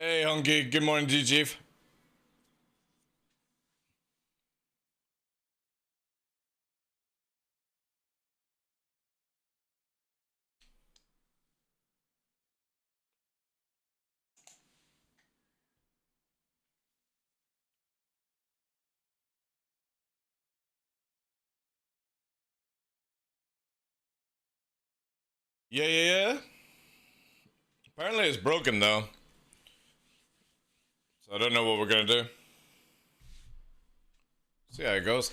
Hey, Hunky. Good morning to you, Chief. Yeah. Apparently it's broken, though. So I don't know what we're gonna do. See how it goes.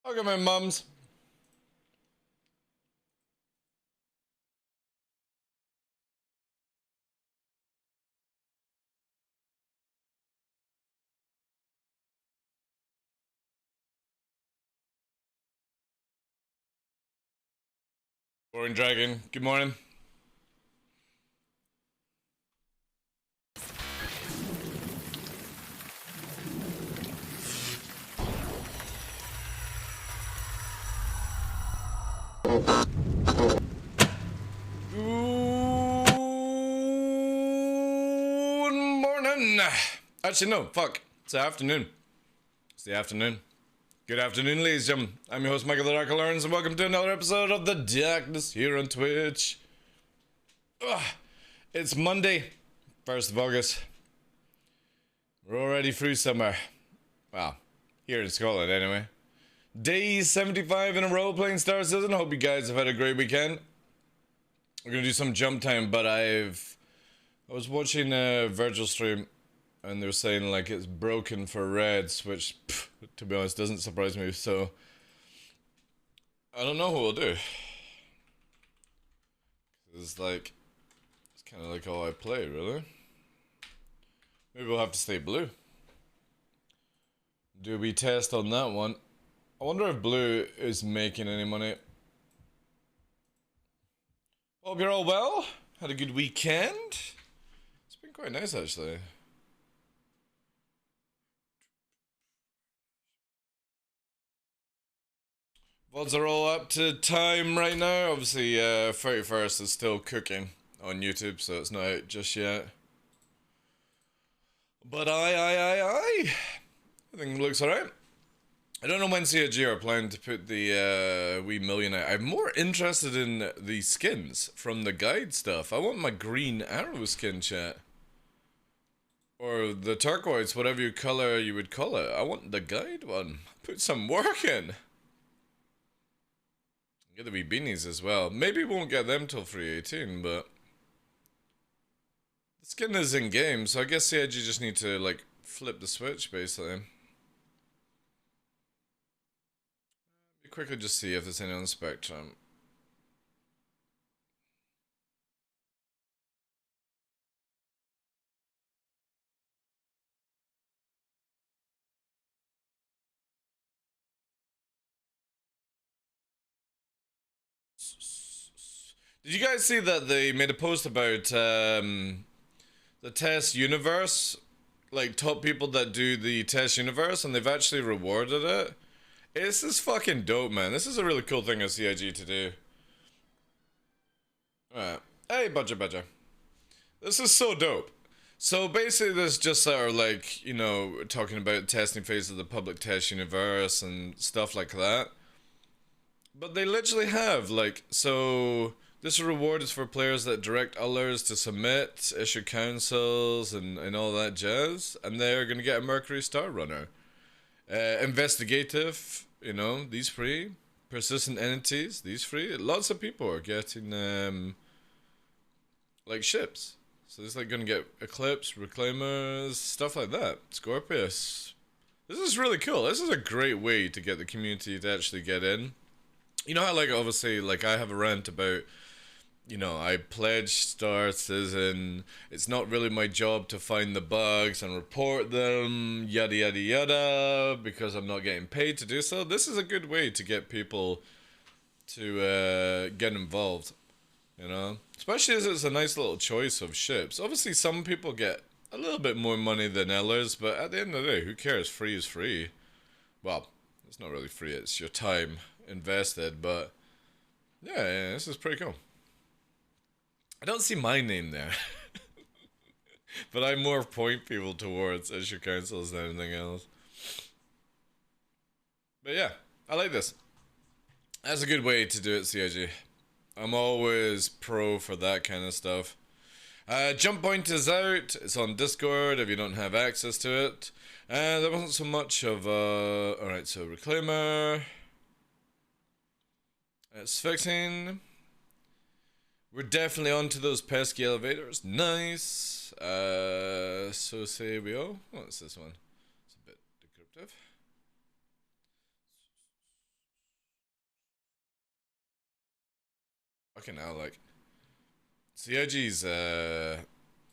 Look at my mums. Boring Dragon. Good morning. Good morning. Actually, no. Fuck. It's the afternoon. It's the afternoon. Good afternoon, ladies and gentlemen. I'm your host, Michael TheDarkLaw, and welcome to another episode of The Darkness here on Twitch. Ugh. It's Monday, 1st of August. We're already through summer. Well, here in Scotland anyway. Day 75 in a row playing Star Citizen. Hope you guys have had a great weekend. We're gonna do some jump time, but I was watching Virgil stream and they were saying like it's broken for Reds, which to be honest doesn't surprise me, so I don't know what we'll do. It's kind of like all I play, really. Maybe we'll have to stay blue. Do we test on that one? I wonder if blue is making any money. Hope you're all well. Had a good weekend. It's been quite nice, actually. VODs are all up to time right now. Obviously, 31st is still cooking on YouTube, so it's not out just yet. But I think it looks alright. I don't know when CIG are planning to put the wee million out. I'm more interested in the skins from the guide stuff. I want my green arrow skin, chat. Or the turquoise, whatever color you would call it. I want the guide one. Put some work in. Get the wee beanies as well. Maybe we won't get them till 318, but the skin is in game, so I guess CIG just need to like flip the switch basically. Quickly just see if there's any on the spectrum. Did you guys see that they made a post about the test universe? Like top people that do the test universe, and they've actually rewarded it. This is fucking dope, man. This is a really cool thing of CIG to do. Alright. Hey, Budger. This is so dope. So basically this just are like, you know, talking about testing phase of the public test universe and stuff like that. But they literally have, like, so this reward is for players that direct others to submit, issue councils, and all that jazz. And they're gonna get a Mercury Star Runner. Investigative, you know, these free. Persistent entities, these free. Lots of people are getting, like, ships. So this is like gonna get Eclipse, Reclaimers, stuff like that. Scorpius. This is really cool. This is a great way to get the community to actually get in. You know how, like, obviously, like, I have a rant about, you know, I pledge Star Citizen. It's not really my job to find the bugs and report them, yada yada yada, because I'm not getting paid to do so. This is a good way to get people to get involved, you know? Especially as it's a nice little choice of ships. Obviously, some people get a little bit more money than others, but at the end of the day, who cares? Free is free. Well, it's not really free, it's your time invested, but yeah, this is pretty cool. I don't see my name there. But I more point people towards issue councils than anything else. But yeah, I like this. That's a good way to do it, CIG. I'm always pro for that kind of stuff. Jump Point is out. It's on Discord if you don't have access to it. There wasn't so much of alright, so Reclaimer. It's fixing. We're definitely onto those pesky elevators. Nice. So say we go. What's this one? It's a bit decryptive. Fucking hell, like CIG's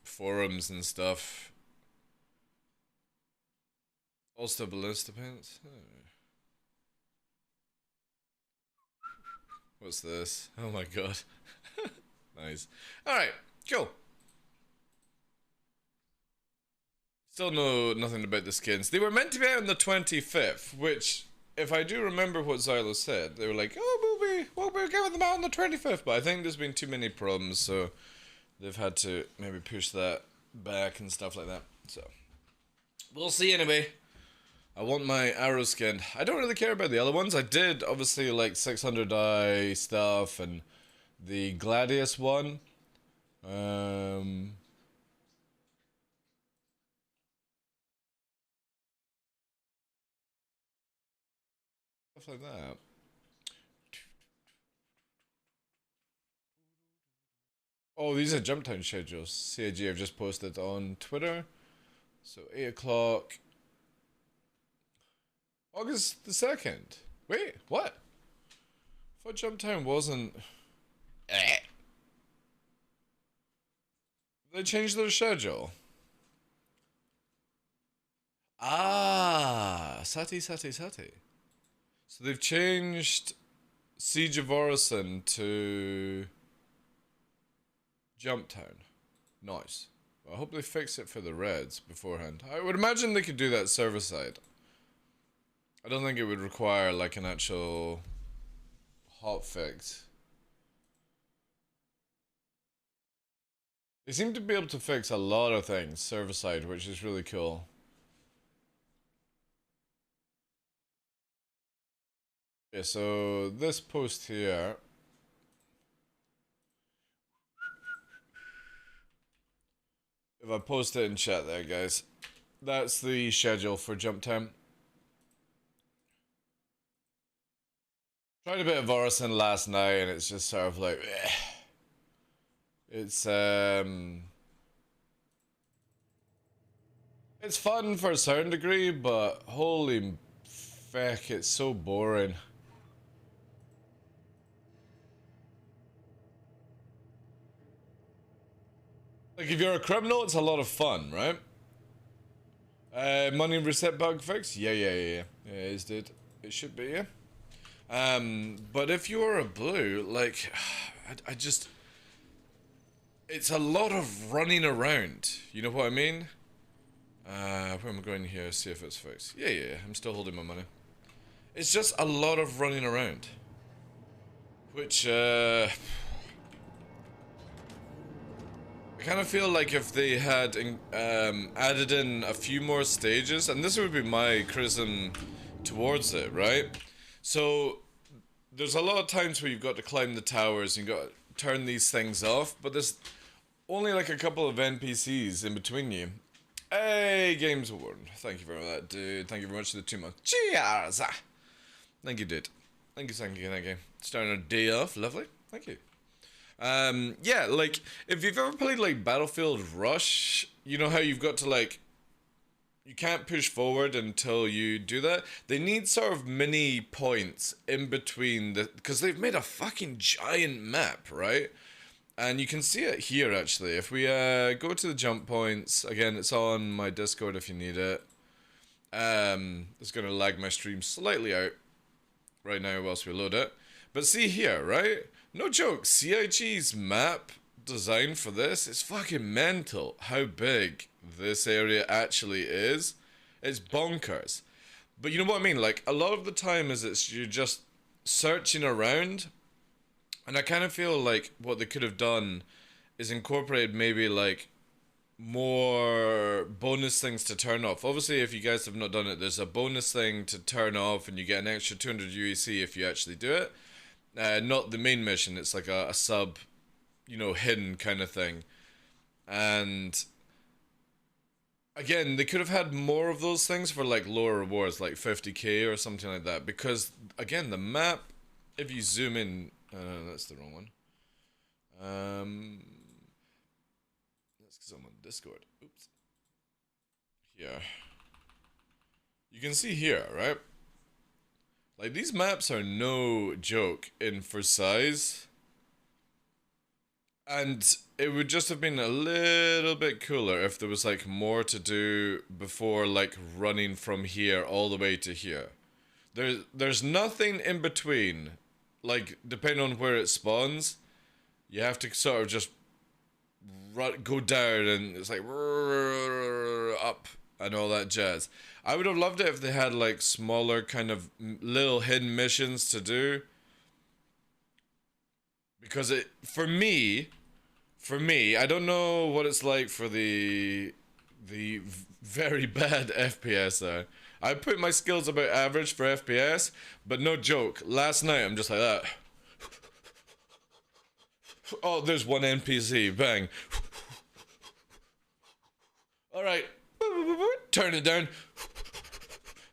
forums and stuff. Also ballista pants. Oh. What's this? Oh my god. Nice. Alright, cool. Still know nothing about the skins. They were meant to be out on the 25th, which, if I do remember what Xylo said, they were like, oh, we'll be giving them out on the 25th, but I think there's been too many problems, so they've had to maybe push that back and stuff like that. So, we'll see anyway. I want my arrow skin. I don't really care about the other ones. I did, obviously, like 600 eye stuff and the Gladius one. Stuff like that. Oh, these are jump time schedules. CIG I've just posted on Twitter. So 8 o'clock. August the 2nd. Wait, what? I thought jump time wasn't... They changed their schedule. Ah, Sati. So they've changed Siege of Orison to Jump Town. Nice. I hope they fix it for the Reds beforehand. I would imagine they could do that server side. I don't think it would require like an actual hotfix. They seem to be able to fix a lot of things server side, which is really cool. Okay, so this post here. If I post it in chat there, guys, that's the schedule for jump time. Tried a bit of Orison last night, and it's just sort of like, it's fun for a certain degree, but holy feck, it's so boring. Like, if you're a criminal, it's a lot of fun, right? Money reset bug fix? Yeah, it is, dude. It should be, yeah. But if you're a blue, like, I just... It's a lot of running around, you know what I mean? Where am I going here, see if it's fixed. Yeah, I'm still holding my money. It's just a lot of running around. Which, I kind of feel like if they had added in a few more stages, and this would be my criticism towards it, right? So, there's a lot of times where you've got to climb the towers, and you've got to turn these things off, but there's only like a couple of NPCs in between you. Hey, Games Award. Thank you for that, dude. Thank you very much for the 2 months. Cheers! Thank you, dude. Thank you. Starting our day off. Lovely. Thank you. Yeah, like, if you've ever played, like, Battlefield Rush, you know how you've got to, like, you can't push forward until you do that. They need sort of mini points in between because they've made a fucking giant map, right? And you can see it here, actually. If we go to the jump points, again, it's on my Discord if you need it. It's going to lag my stream slightly out right now whilst we load it. But see here, right? No joke, CIG's map design for this is fucking mental. How big this area actually is. It's bonkers. But you know what I mean? Like, a lot of the time you're just searching around. And I kind of feel like what they could have done is incorporate maybe like more bonus things to turn off. Obviously, if you guys have not done it, there's a bonus thing to turn off and you get an extra 200 UEC if you actually do it. Not the main mission, it's like a sub, you know, hidden kind of thing. And again, they could have had more of those things for like lower rewards, like 50k or something like that. Because again, the map, if you zoom in, that's the wrong one. That's because I'm on Discord. Oops. Here. You can see here, right? Like, these maps are no joke for size. And it would just have been a little bit cooler if there was, like, more to do before, like, running from here all the way to here. There's nothing in between. Like, depending on where it spawns, you have to sort of just go down and it's like up and all that jazz. I would have loved it if they had like smaller kind of little hidden missions to do. Because for me, I don't know what it's like for the very bad FPS there. I put my skills about average for FPS, but no joke, last night I'm just like that. Oh, there's one NPC, bang. Alright, turn it down.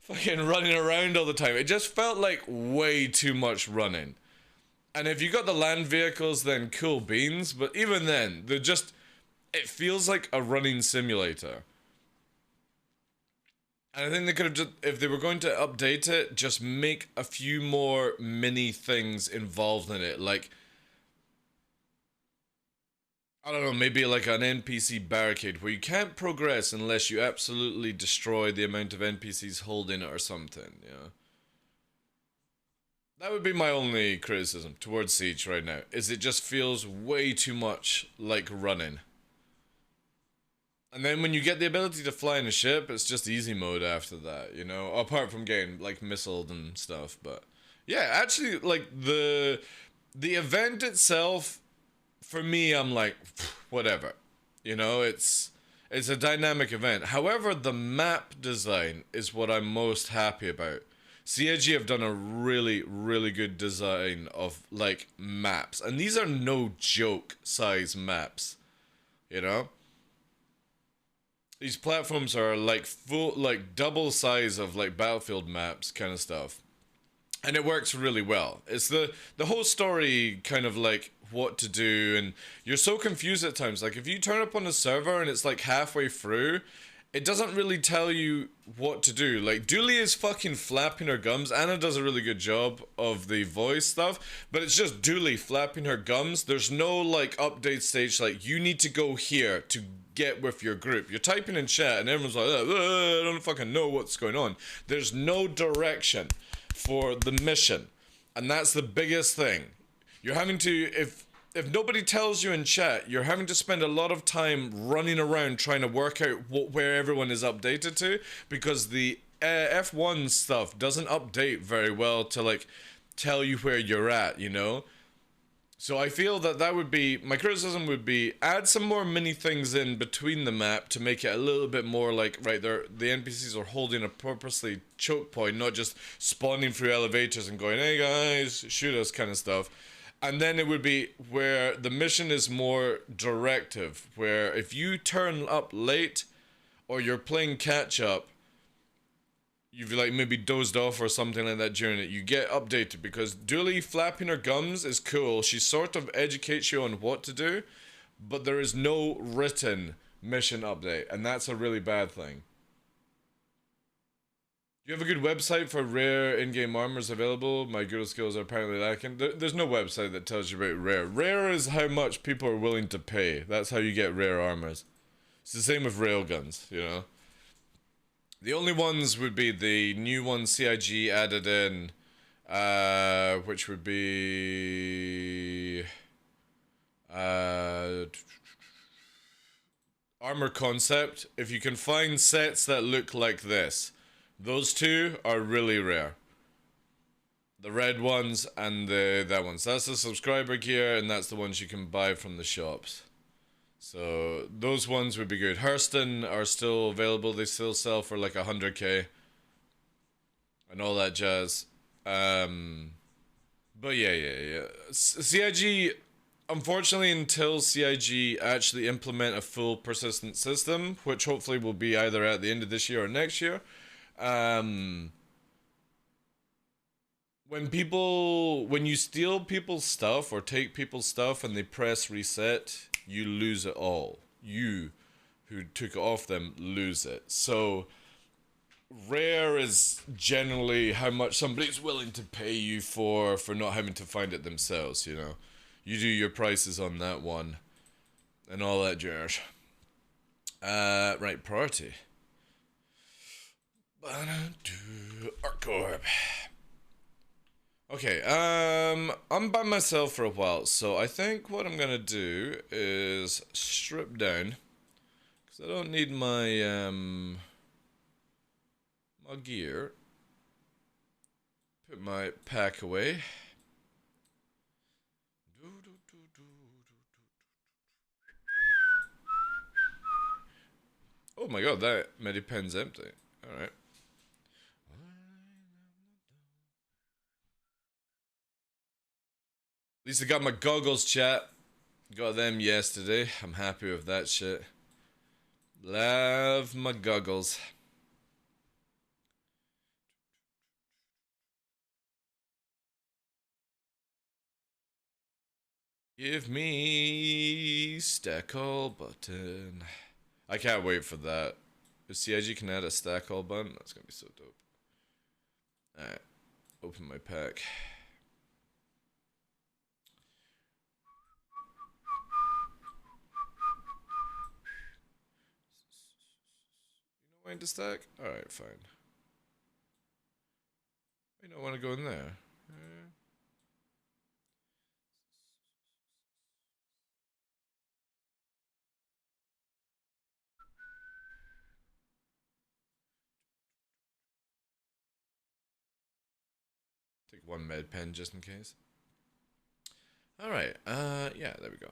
Fucking running around all the time. It just felt like way too much running. And if you got the land vehicles, then cool beans, but even then, it feels like a running simulator. And I think they could have just, if they were going to update it, just make a few more mini things involved in it. Like, I don't know, maybe like an NPC barricade where you can't progress unless you absolutely destroy the amount of NPCs holding it or something, yeah. That would be my only criticism towards Siege right now, is it just feels way too much like running. And then when you get the ability to fly in a ship, it's just easy mode after that, you know? Apart from getting, like, missiled and stuff, but... Yeah, actually, like, the event itself, for me, I'm like, whatever. You know, it's a dynamic event. However, the map design is what I'm most happy about. CIG have done a really, really good design of, like, maps. And these are no joke size maps, you know? These platforms are like double size of like Battlefield maps kind of stuff. And it works really well. It's the whole story kind of like what to do, and you're so confused at times. Like if you turn up on a server and it's like halfway through, it doesn't really tell you what to do. Like Dooley is fucking flapping her gums. Anna does a really good job of the voice stuff, but it's just Dooley flapping her gums. There's no like update stage like you need to go here to get with your group. You're typing in chat and everyone's like, I don't fucking know what's going on. There's no direction for the mission, and that's the biggest thing. You're having to, if nobody tells you in chat, you're having to spend a lot of time running around trying to work out where everyone is updated to, because the F1 stuff doesn't update very well to like tell you where you're at, you know? So I feel that would be, my criticism would be, add some more mini things in between the map to make it a little bit more like, right, the NPCs are holding a purposely choke point, not just spawning through elevators and going, hey guys, shoot us kind of stuff. And then it would be where the mission is more directive, where if you turn up late or you're playing catch up, you've like maybe dozed off or something like that during it, you get updated because Dooley flapping her gums is cool. She sort of educates you on what to do, but there is no written mission update, and that's a really bad thing. Do you have a good website for rare in-game armors available? My Google skills are apparently lacking. There's no website that tells you about rare. Rare is how much people are willing to pay. That's how you get rare armors. It's the same with railguns, you know? The only ones would be the new one CIG added in, which would be... Armor Concept. If you can find sets that look like this, those two are really rare. The red ones and that ones. That's the subscriber gear, and that's the ones you can buy from the shops. So those ones would be good. Hurston are still available. They still sell for like 100k and all that jazz. But yeah. CIG, unfortunately, until CIG actually implement a full persistent system, which hopefully will be either at the end of this year or next year, when you steal people's stuff or take people's stuff and they press reset, you lose it all. You, who took it off them, lose it. So rare is generally how much somebody's willing to pay you for not having to find it themselves, you know. You do your prices on that one and all that jazz. Right, priority. Arcorb. Okay, I'm by myself for a while, so I think what I'm gonna do is strip down, because I don't need my, my gear. Put my pack away. Oh my god, that Medipen's empty. Alright. At least I got my goggles, chat. Got them yesterday. I'm happy with that shit. Love my goggles. Give me stack all button. I can't wait for that. If CIG can add a stack all button, that's gonna be so dope. Alright. Open my pack. You know when to stack? Alright, fine. You don't want to go in there. Take one med pen just in case. Alright, yeah, there we go.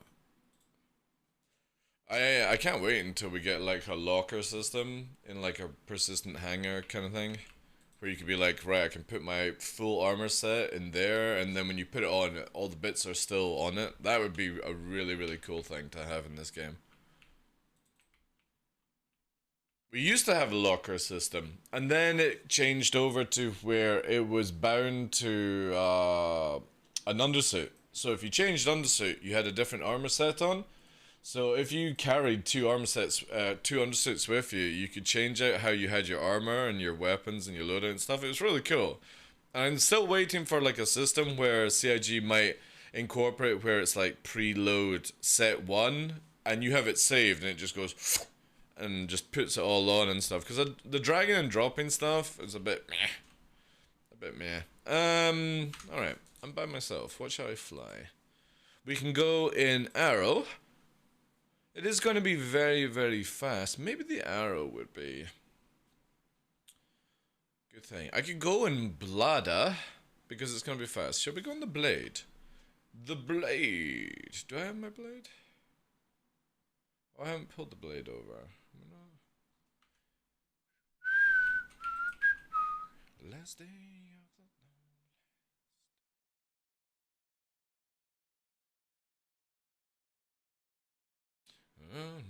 I can't wait until we get like a locker system in like a persistent hangar kind of thing. Where you could be like, right, I can put my full armor set in there, and then when you put it on, all the bits are still on it. That would be a really, really cool thing to have in this game. We used to have a locker system, and then it changed over to where it was bound to an undersuit. So if you changed undersuit, you had a different armor set on. So if you carried two undersuits with you, you could change out how you had your armor and your weapons and your loadout and stuff. It was really cool. And I'm still waiting for like a system where CIG might incorporate where it's like preload set one, and you have it saved and it just goes and just puts it all on and stuff. Because the dragging and dropping stuff is a bit meh. A bit meh. Alright. I'm by myself. What shall I fly? We can go in Arrow. It is going to be very, very fast. Maybe the Arrow would be good thing. I could go in Blada because it's going to be fast. Should we go on the Blade? The Blade. Do I have my blade? Oh, I haven't pulled the blade over. Last day of the oh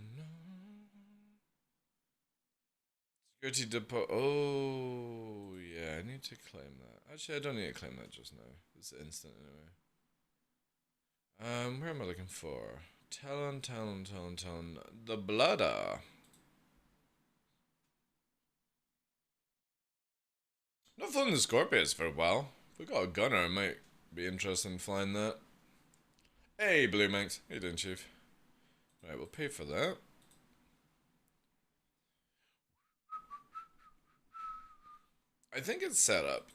no. Security depot. Oh, yeah, I need to claim that. Actually, I don't need to claim that just now. It's instant anyway. Where am I looking for? Talon. The Blooder. Not flown the Scorpius for a while. If we got a gunner, I might be interested in flying that. Hey, Blue Manx. How you doing, Chief? Right, we'll pay for that. I think it's set up.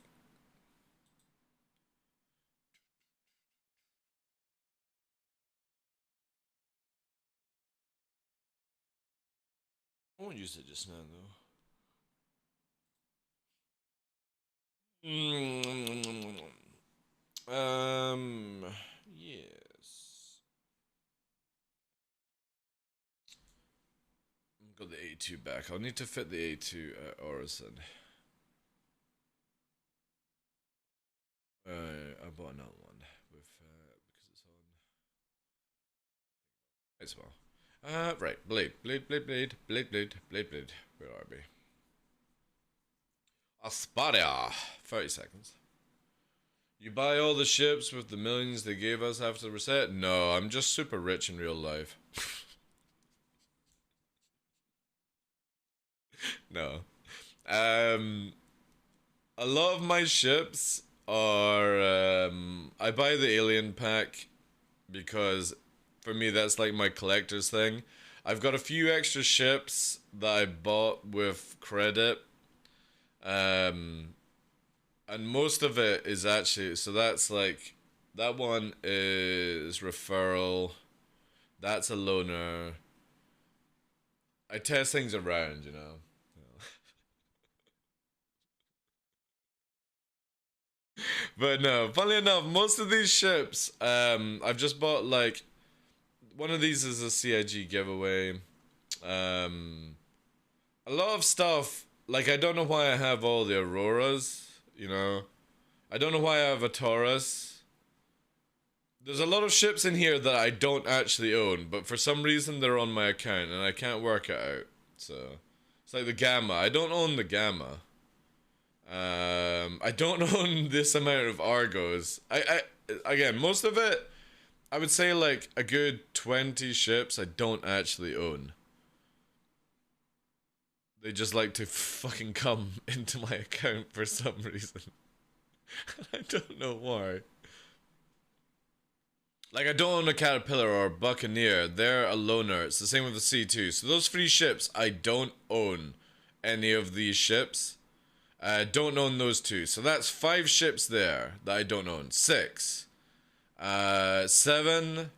I won't use it just now, though. Yes. Got the A2 back. I'll need to fit the A2 at Orison. I bought another one with because it's on as well. Right, blade. Where are we? Aspadia. 30 seconds. You buy all the ships with the millions they gave us after the reset? No, I'm just super rich in real life. No. A lot of my ships are I buy the alien pack because for me that's like my collector's thing. I've got a few extra ships that I bought with credit. And most of it is actually, so that's like, that one is referral, that's a loaner. I test things around, you know. But no, funnily enough, most of these ships, I've just bought like, one of these is a CIG giveaway. A lot of stuff, like I don't know why I have all the Auroras, you know. I don't know why I have a Taurus. There's a lot of ships in here that I don't actually own, but for some reason they're on my account and I can't work it out. So, it's like the Gamma. I don't own the Gamma. I don't own this amount of Argos. Again, most of it, I would say like a good 20 ships I don't actually own. They just like to fucking come into my account for some reason. I don't know why. Like, I don't own a Caterpillar or a Buccaneer. They're a loaner. It's the same with the C2. So those three ships, I don't own any of these ships. I don't own those two. So that's 5 ships there that I don't own. 6. 7.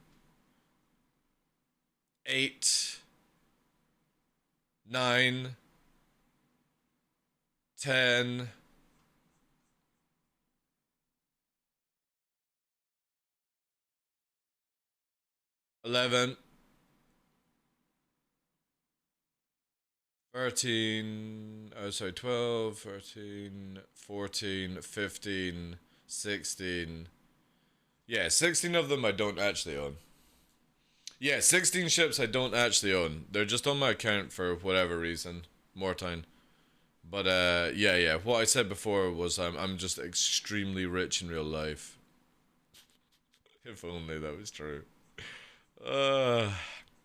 8. 9. 10. 11. 13, oh sorry, 12, 13, 14, 15, 16. Yeah, 16 of them I don't actually own. Yeah, 16 ships I don't actually own. They're just on my account for whatever reason. More time. But yeah, what I said before was I'm just extremely rich in real life. If only that was true. Uh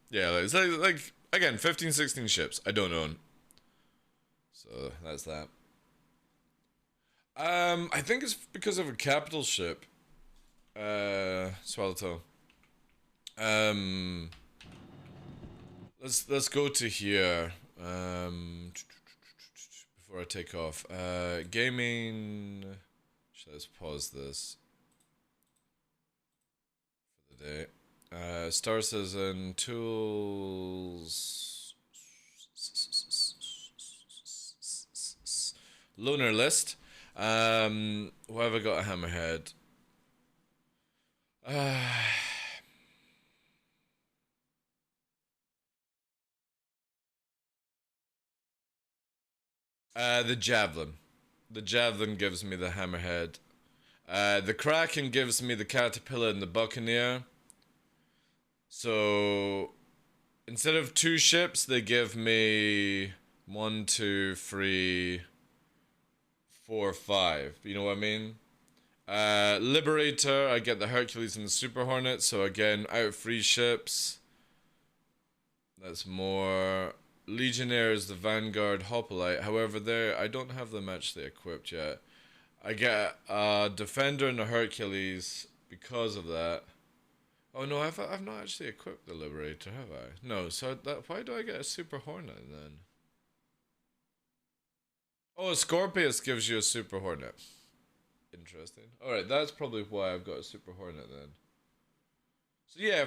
yeah, like again, 15, 16 ships I don't own. So that's that. I think it's because of a capital ship. Swallowtail. Um, let's go to here. Before I take off. Gaming. Let's pause this for the day. Star Citizen tools. Lunar list. Who have I got a hammerhead? The javelin. The javelin gives me the hammerhead. The Kraken gives me the caterpillar and the buccaneer. So instead of 2 ships, they give me 1, 2, 3, 4, 5. You know what I mean? Liberator, I get the Hercules and the Super Hornet, so again, out of 3 ships. That's more. Legionnaire is the Vanguard Hoplite. However, I don't have them actually equipped yet. I get a Defender and a Hercules because of that. Oh no, I've not actually equipped the Liberator, have I? No, so why do I get a Super Hornet then? Oh, Scorpius gives you a Super Hornet. Interesting. Alright, that's probably why I've got a Super Hornet then. So yeah,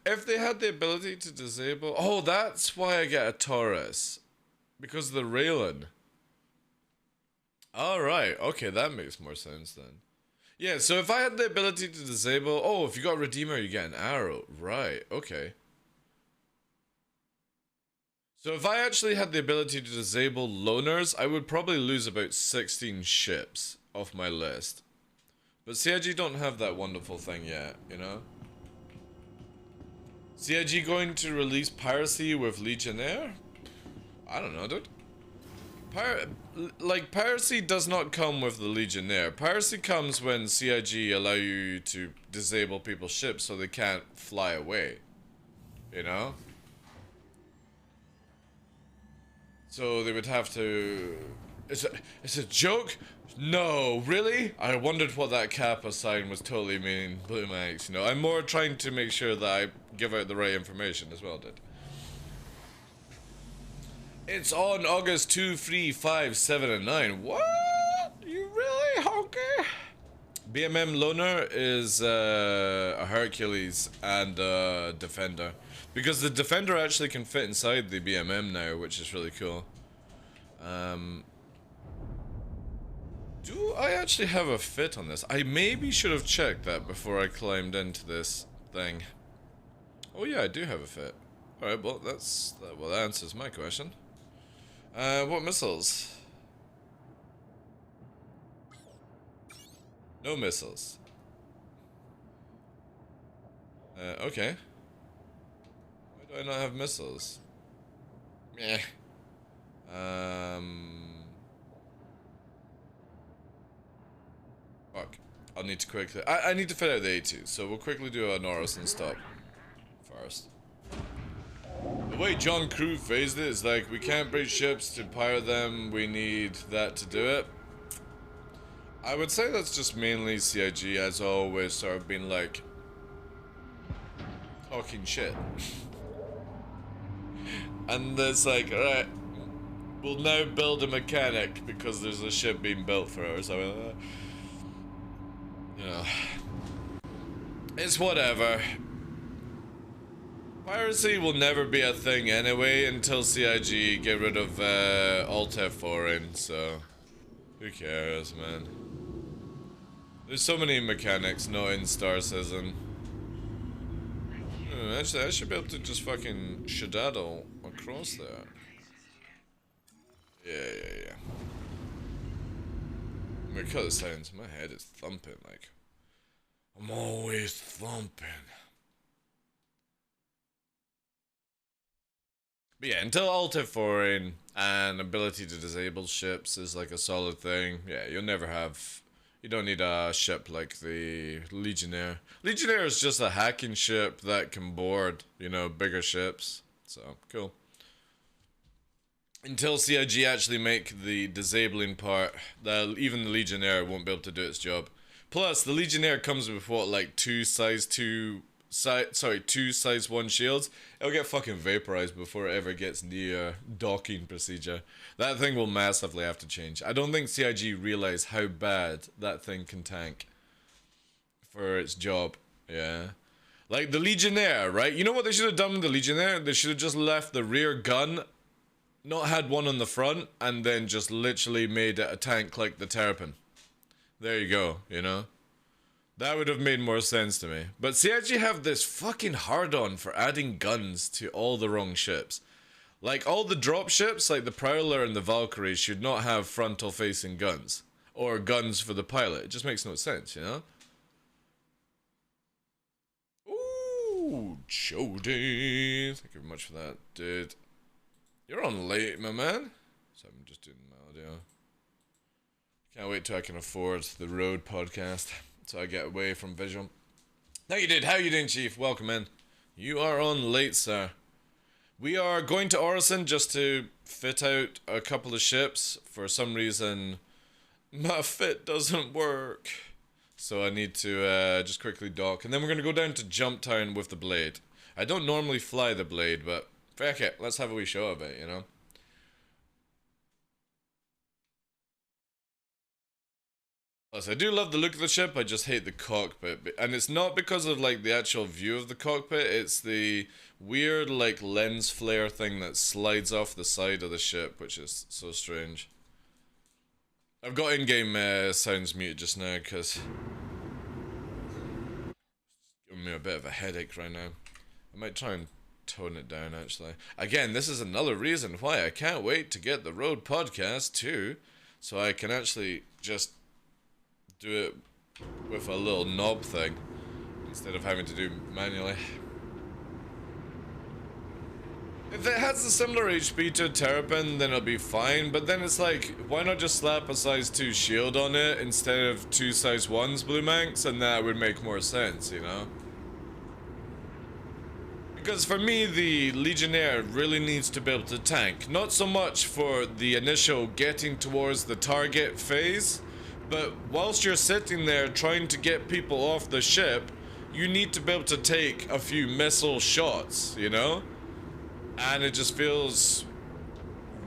if they had the ability to disable... Oh, that's why I get a Taurus. Because of the railing. Alright, okay, that makes more sense then. Yeah, so if I had the ability to disable... Oh, if you got Redeemer, you get an arrow. Right, okay. So if I actually had the ability to disable loners, I would probably lose about 16 ships off my list. But CIG don't have that wonderful thing yet, you know? CIG going to release Piracy with Legionnaire? I don't know, dude. Piracy does not come with the Legionnaire. Piracy comes when CIG allow you to disable people's ships so they can't fly away. You know? So they would have to... It's a joke? No, really? I wondered what that Kappa sign was totally meaning. Blue Max, you know? I'm more trying to make sure that I give out the right information as well, dude. It's on August 2, 3, 5, 7, and 9. What? You really? Okay. BMM Loner is a Hercules and a Defender. Because the Defender actually can fit inside the BMM now, which is really cool. Do I actually have a fit on this? I maybe should have checked that before I climbed into this thing. Oh yeah, I do have a fit. Alright, well that answers my question. What missiles? No missiles. Okay. Why do I not have missiles? Meh. Fuck. I'll need to quickly... I need to fit out the A2, so we'll quickly do a Norris and stop first. The way John Crew phrased it is like, we can't bring ships to pirate them, we need that to do it. I would say that's just mainly CIG as always sort of been like... talking shit. And it's like, alright, we'll now build a mechanic because there's a ship being built for it or something like that. You know. It's whatever. Piracy will never be a thing anyway until CIG get rid of Alt F4 so who cares, man. There's so many mechanics not in Star Citizen. Actually, I should be able to just fucking shadaddle across there. Yeah. I'm gonna cut the sounds. My head is thumping, like. I'm always thumping. But yeah, until Alt F4 and ability to disable ships is like a solid thing, yeah, you'll never have... You don't need a ship like the Legionnaire. Legionnaire is just a hacking ship that can board, you know, bigger ships. So, cool. Until CIG actually make the disabling part, even the Legionnaire won't be able to do its job. Plus, the Legionnaire comes with what, like two size 1 shields. It'll get fucking vaporized before it ever gets near docking procedure. That thing will massively have to change. I don't think CIG realize how bad that thing can tank for its job. Yeah. Like the Legionnaire, right? You know what they should have done with the Legionnaire? They should have just left the rear gun, not had one on the front, and then just literally made it a tank like the Terrapin. There you go, you know? That would have made more sense to me. But CIG have this fucking hard-on for adding guns to all the wrong ships. Like, all the drop ships, like the Prowler and the Valkyrie, should not have frontal-facing guns. Or guns for the pilot. It just makes no sense, you know? Ooh, Jody. Thank you very much for that, dude. You're on late, my man. So I'm just doing my audio. Can't wait till I can afford the road podcast, so I get away from visual. How you did? How you doing, Chief? Welcome in. You are on late, sir. We are going to Orison just to fit out a couple of ships. For some reason, my fit doesn't work. So I need to just quickly dock. And then we're going to go down to Jump Town with the Blade. I don't normally fly the Blade, but fuck it. Let's have a wee show of it, you know? Plus, I do love the look of the ship, I just hate the cockpit. And it's not because of, like, the actual view of the cockpit, it's the weird, like, lens flare thing that slides off the side of the ship, which is so strange. I've got in-game sounds muted just now, because it's giving me a bit of a headache right now. I might try and tone it down, actually. Again, this is another reason why I can't wait to get the Road podcast, too, so I can actually just do it with a little knob thing instead of having to do manually. If it has a similar HP to a Terrapin, then it'll be fine, but then it's like, why not just slap a size 2 shield on it instead of 2 size 1s Blue Manx, and that would make more sense, you know? Because for me, the Legionnaire really needs to be able to tank, not so much for the initial getting towards the target phase, but whilst you're sitting there trying to get people off the ship, you need to be able to take a few missile shots, you know? And it just feels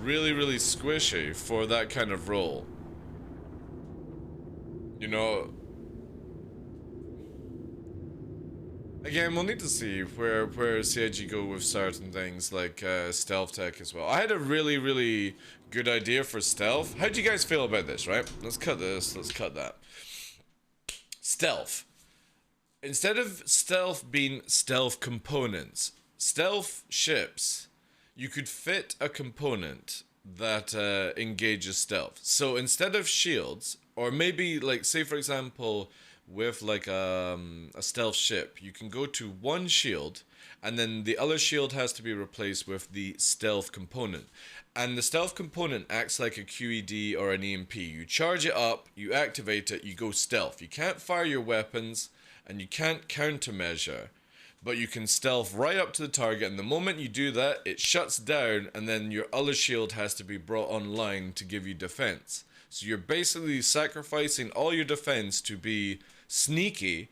really, really squishy for that kind of role. You know? Again, we'll need to see where CIG go with certain things like stealth tech as well. I had a really, really good idea for stealth. How do you guys feel about this, right? Let's cut this, let's cut that. Stealth. Instead of stealth being stealth components, stealth ships, you could fit a component that engages stealth. So instead of shields, or maybe like, say for example, with like a stealth ship, you can go to one shield and then the other shield has to be replaced with the stealth component. And the stealth component acts like a QED or an EMP. You charge it up, you activate it, you go stealth. You can't fire your weapons and you can't countermeasure, but you can stealth right up to the target, and the moment you do that, it shuts down and then your other shield has to be brought online to give you defense. So you're basically sacrificing all your defense to be sneaky,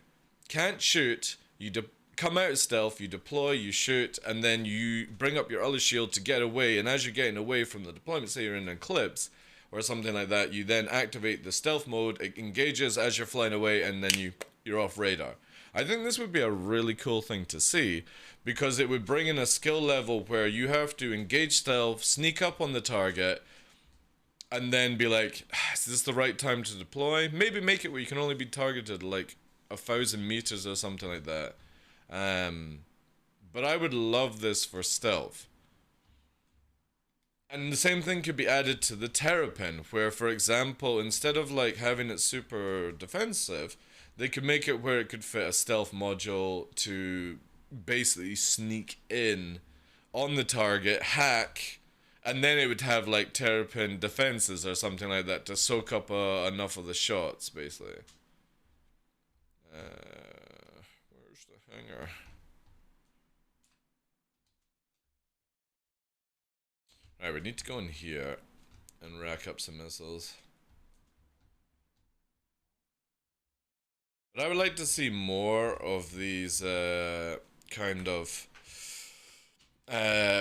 can't shoot, you come out of stealth, you deploy, you shoot, and then you bring up your other shield to get away, and as you're getting away from the deployment, say you're in an eclipse or something like that, you then activate the stealth mode, it engages as you're flying away, and then you're off radar. I think this would be a really cool thing to see, because it would bring in a skill level where you have to engage stealth, sneak up on the target, and then be like, is this the right time to deploy? Maybe make it where you can only be targeted like 1,000 meters or something like that. But I would love this for stealth. And the same thing could be added to the Terrapin, where, for example, instead of like having it super defensive, they could make it where it could fit a stealth module to basically sneak in on the target, hack, and then it would have like Terrapin defenses or something like that to soak up enough of the shots, basically. Where's the hangar? Alright, we need to go in here and rack up some missiles. But I would like to see more of these kind of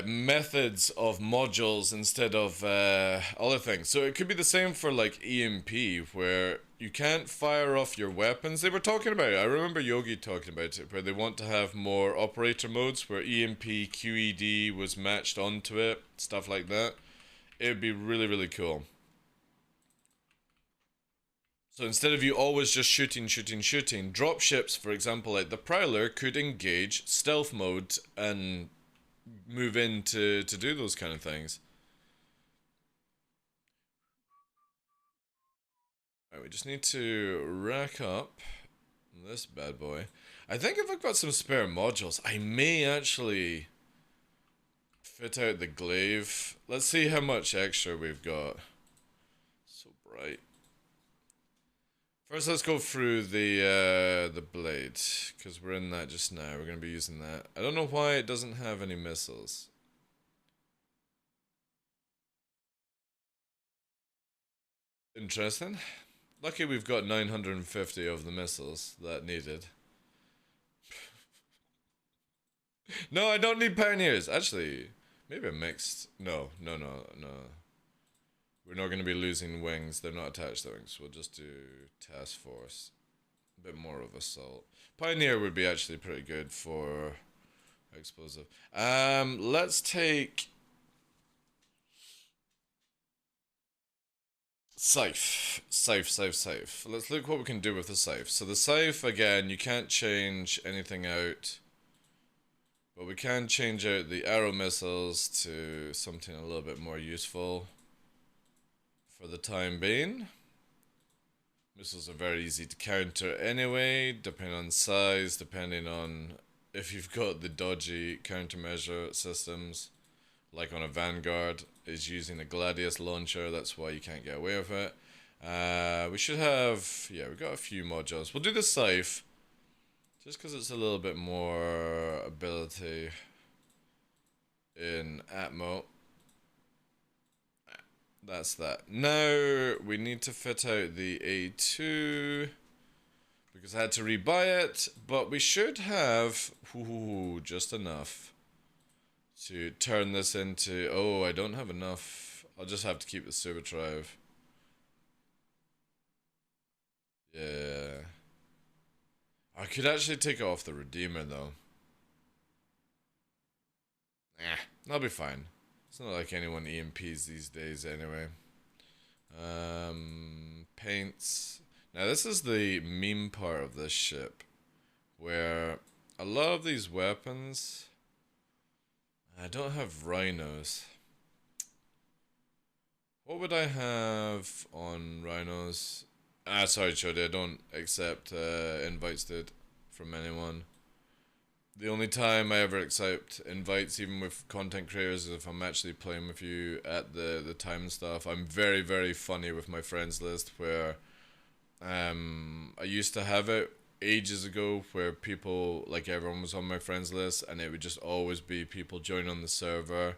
methods of modules instead of other things. So it could be the same for like EMP, where you can't fire off your weapons. They were talking about it. I remember Yogi talking about it, where they want to have more operator modes where EMP, QED was matched onto it, stuff like that. It would be really, really cool. So instead of you always just shooting, dropships, for example, like the Prowler, could engage stealth mode and move in to do those kind of things. Alright, we just need to rack up this bad boy. I think if I've got some spare modules, I may actually Fit out the glaive. Let's see how much extra we've got. So bright. First, let's go through the blade, because we're in that just now. We're going to be using that. I don't know why it doesn't have any missiles. Interesting. Lucky we've got 950 of the missiles that needed. No, I don't need pioneers. Actually, maybe a mixed. No. We're not going to be losing wings. They're not attached to wings. We'll just do task force. A bit more of assault. Pioneer would be actually pretty good for explosive. Let's take Scythe. Scythe. Let's look what we can do with the Scythe. So the Scythe, again, you can't change anything out. But we can change out the arrow missiles to something a little bit more useful for the time being. Missiles are very easy to counter anyway, depending on size, depending on if you've got the dodgy countermeasure systems. Like on a Vanguard is using a Gladius launcher, that's why you can't get away with it. We should have, yeah, we've got a few modules. We'll do the Scythe, just because it's a little bit more ability in Atmo. That's that. Now we need to fit out the A2 because I had to rebuy it, but we should have just enough to turn this into. Oh, I don't have enough. I'll just have to keep the Super Drive. Yeah. I could actually take off the Redeemer though. That'll be fine. It's not like anyone EMPs these days anyway. Paints. Now this is the meme part of this ship, where a lot of these weapons, I don't have rhinos. What would I have on rhinos? Sorry, Chody, I don't accept invites, dude, from anyone. The only time I ever accept invites, even with content creators, is if I'm actually playing with you at the time and stuff. I'm very, very funny with my friends list, where I used to have it ages ago where people, like everyone was on my friends list, and it would just always be people join on the server.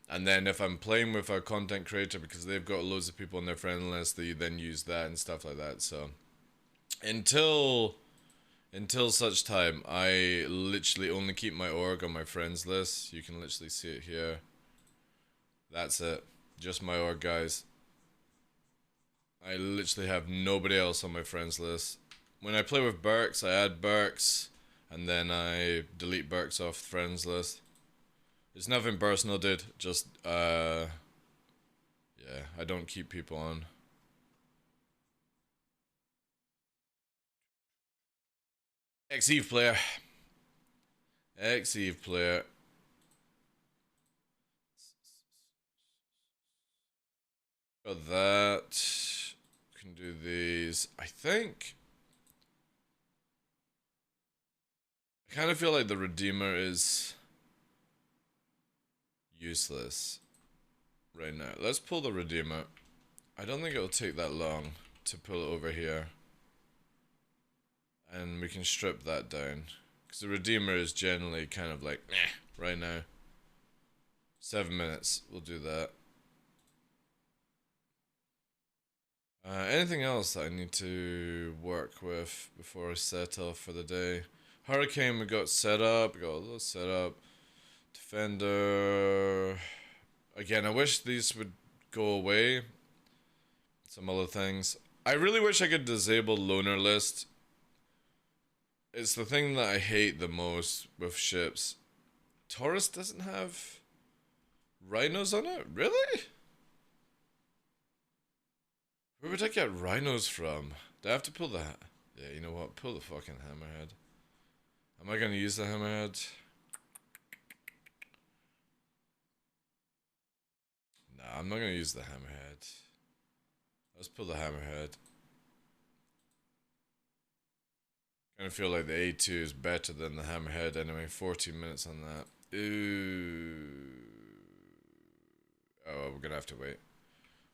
And then if I'm playing with a content creator, because they've got loads of people on their friend list, they then use that and stuff like that. So until such time, I literally only keep my org on my friends list. You can literally see it here. That's it. Just my org, guys. I literally have nobody else on my friends list. When I play with Burks, I add Burks, and then I delete Burks off the friends list. It's nothing personal, dude. Just, yeah, I don't keep people on. Ex-Eve player. Ex-Eve player. Got that. Can do these. I think. I kind of feel like the Redeemer is useless right now. Let's pull the Redeemer. I don't think it'll take that long to pull it over here. And we can strip that down. Because the Redeemer is generally kind of like, right now. 7 minutes, we'll do that. Anything else that I need to work with before I set off for the day? Hurricane we got set up, we got a little set up. Defender. Again, I wish these would go away. Some other things. I really wish I could disable loner list. It's the thing that I hate the most with ships. Taurus doesn't have rhinos on it? Really? Where would I get rhinos from? Do I have to pull the... Yeah, you know what? Pull the fucking hammerhead. Am I gonna use the hammerhead? Nah, I'm not gonna use the hammerhead. Let's pull the hammerhead. I feel like the A2 is better than the hammerhead anyway. 14 minutes on that. Ooh. Oh, we're gonna have to wait.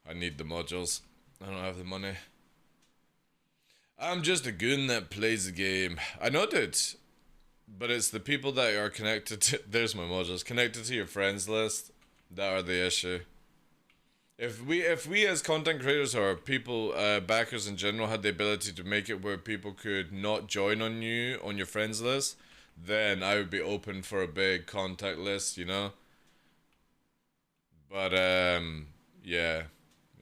I need the modules. I don't have the money. I'm just a goon that plays the game. I know, dude. But it's the people that are connected to... There's my modules. Connected to your friends list that are the issue. If we as content creators or people, backers in general, had the ability to make it where people could not join on you, on your friends list, then I would be open for a big contact list, you know? But, yeah,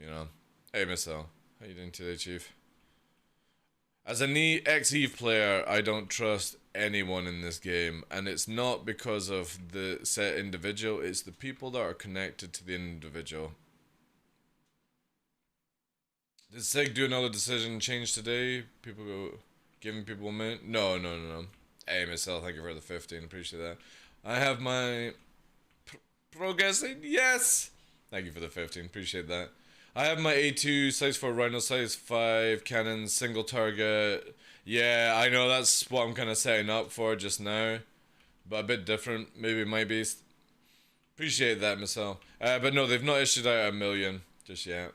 you know. Hey, Miss L. How you doing today, Chief? As an ex-Eve player, I don't trust anyone in this game, and it's not because of the set individual, it's the people that are connected to the individual. Did Sig do another decision change today? People go, giving people a minute? No. Hey, Miss L, thank you for the 15, appreciate that. I have my progressing, yes! Thank you for the 15, appreciate that. I have my A2, size 4 Rhino, size 5 cannon, single target. Yeah, I know that's what I'm kind of setting up for just now. But a bit different, maybe my beast. Appreciate that, Miss L. But no, they've not issued out 1,000,000 just yet.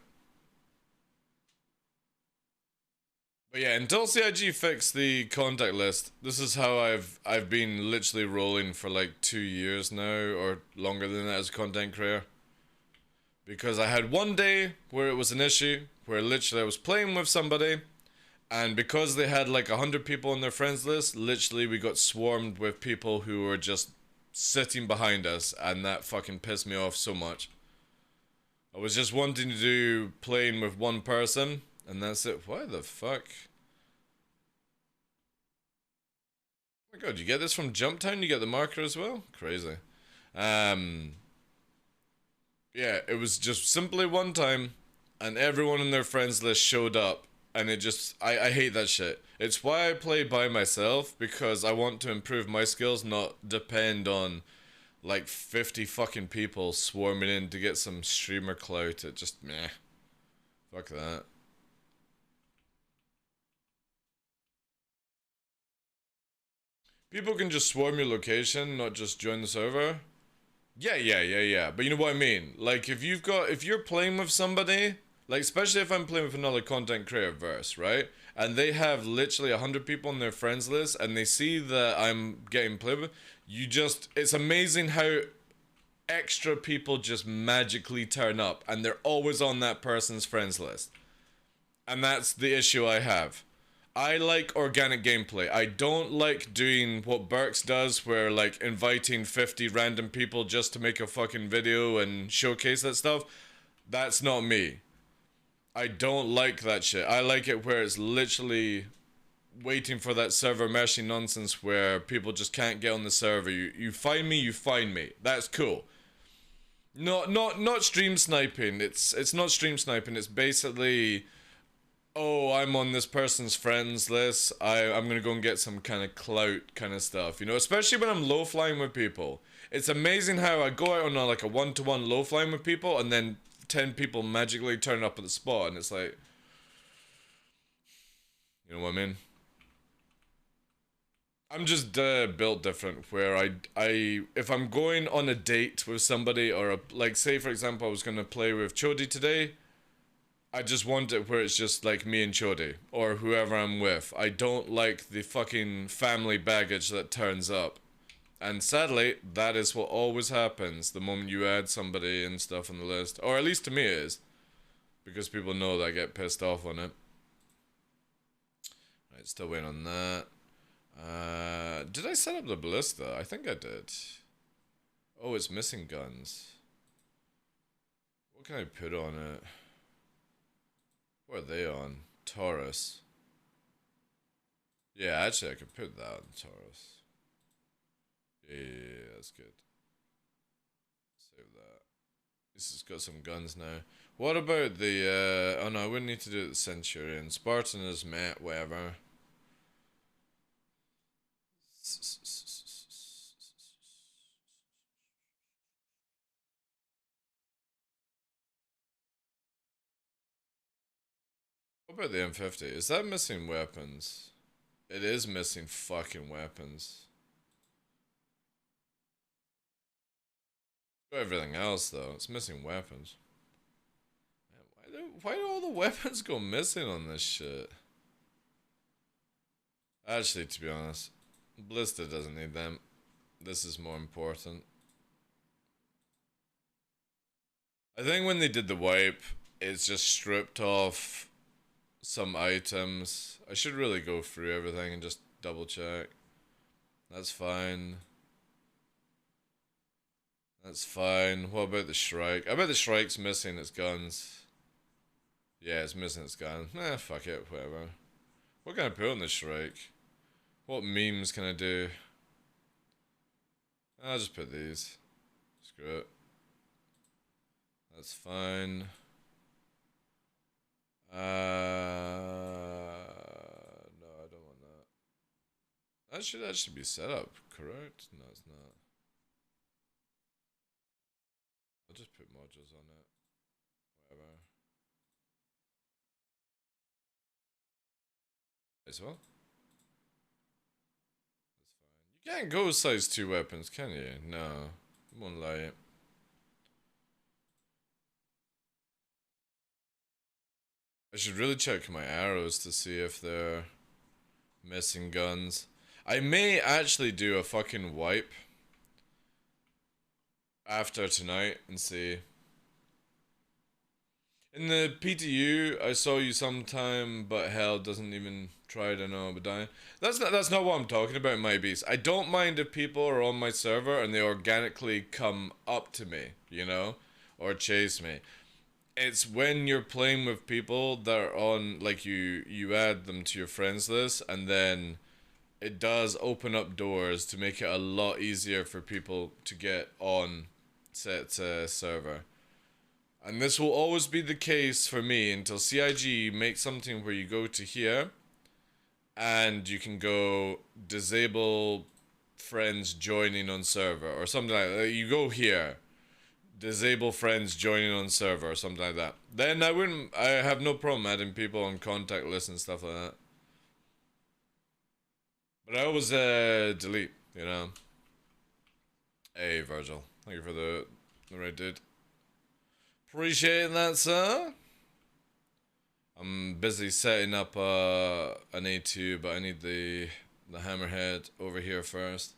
But yeah, until CIG fix the contact list, this is how I've been literally rolling for like 2 years now, or longer than that as a content creator. Because I had one day where it was an issue, where literally I was playing with somebody, and because they had like 100 people on their friends list, literally we got swarmed with people who were just sitting behind us, and that fucking pissed me off so much. I was just wanting to do playing with one person, and that's it. Why the fuck? Oh my god, you get this from Jump Town? You get the marker as well? Crazy. Yeah, it was just simply one time, and everyone in their friends list showed up, and it just, I hate that shit. It's why I play by myself, because I want to improve my skills, not depend on like 50 fucking people swarming in to get some streamer clout. It just, meh. Fuck that. People can just swarm your location, not just join the server. Yeah. But you know what I mean? Like, if you're playing with somebody, like, especially if I'm playing with another content creator verse, right? And they have literally 100 people on their friends list, and they see that I'm getting played with, it's amazing how extra people just magically turn up, and they're always on that person's friends list. And that's the issue I have. I like organic gameplay. I don't like doing what Burks does, where like inviting 50 random people just to make a fucking video and showcase that stuff. That's not me. I don't like that shit. I like it where it's literally waiting for that server meshing nonsense where people just can't get on the server. You find me, you find me. That's cool. Not stream sniping. It's not stream sniping. It's basically, oh, I'm on this person's friends list, I'm gonna go and get some kind of clout kind of stuff, you know, especially when I'm low flying with people. It's amazing how I go out on like a one-to-one low flying with people, and then 10 people magically turn up at the spot, and it's like, you know what I mean? I'm just built different, where if I'm going on a date with somebody, or like, say for example I was gonna play with Chody today, I just want it where it's just like me and Chody, or whoever I'm with. I don't like the fucking family baggage that turns up. And sadly, that is what always happens the moment you add somebody and stuff on the list. Or at least to me it is. Because people know that I get pissed off on it. Right, still waiting on that. Did I set up the ballista? I think I did. Oh, it's missing guns. What can I put on it? What are they on? Taurus. Yeah, actually I could put that on Taurus. Yeah, that's good. Save that. This has got some guns now. What about the, oh no, I wouldn't need to do it the Centurion. Spartan is meh, whatever. What about the M50? Is that missing weapons? It is missing fucking weapons. Everything else though, it's missing weapons. Man, why do all the weapons go missing on this shit? Actually, to be honest, Blister doesn't need them. This is more important. I think when they did the wipe, it's just stripped off some items. I should really go through everything and just double check. That's fine. That's fine. What about the Shrike? I bet the Shrike's missing its guns. Yeah, it's missing its gun. Fuck it, whatever. What can I put on the Shrike? What memes can I do? I'll just put these. Screw it. That's fine. No, I don't want that. That should actually be set up, correct? No, it's not. I'll just put modules on it. Whatever. As well. That's fine. You can't go size 2 weapons, can you? No. I won't lie. I should really check my arrows to see if they're missing guns. I may actually do a fucking wipe after tonight and see. In the PTU, I saw you sometime, but hell doesn't even try to know about dying. That's not what I'm talking about, my beast. I don't mind if people are on my server and they organically come up to me, you know, or chase me. It's when you're playing with people that are on, like, you add them to your friends list, and then it does open up doors to make it a lot easier for people to get on set server. And this will always be the case for me until CIG makes something where you go to here and you can go disable friends joining on server or something like that. You go here, disable friends joining on server or something like that. Then I have no problem adding people on contact lists and stuff like that. But I always delete, you know. Hey Virgil, thank you for the right dude. Appreciate that, sir. I'm busy setting up an A2, but I need the hammerhead over here first.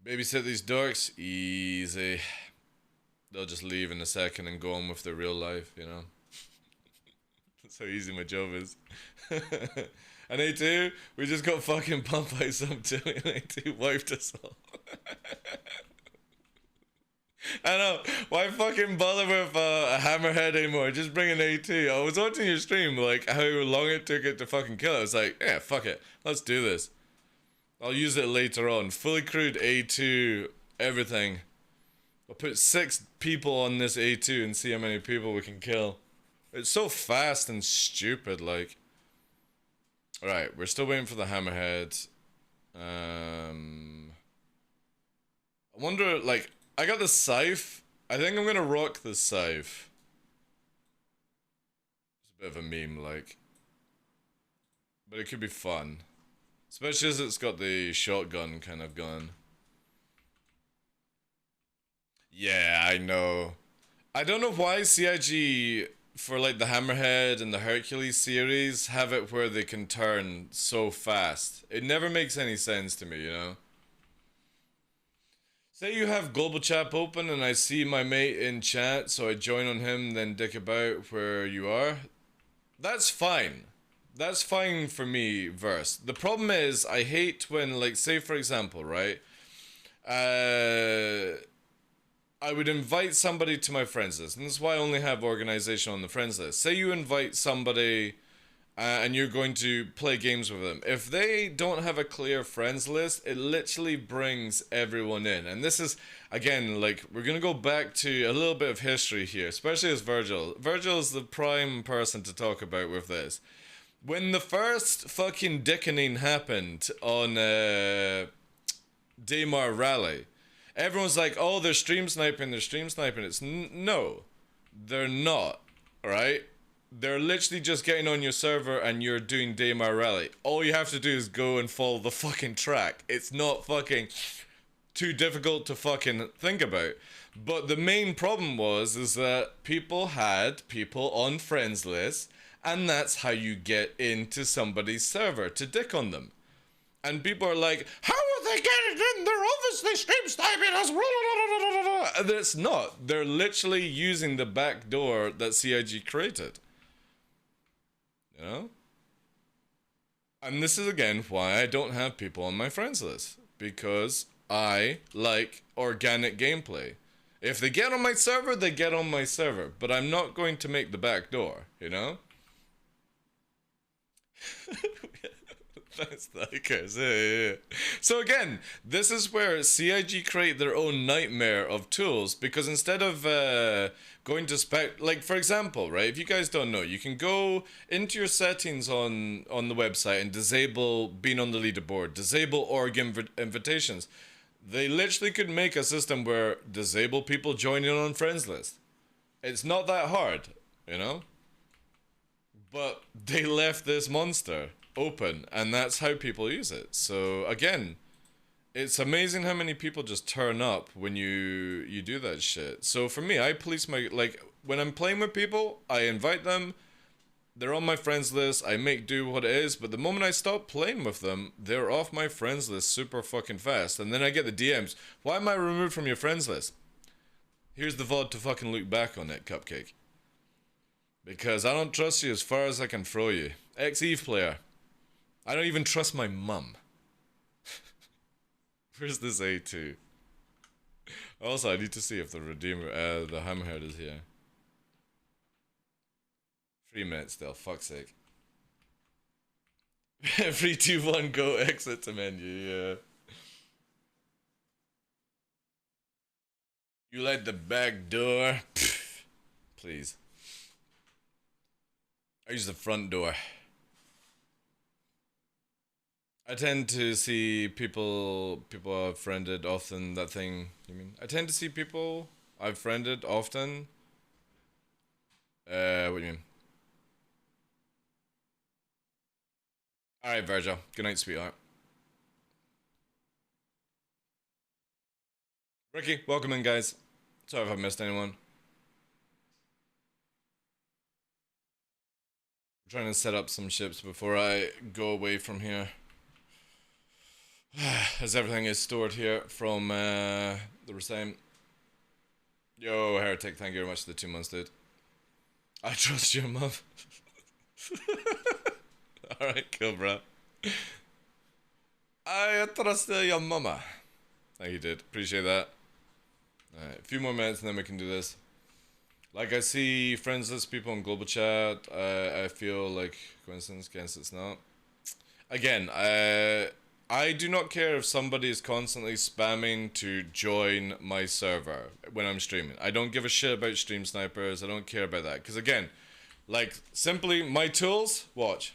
Babysit these dorks, easy. They'll just leave in a second and go on with their real life, you know. That's how easy my job is. An A2, we just got fucking pumped by some too, and A2 wiped us all. I know, why fucking bother with a hammerhead anymore? Just bring an A2. I was watching your stream, like, how long it took it to fucking kill it. I was like, yeah, fuck it. Let's do this. I'll use it later on. Fully crewed A2, everything. I'll put 6 people on this A2 and see how many people we can kill. It's so fast and stupid, like. Alright, we're still waiting for the hammerhead. I wonder, like, I got the scythe. I think I'm gonna rock the scythe. It's a bit of a meme, like. But it could be fun. Especially as it's got the shotgun kind of gun. Yeah, I know. I don't know why CIG, for like the Hammerhead and the Hercules series, have it where they can turn so fast. It never makes any sense to me, you know? Say you have Global Chat open and I see my mate in chat, so I join on him, then dick about where you are. That's fine. That's fine for me, Verse. The problem is, I hate when, like, say for example, right? I would invite somebody to my friends list, and this is why I only have organization on the friends list. Say you invite somebody and you're going to play games with them. If they don't have a clear friends list, it literally brings everyone in. And this is, again, like, we're going to go back to a little bit of history here, especially as Virgil. Virgil is the prime person to talk about with this. When the first fucking dickening happened on Daymar Rally, everyone's like, oh, they're stream sniping, they're stream sniping. It's no, they're not, alright? They're literally just getting on your server and you're doing Daymar Rally. All you have to do is go and follow the fucking track. It's not fucking too difficult to fucking think about. But the main problem is that people had people on friends lists, and that's how you get into somebody's server to dick on them. And people are like, how are they getting in? They're obviously stream sniping us. And it's not. They're literally using the back door that CIG created. You know? And this is again why I don't have people on my friends list. Because I like organic gameplay. If they get on my server, they get on my server. But I'm not going to make the back door, you know? That's likers. Yeah. So again, this is where CIG create their own nightmare of tools, because instead of going to spec, like for example, right, if you guys don't know, you can go into your settings on the website and disable being on the leaderboard, disable org invitations. They literally could make a system where disable people joining on friends list. It's not that hard, you know? But they left this monster open, and that's how people use it. So again, it's amazing how many people just turn up when you do that shit. So for me, I police my, like, when I'm playing with people, I invite them, they're on my friends list, I make do what it is, but the moment I stop playing with them, they're off my friends list super fucking fast. And then I get the DMs, why am I removed from your friends list? Here's the VOD to fucking look back on it, Cupcake. Because I don't trust you as far as I can throw you. Ex-Eve player. I don't even trust my mum. Where's this A2? Also, I need to see if the Redeemer, the Hammerhead is here. 3 minutes still, fuck's sake. 3, 2, 1, go, exit to menu, yeah. You like the back door? Pfft, please. I use the front door. I tend to see people I've friended often, that thing, you mean? I tend to see people I've friended often. What do you mean? Alright, Virgil. Good night, sweetheart. Ricky, welcome in, guys. Sorry if I missed anyone. I'm trying to set up some ships before I go away from here. As everything is stored here from the same. Yo, Heretic, thank you very much for the 2 months, dude. I trust your mum. Alright, cool, bro. I trust your mama. Thank you, dude. Appreciate that. Alright, a few more minutes and then we can do this. Like, I see friends list people in global chat. I feel like coincidence, guess it's not. Again, I do not care if somebody is constantly spamming to join my server when I'm streaming. I don't give a shit about stream snipers. I don't care about that. Because again, like, simply my tools, watch.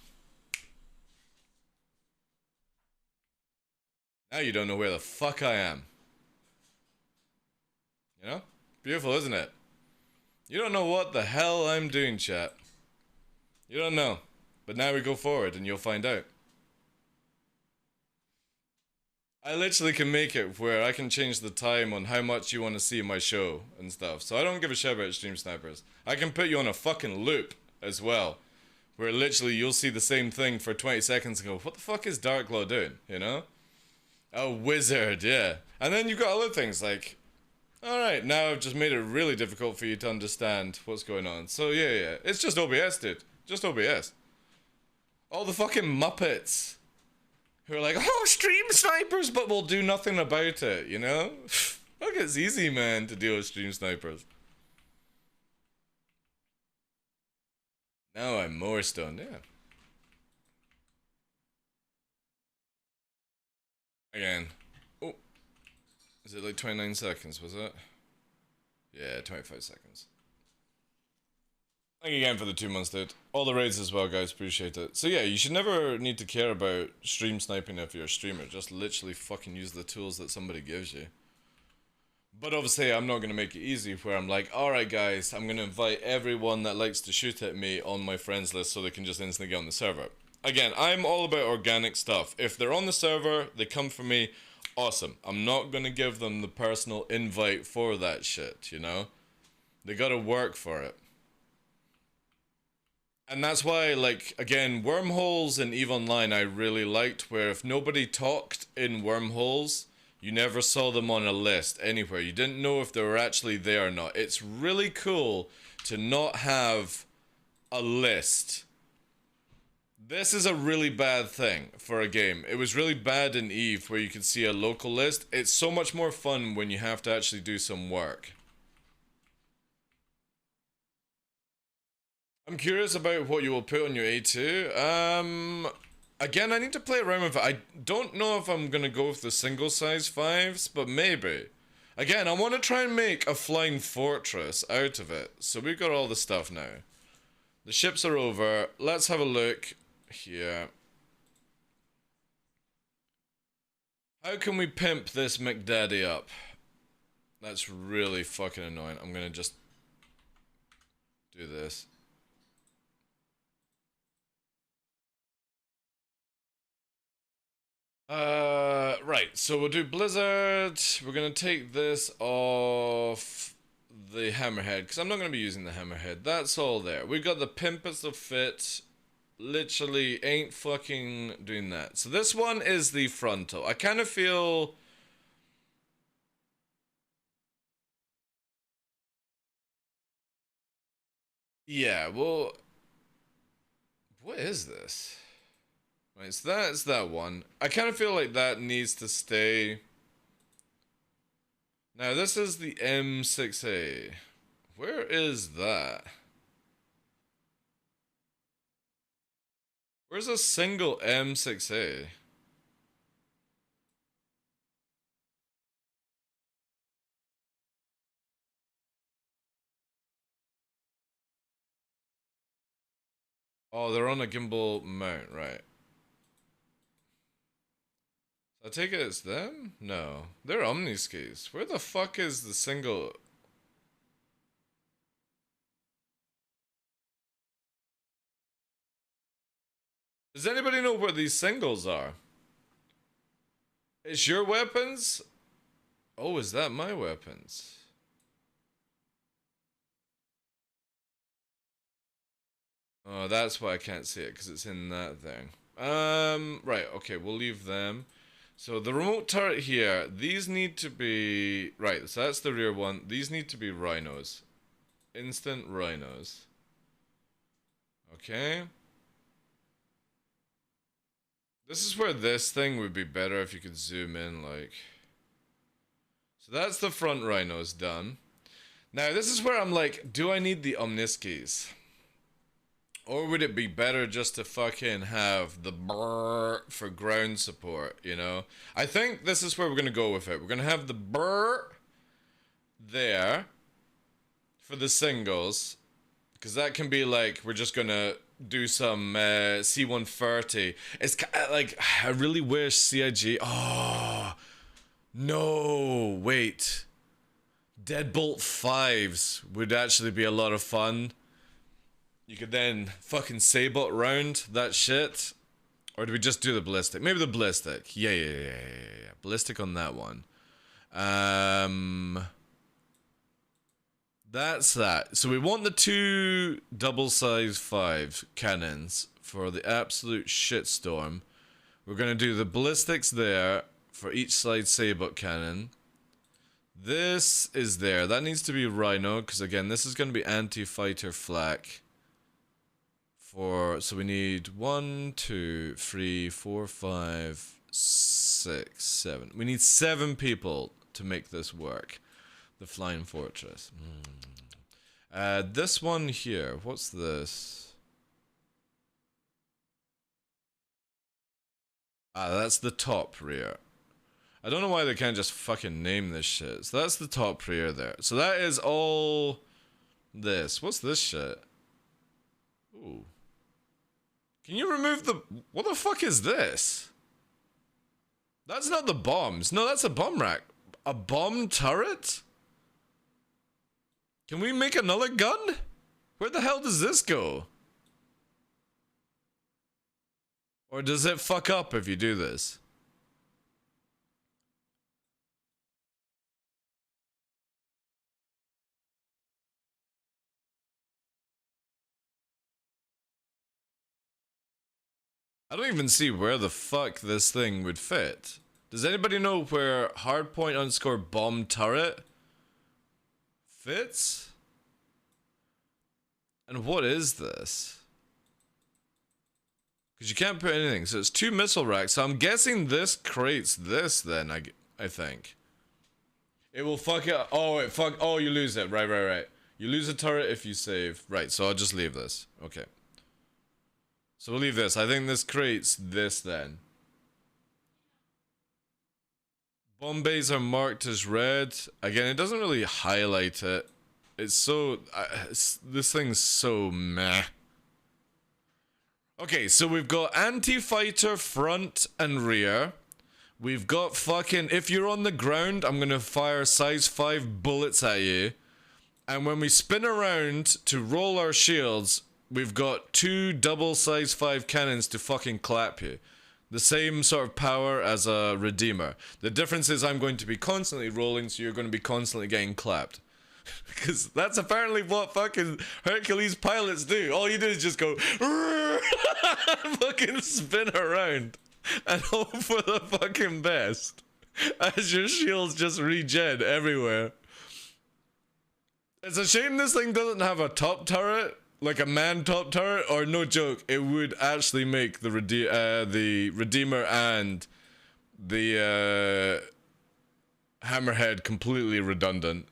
Now you don't know where the fuck I am. You know? Beautiful, isn't it? You don't know what the hell I'm doing, chat. You don't know. But now we go forward and you'll find out. I literally can make it where I can change the time on how much you want to see my show and stuff. So I don't give a shit about stream snipers. I can put you on a fucking loop as well. Where literally you'll see the same thing for 20 seconds and go, what the fuck is TheDarkLaw doing? You know? A wizard, yeah. And then you've got other things like, alright, now I've just made it really difficult for you to understand what's going on. So yeah. It's just OBS, dude. Just OBS. All the fucking Muppets who are like, oh, stream snipers, but we'll do nothing about it, you know? Look, it's easy, man, to deal with stream snipers. Now I'm more stoned, yeah. Again. Oh. Is it like 29 seconds, was it? Yeah, 25 seconds. Thank you again for the 2 months, dude. All the raids as well, guys. Appreciate it. So yeah, you should never need to care about stream sniping if you're a streamer. Just literally fucking use the tools that somebody gives you. But obviously, I'm not going to make it easy where I'm like, alright guys, I'm going to invite everyone that likes to shoot at me on my friends list so they can just instantly get on the server. Again, I'm all about organic stuff. If they're on the server, they come for me, awesome. I'm not gonna give them the personal invite for that shit, you know? They gotta work for it. And that's why, like, again, wormholes in EVE Online I really liked, where if nobody talked in wormholes, you never saw them on a list anywhere. You didn't know if they were actually there or not. It's really cool to not have a list. This is a really bad thing for a game. It was really bad in EVE where you could see a local list. It's so much more fun when you have to actually do some work. I'm curious about what you will put on your A2. Again, I need to play around with it. I don't know if I'm gonna go with the single size 5s, but maybe. Again, I want to try and make a flying fortress out of it. So we've got all the stuff now. The ships are over. Let's have a look here. How can we pimp this McDaddy up? That's really fucking annoying. I'm gonna just do this. Right, so we'll do Blizzard. We're gonna take this off the Hammerhead, because I'm not gonna be using the Hammerhead. That's all there. We've got the Pimpest of Fit. Literally ain't fucking doing that. So this one is the frontal. I kind of feel... Yeah, well... What is this? Right, so that's that one. I kind of feel like that needs to stay. Now, this is the M6A. Where is that? Where's a single M6A? Oh, they're on a gimbal mount, right. I take it it's them? No. They're Omniskis. Where the fuck is the single... Does anybody know where these singles are? It's your weapons? Oh, is that my weapons? Oh, that's why I can't see it, because it's in that thing. Right, okay, we'll leave them. So the remote turret here, these need to be... Right, so that's the rear one. These need to be rhinos. Instant rhinos. Okay. This is where this thing would be better if you could zoom in, like... So that's the front rhinos done. Now, this is where I'm like, do I need the Omniskis? Or would it be better just to fucking have the brrr for ground support, you know? I think this is where we're gonna go with it. We're gonna have the brrr there for the singles. Because that can be like, we're just gonna do some C-130. It's like, I really wish CIG... Oh, no, wait. Deadbolt 5s would actually be a lot of fun. You could then fucking Saybot round that shit. Or do we just do the ballistic? Maybe the ballistic. Yeah. Ballistic on that one. That's that. So we want the 2 double-size 5 cannons for the absolute shitstorm. We're going to do the ballistics there for each side Saybot cannon. This is there. That needs to be Rhino, because again, this is going to be anti-fighter flak. So we need 1, 2, 3, 4, 5, 6, 7. We need 7 people to make this work. The Flying Fortress. This one here. What's this? Ah, that's the top rear. I don't know why they can't just fucking name this shit. So that's the top rear there. So that is all this. What's this shit? Ooh. Can you remove the... What the fuck is this? That's not the bombs. No, that's a bomb rack. A bomb turret? Can we make another gun? Where the hell does this go? Or does it fuck up if you do this? I don't even see where the fuck this thing would fit. Does anybody know where hardpoint_bomb turret fits? And what is this? Because you can't put anything. So it's 2 missile racks. So I'm guessing this creates this then, I think. It will fuck it. Oh, oh, you lose it. Right. You lose a turret if you save. Right, so I'll just leave this. Okay. So we'll leave this. I think this creates this then. Bomb bays are marked as red. Again, it doesn't really highlight it. It's so... this thing's so meh. Okay, so we've got anti-fighter front and rear. We've got fucking... If you're on the ground, I'm gonna fire size 5 bullets at you. And when we spin around to roll our shields, we've got 2 double size 5 cannons to fucking clap you. The same sort of power as a Redeemer. The difference is I'm going to be constantly rolling, so you're going to be constantly getting clapped. Because that's apparently what fucking Hercules pilots do. All you do is just go fucking spin around and hope for the fucking best as your shields just regen everywhere. It's a shame this thing doesn't have a top turret, like a man top turret, or no joke, it would actually make the Redeemer and the Hammerhead completely redundant.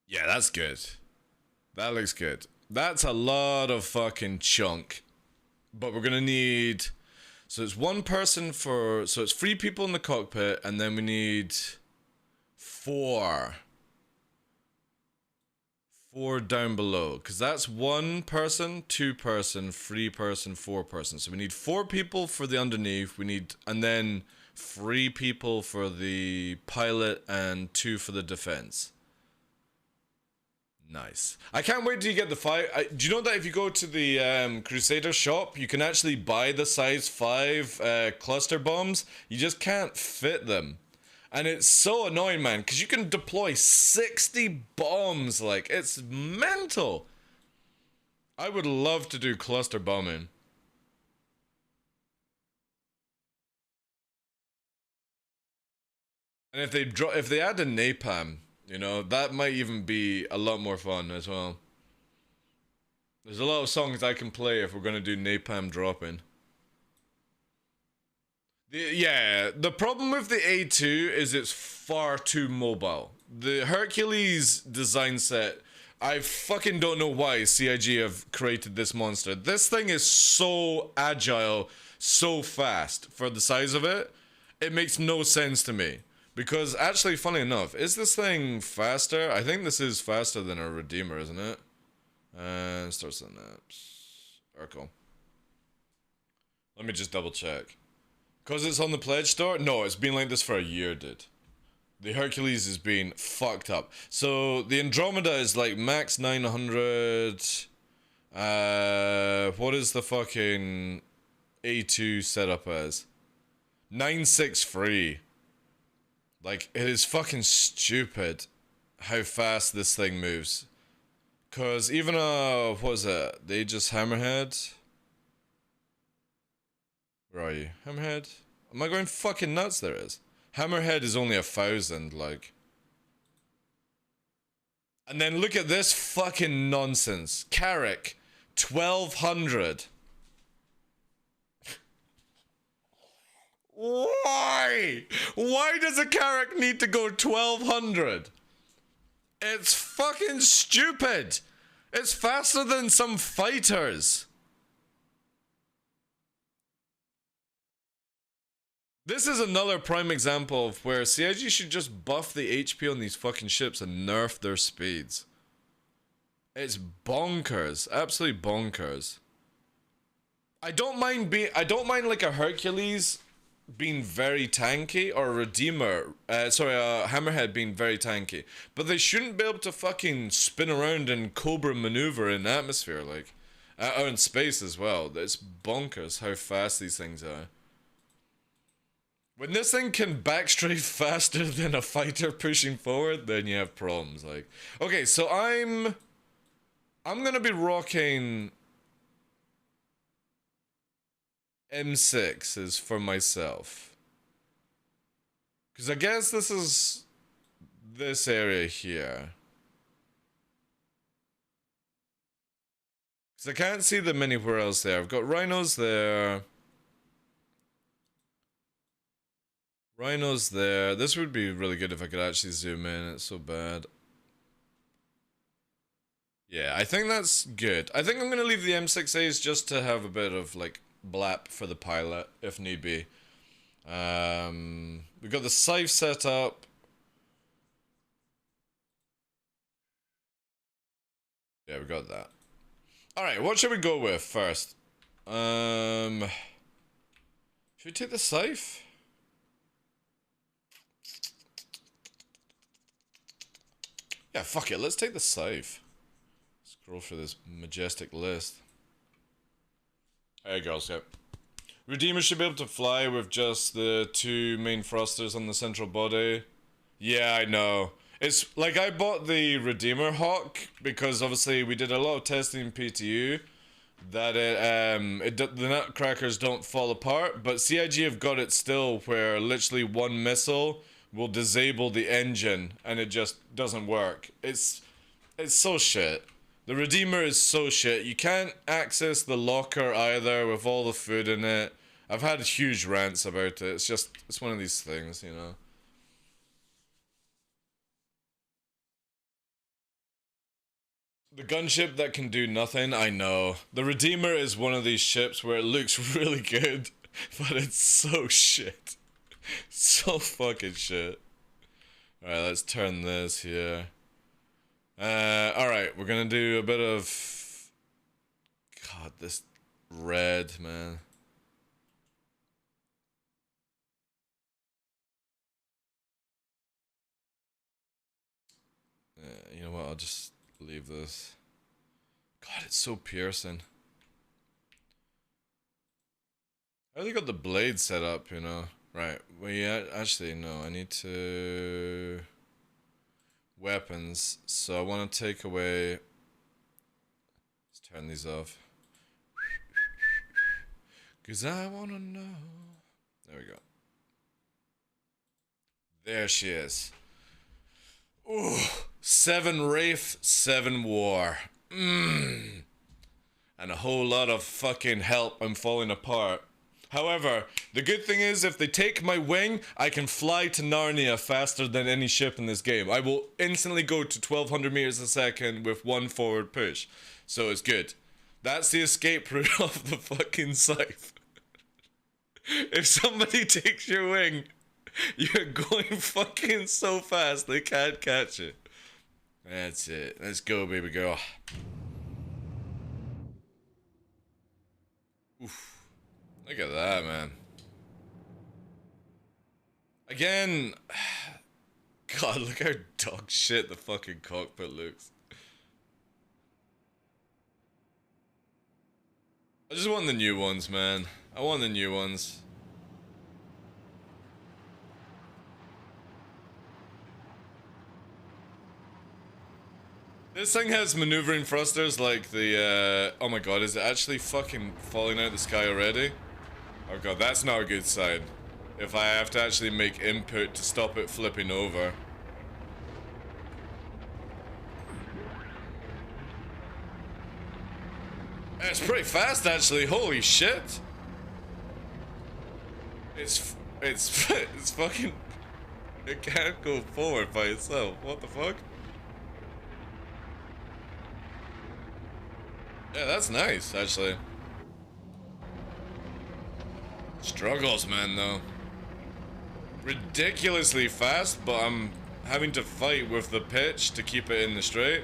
Yeah, that's good. That looks good. That's a lot of fucking chunk. But we're gonna need... So it's 1 person for... So it's 3 people in the cockpit, and then we need 4. 4 down below. Because that's 1 person, 2 person, 3 person, 4 person. So we need 4 people for the underneath. We need... And then 3 people for the pilot and 2 for the defense. Nice. I can't wait till you get the 5. Do you know that if you go to the Crusader shop, you can actually buy the size 5 cluster bombs? You just can't fit them. And it's so annoying, man, because you can deploy 60 bombs. Like, it's mental. I would love to do cluster bombing. And if they add a napalm, you know, that might even be a lot more fun as well. There's a lot of songs I can play if we're gonna do napalm dropping. Yeah, the problem with the A2 is it's far too mobile. The Hercules design set, I fucking don't know why CIG have created this monster. This thing is so agile, so fast for the size of it. It makes no sense to me. Because, actually, funny enough, is this thing faster? I think this is faster than a Redeemer, isn't it? Starts on that. Urkel. Let me just double check. Because it's on the pledge store? No, it's been like this for a year, dude. The Hercules is being fucked up. So, the Andromeda is like max 900. What is the fucking A2 setup as? 963. Like, it is fucking stupid how fast this thing moves. Cause even what was it? The Aegis Hammerhead? Where are you? Hammerhead? Am I going fucking nuts? There is. Hammerhead is only 1,000, like. And then look at this fucking nonsense. Carrick, 1,200. Why? Why does a Carrick need to go 1,200? It's fucking stupid. It's faster than some fighters. This is another prime example of where CIG should just buff the HP on these fucking ships and nerf their speeds. It's bonkers. Absolutely bonkers. I don't mind like a Hercules being very tanky, or a Redeemer, a Hammerhead being very tanky, but they shouldn't be able to fucking spin around and Cobra maneuver in atmosphere, like, or in space as well. It's bonkers how fast these things are. When this thing can backstrafe faster than a fighter pushing forward, then you have problems, like. Okay, so I'm gonna be rocking M6 is for myself. Because I guess this is this area here. Because I can't see them anywhere else there. I've got rhinos there. Rhinos there. This would be really good if I could actually zoom in. It's so bad. Yeah, I think that's good. I think I'm going to leave the M6As just to have a bit of, like, blap for the pilot, if need be. We've got the scythe set up. Yeah, we got that. Alright, what should we go with first? Should we take the scythe? Yeah, fuck it, let's take the scythe. Scroll through this majestic list. Hey, girls, yep. Redeemer should be able to fly with just the two main thrusters on the central body. Yeah, I know. It's like I bought the Redeemer Hawk because obviously we did a lot of testing in PTU that the nutcrackers don't fall apart, but CIG have got it still where literally one missile will disable the engine and it just doesn't work. It's so shit. The Redeemer is so shit. You can't access the locker either with all the food in it. I've had huge rants about it. It's one of these things, you know. The gunship that can do nothing, I know. The Redeemer is one of these ships where it looks really good, but it's so shit. So fucking shit. Alright, let's turn this here. Alright, we're gonna do a bit of... God, this red, man. You know what, I'll just leave this. God, it's so piercing. I really got the blade set up, you know. Right, well, yeah, actually, no, I need to... Weapons, so I want to take away... Let's turn these off. Cause I want to know... There we go. There she is. Ooh, 7 Wraith, 7 War. And a whole lot of fucking help. I'm falling apart. However, the good thing is if they take my wing, I can fly to Narnia faster than any ship in this game. I will instantly go to 1200 meters a second with one forward push. So it's good. That's the escape route of the fucking scythe. If somebody takes your wing, you're going fucking so fast they can't catch it. That's it. Let's go, baby girl. Oof. Look at that, man. Again, God, look how dog shit the fucking cockpit looks. I just want the new ones, man. I want the new ones. This thing has maneuvering thrusters like the, oh my god, is it actually fucking falling out of the sky already? Oh god, that's not a good sign. If I have to actually make input to stop it flipping over. It's pretty fast actually, holy shit! It's fucking... It can't go forward by itself, what the fuck? Yeah, that's nice, actually. Struggles, man, though. Ridiculously fast, but I'm having to fight with the pitch to keep it in the straight.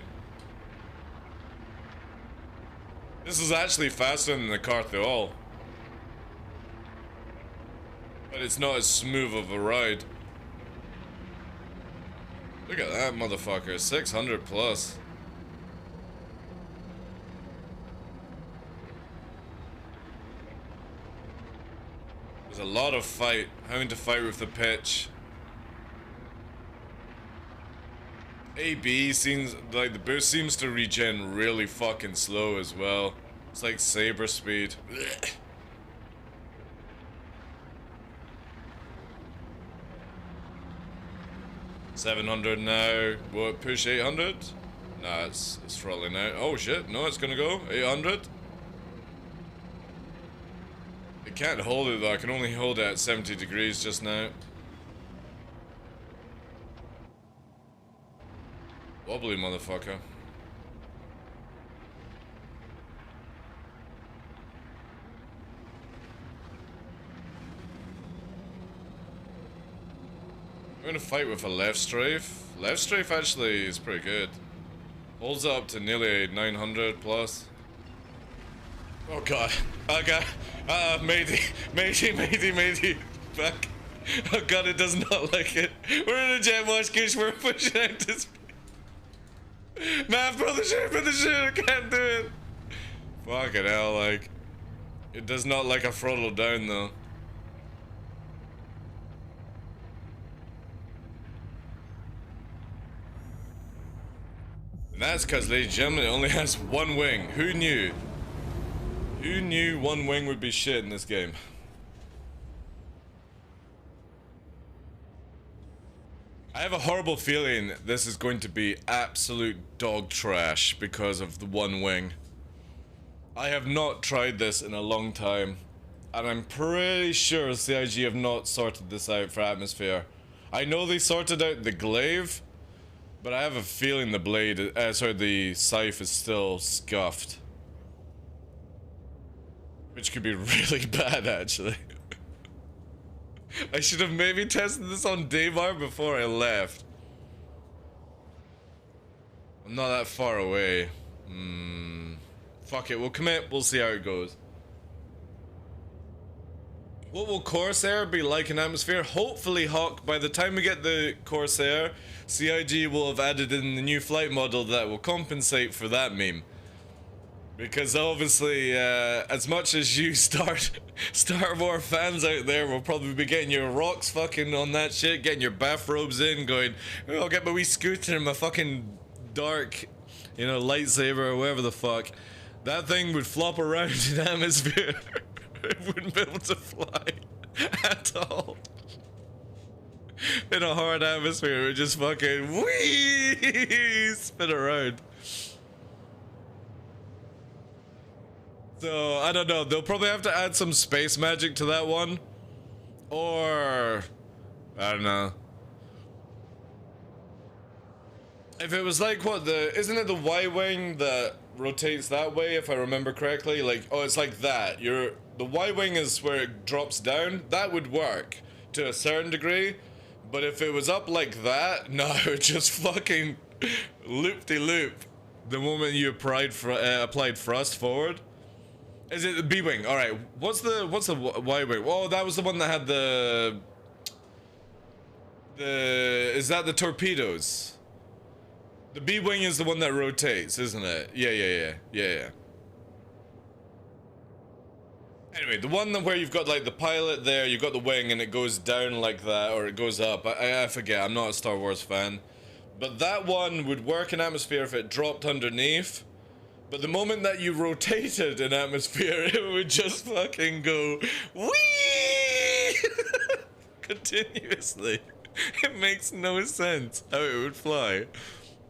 This is actually faster than the Carthiol. But it's not as smooth of a ride. Look at that motherfucker, 600 plus. There's a lot of fight, having to fight with the pitch. AB seems like the boost seems to regen really fucking slow as well. It's like saber speed. 700 now. Will it push 800? Nah, it's throttling out. Oh shit, no, it's gonna go 800. It can't hold it though, I can only hold it at 70 degrees just now. Wobbly motherfucker. I'm gonna fight with a left strafe. Left strafe actually is pretty good. Holds up to nearly 900 plus. Oh god. Okay. Matey. Back. Oh god, it does not like it. We're in a jet wash case, we're pushing out this. Man, throw the shit, I can't do it. Fucking hell, like. It does not like a throttle down though. And that's because, ladies and gentlemen, it only has one wing. Who knew? Who knew one wing would be shit in this game? I have a horrible feeling this is going to be absolute dog trash because of the one wing. I have not tried this in a long time, and I'm pretty sure CIG have not sorted this out for atmosphere. I know they sorted out the glaive, but I have a feeling the blade, the scythe is still scuffed. Which could be really bad, actually. I should have maybe tested this on Daymar before I left. I'm not that far away. Fuck it, we'll commit, we'll see how it goes. What will Corsair be like in atmosphere? Hopefully, Hawk, by the time we get the Corsair, CIG will have added in the new flight model that will compensate for that meme. Because obviously, as much as you Star Wars fans out there will probably be getting your rocks fucking on that shit, getting your bathrobes in, going, oh, I'll get my wee scooter and my fucking dark, you know, lightsaber or whatever the fuck. That thing would flop around in atmosphere. It wouldn't be able to fly at all. In a hard atmosphere, it would just fucking whee spin around. So, I don't know, they'll probably have to add some space magic to that one. Or, I don't know. If it was like, what, isn't it the Y-wing that rotates that way, if I remember correctly? Like, oh, it's like that. The Y-wing is where it drops down. That would work to a certain degree. But if it was up like that, no, it would just fucking loop-de-loop the moment you applied thrust forward. Is it the B-wing? All right. What's the Y-wing? Oh, that was the one that had is that the torpedoes? The B-wing is the one that rotates, isn't it? Yeah. Anyway, the one where you've got like the pilot there, you've got the wing and it goes down like that, or it goes up. I forget, I'm not a Star Wars fan. But that one would work in atmosphere if it dropped underneath. But the moment that you rotated in atmosphere, it would just fucking go whee continuously. It makes no sense how it would fly.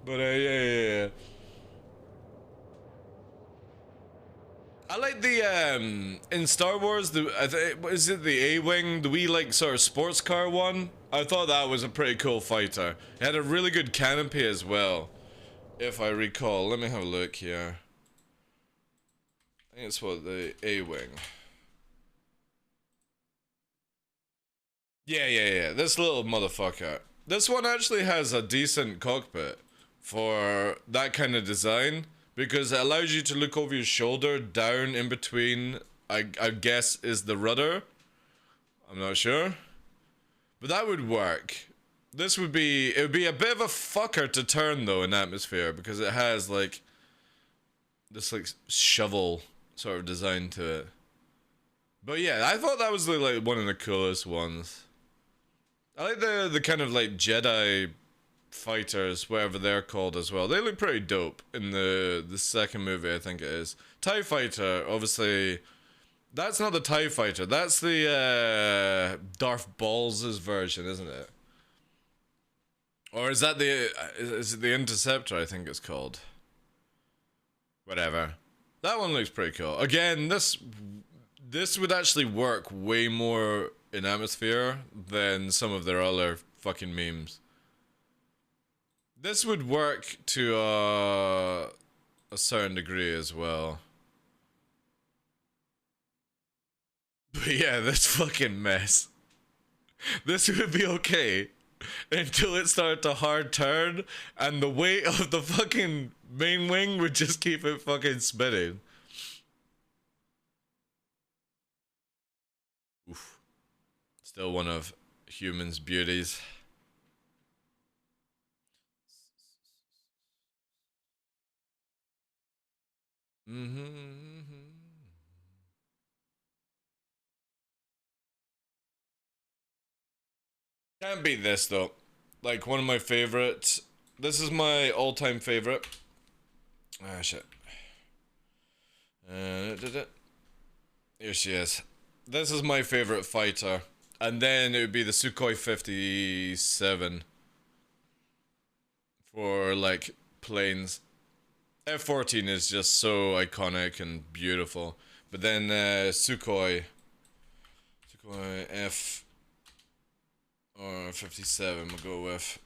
But yeah. I like the in Star Wars, is it the A-wing, the wee like sort of sports car one? I thought that was a pretty cool fighter. It had a really good canopy as well, if I recall. Let me have a look here. I think it's what, the A-wing. Yeah. This little motherfucker. This one actually has a decent cockpit for that kind of design, because it allows you to look over your shoulder down in between, I guess, is the rudder. I'm not sure. But that would work. It would be a bit of a fucker to turn though in atmosphere, because it has like this like shovel sort of design to it. But yeah, I thought that was like one of the coolest ones. I like the kind of like Jedi fighters, whatever they're called as well. They look pretty dope in the second movie, I think it is. TIE Fighter, obviously, that's not the TIE Fighter, that's the Darth Balls' version, isn't it? Or is that the... is it the Interceptor, I think it's called? Whatever. That one looks pretty cool. Again, this would actually work way more in Atmosphere than some of their other fucking memes. This would work to a certain degree as well. But yeah, this fucking mess. This would be okay until it started to hard turn and the weight of the fucking main wing would just keep it fucking spinning. Oof. Still one of humans' beauties. Can't beat this though. Like one of my favorites. This is my all-time favorite. Ah shit. Here she is. This is my favorite fighter. And then it would be the Sukhoi 57. For like planes. F-14 is just so iconic and beautiful. But then Sukhoi F or 57 we'll go with.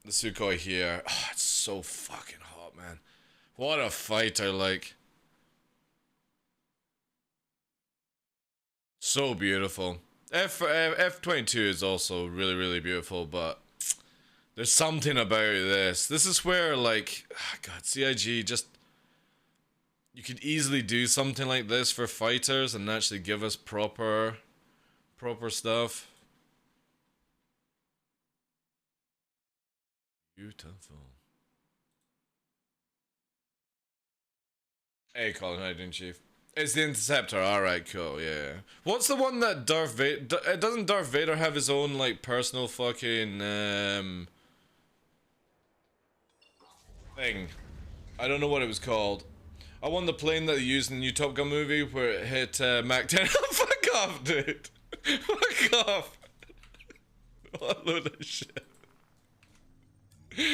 The Sukhoi here. Oh, it's so fucking hot, man. What a fighter, like. So beautiful. F-22 is also really, really beautiful, but there's something about this. This is where, like, oh God, CIG just... You could easily do something like this for fighters and actually give us proper stuff. Beautiful. Hey, Colin, how you doing, Chief? It's the Interceptor. Alright, cool, yeah. What's the one that Darth Vader... Doesn't Darth Vader have his own, like, personal fucking, thing? I don't know what it was called. I won the plane that they used in the new Top Gun movie where it hit, Mach 10. Fuck off, dude! Fuck off! What a load of shit.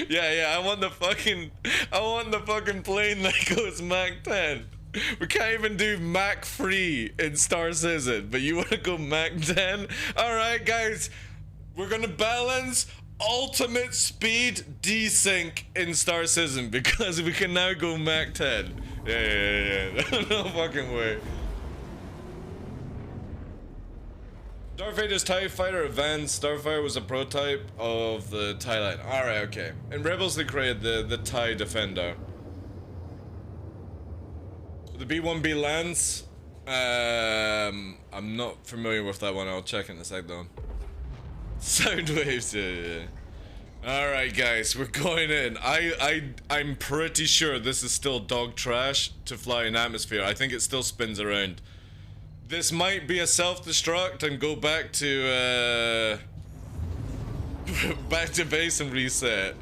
Yeah, I want the fucking plane that goes Mach 10. We can't even do Mach 3 in Star Citizen, but you want to go Mach 10? Alright, guys, we're gonna balance ultimate speed desync in Star Citizen because we can now go Mach 10. Yeah. No fucking way. Darth Vader's TIE Fighter Advanced Starfire was a prototype of the TIE line. Alright, okay. In Rebels they created the TIE Defender. The B-1B Lance, I'm not familiar with that one. I'll check in a sec though. Sound waves, yeah. Alright guys, we're going in. I'm pretty sure this is still dog trash to fly in atmosphere. I think it still spins around. This might be a self-destruct and go back to back to base and reset.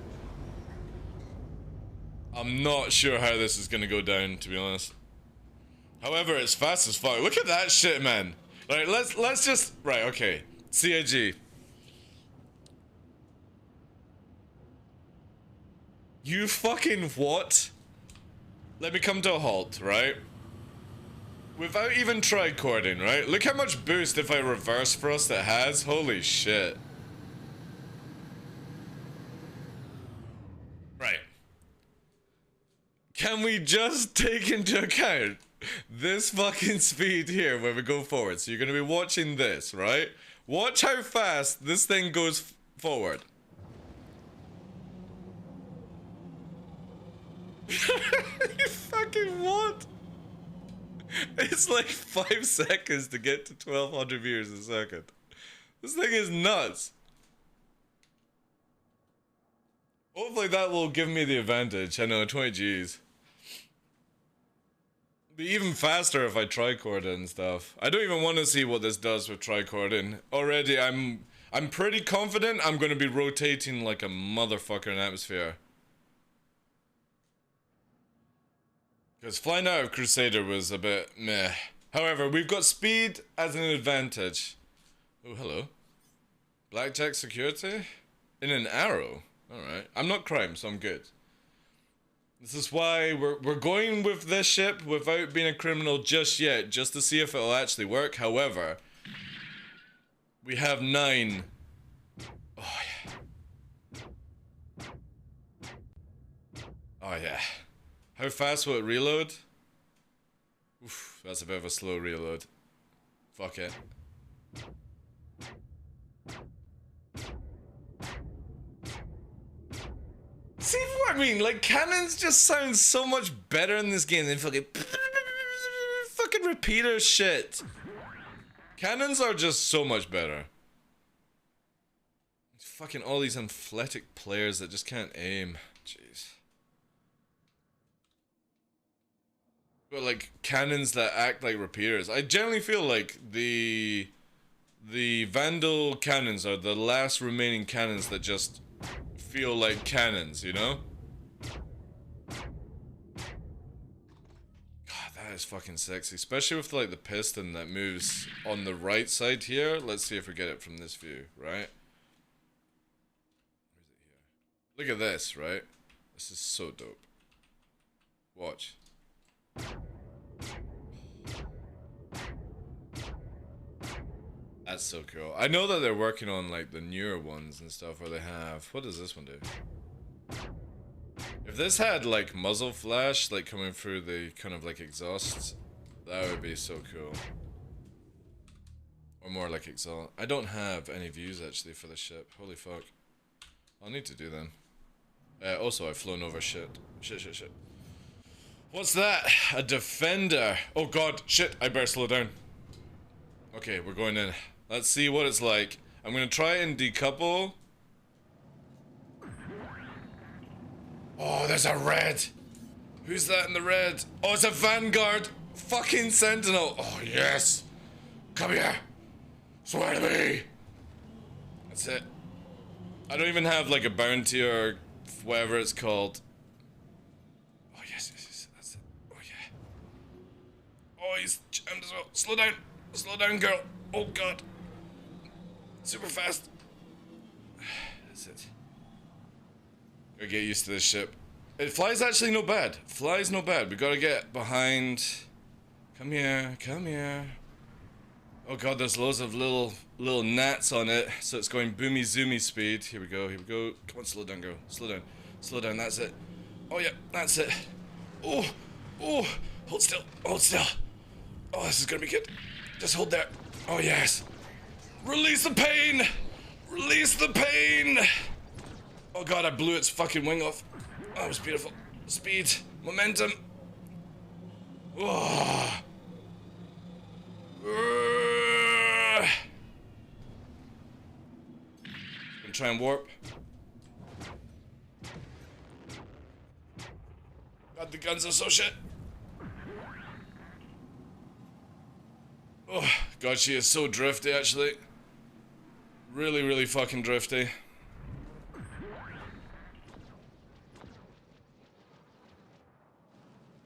I'm not sure how this is gonna go down, to be honest. However, it's fast as fuck. Look at that shit, man. Right, let's just... Right, okay. CIG. You fucking what? Let me come to a halt, right? Without even tricording, right? Look how much boost if I reverse thrust it has. Holy shit. Right. Can we just take into account this fucking speed here when we go forward? So you're gonna be watching this, right? Watch how fast this thing goes forward. You fucking what? It's like 5 seconds to get to 1200 meters a second. This thing is nuts. Hopefully that will give me the advantage. I know, 20 Gs. Be even faster if I tricord it and stuff. I don't even want to see what this does with tricording. Already I'm pretty confident I'm going to be rotating like a motherfucker in atmosphere. Because flying out of Crusader was a bit meh. However, we've got speed as an advantage. Oh, hello. Blackjack security? In an arrow? Alright. I'm not crime, so I'm good. This is why we're going with this ship without being a criminal just yet, just to see if it'll actually work. However, we have 9. Oh yeah. Oh yeah. How fast will it reload? Oof, that's a bit of a slow reload. Fuck it. See what I mean? Like, cannons just sound so much better in this game than fucking repeater shit. Cannons are just so much better. Fucking all these athletic players that just can't aim. Jeez. But like cannons that act like repeaters. I generally feel like the Vandal cannons are the last remaining cannons that just feel like cannons, you know? God, that is fucking sexy. Especially with like the piston that moves on the right side here. Let's see if we get it from this view, right? Where's it here? Look at this, right? This is so dope. Watch. That's so cool. I know that they're working on like the newer ones and stuff where they have... What does this one do? If this had like muzzle flash like coming through the kind of like exhausts, that would be so cool. Or more like exhaust. I don't have any views actually for the ship. Holy fuck. I'll need to do them. Also, I've flown over shit. Shit. What's that? A defender. Oh god, shit, I better slow down. Okay, we're going in. Let's see what it's like. I'm gonna try and decouple. Oh, there's a red. Who's that in the red? Oh, it's a Vanguard fucking Sentinel. Oh, yes. Come here. Swear to me. That's it. I don't even have like a bounty or whatever it's called. Oh, yes. That's it. Oh, yeah. Oh, he's jammed as well. Slow down. Slow down, girl. Oh, God. Super fast. That's it. Gotta get used to this ship. It flies actually no bad. Flies no bad. We gotta get behind. Come here. Come here. Oh, God, there's loads of little gnats on it. So it's going boomy zoomy speed. Here we go. Here we go. Come on, slow down, girl. Slow down. Slow down. That's it. Oh, yeah. That's it. Oh. Oh. Hold still. Hold still. Oh, this is gonna be good. Just hold there. Oh, yes. Release the pain! Release the pain! Oh god, I blew its fucking wing off. Oh, that was beautiful. Speed. Momentum. Oh. Gonna try and warp. God, the guns are so shit. Oh, god, she is so drifty, actually. Really fucking drifty.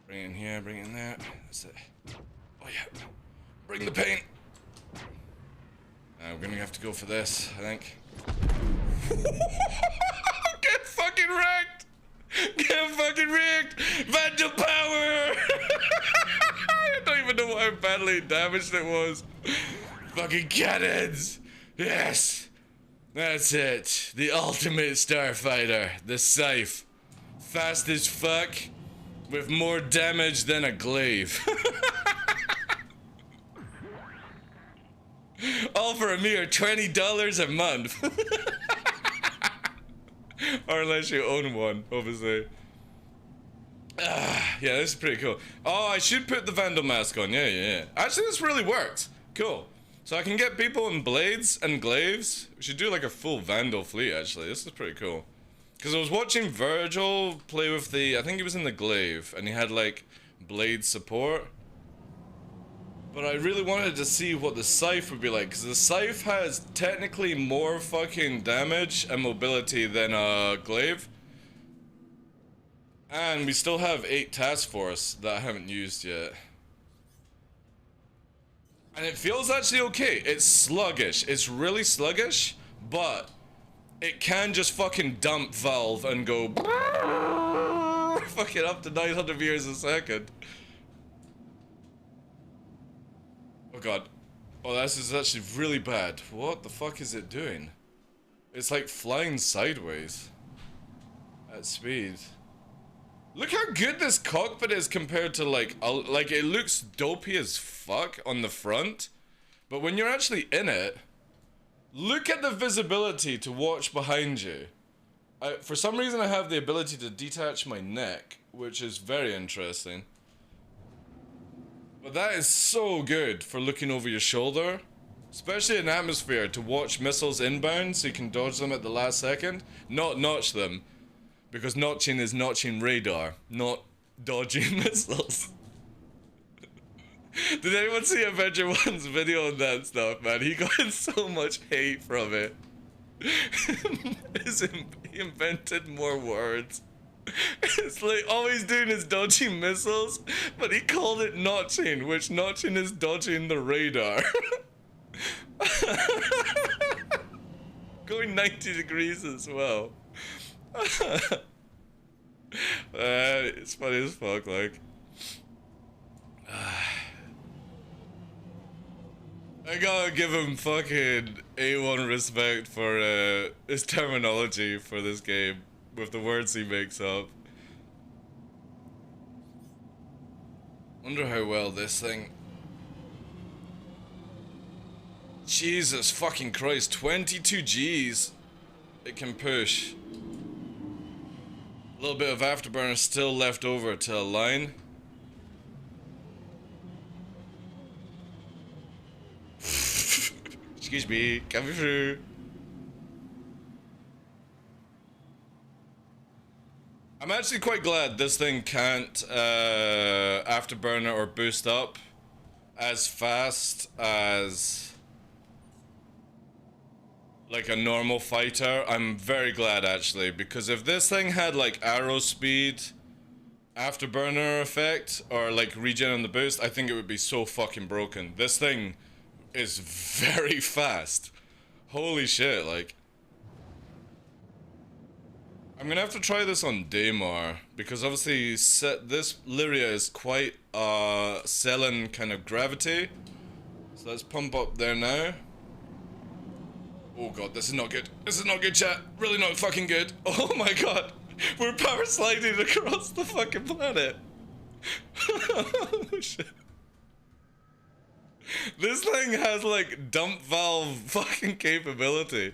Bring it in here, bring it in there. That's it. Oh, yeah. Bring the paint. We're gonna have to go for this, I think. Get fucking wrecked! Get fucking wrecked! Vandal power! I don't even know how badly damaged it was. Fucking cannons! Yes! That's it. The ultimate starfighter. The Scythe. Fast as fuck, with more damage than a glaive. All for a mere $20 a month. Or unless you own one, obviously. Yeah, this is pretty cool. Oh, I should put the Vandal mask on. Yeah. Actually, this really worked. Cool. So I can get people in blades and glaives. We should do like a full Vandal fleet, actually. This is pretty cool. Because I was watching Virgil play with the... I think he was in the glaive, and he had like blade support. But I really wanted to see what the Scythe would be like, because the Scythe has technically more fucking damage and mobility than a glaive. And we still have 8 task force that I haven't used yet. And it feels actually okay. It's sluggish. It's really sluggish, but it can just fucking dump valve and go fucking up to 900 meters a second. Oh god. Oh, this is actually really bad. What the fuck is it doing? It's like flying sideways at speed. Look how good this cockpit is compared to like it looks dopey as fuck on the front, but when you're actually in it, look at the visibility to watch behind you. For some reason I have the ability to detach my neck, which is very interesting. But that is so good for looking over your shoulder, especially in atmosphere, to watch missiles inbound so you can dodge them at the last second. Not notch them, because notching is notching radar, not dodging missiles. Did anyone see Avenger 1's video on that stuff, man? He got so much hate from it. He invented more words. It's like all he's doing is dodging missiles, but he called it notching, which notching is dodging the radar. Going 90 degrees as well. It's funny as fuck, like. I gotta give him fucking A1 respect for his terminology for this game, with the words he makes up. Wonder how well this thing... Jesus fucking Christ, 22 Gs it can push. A little bit of afterburner still left over to align. Excuse me, coming through. I'm actually quite glad this thing can't afterburner or boost up as fast as like a normal fighter. I'm very glad actually, because if this thing had like arrow speed, afterburner effect, or like regen on the boost, I think it would be so fucking broken. This thing is very fast. Holy shit, like. I'm gonna have to try this on Daymar, because obviously this Lyria is quite selling kind of gravity. So let's pump up there now. Oh god, this is not good. This is not good, chat. Really not fucking good. Oh my god. We're power sliding across the fucking planet. Oh shit. This thing has like dump valve fucking capability.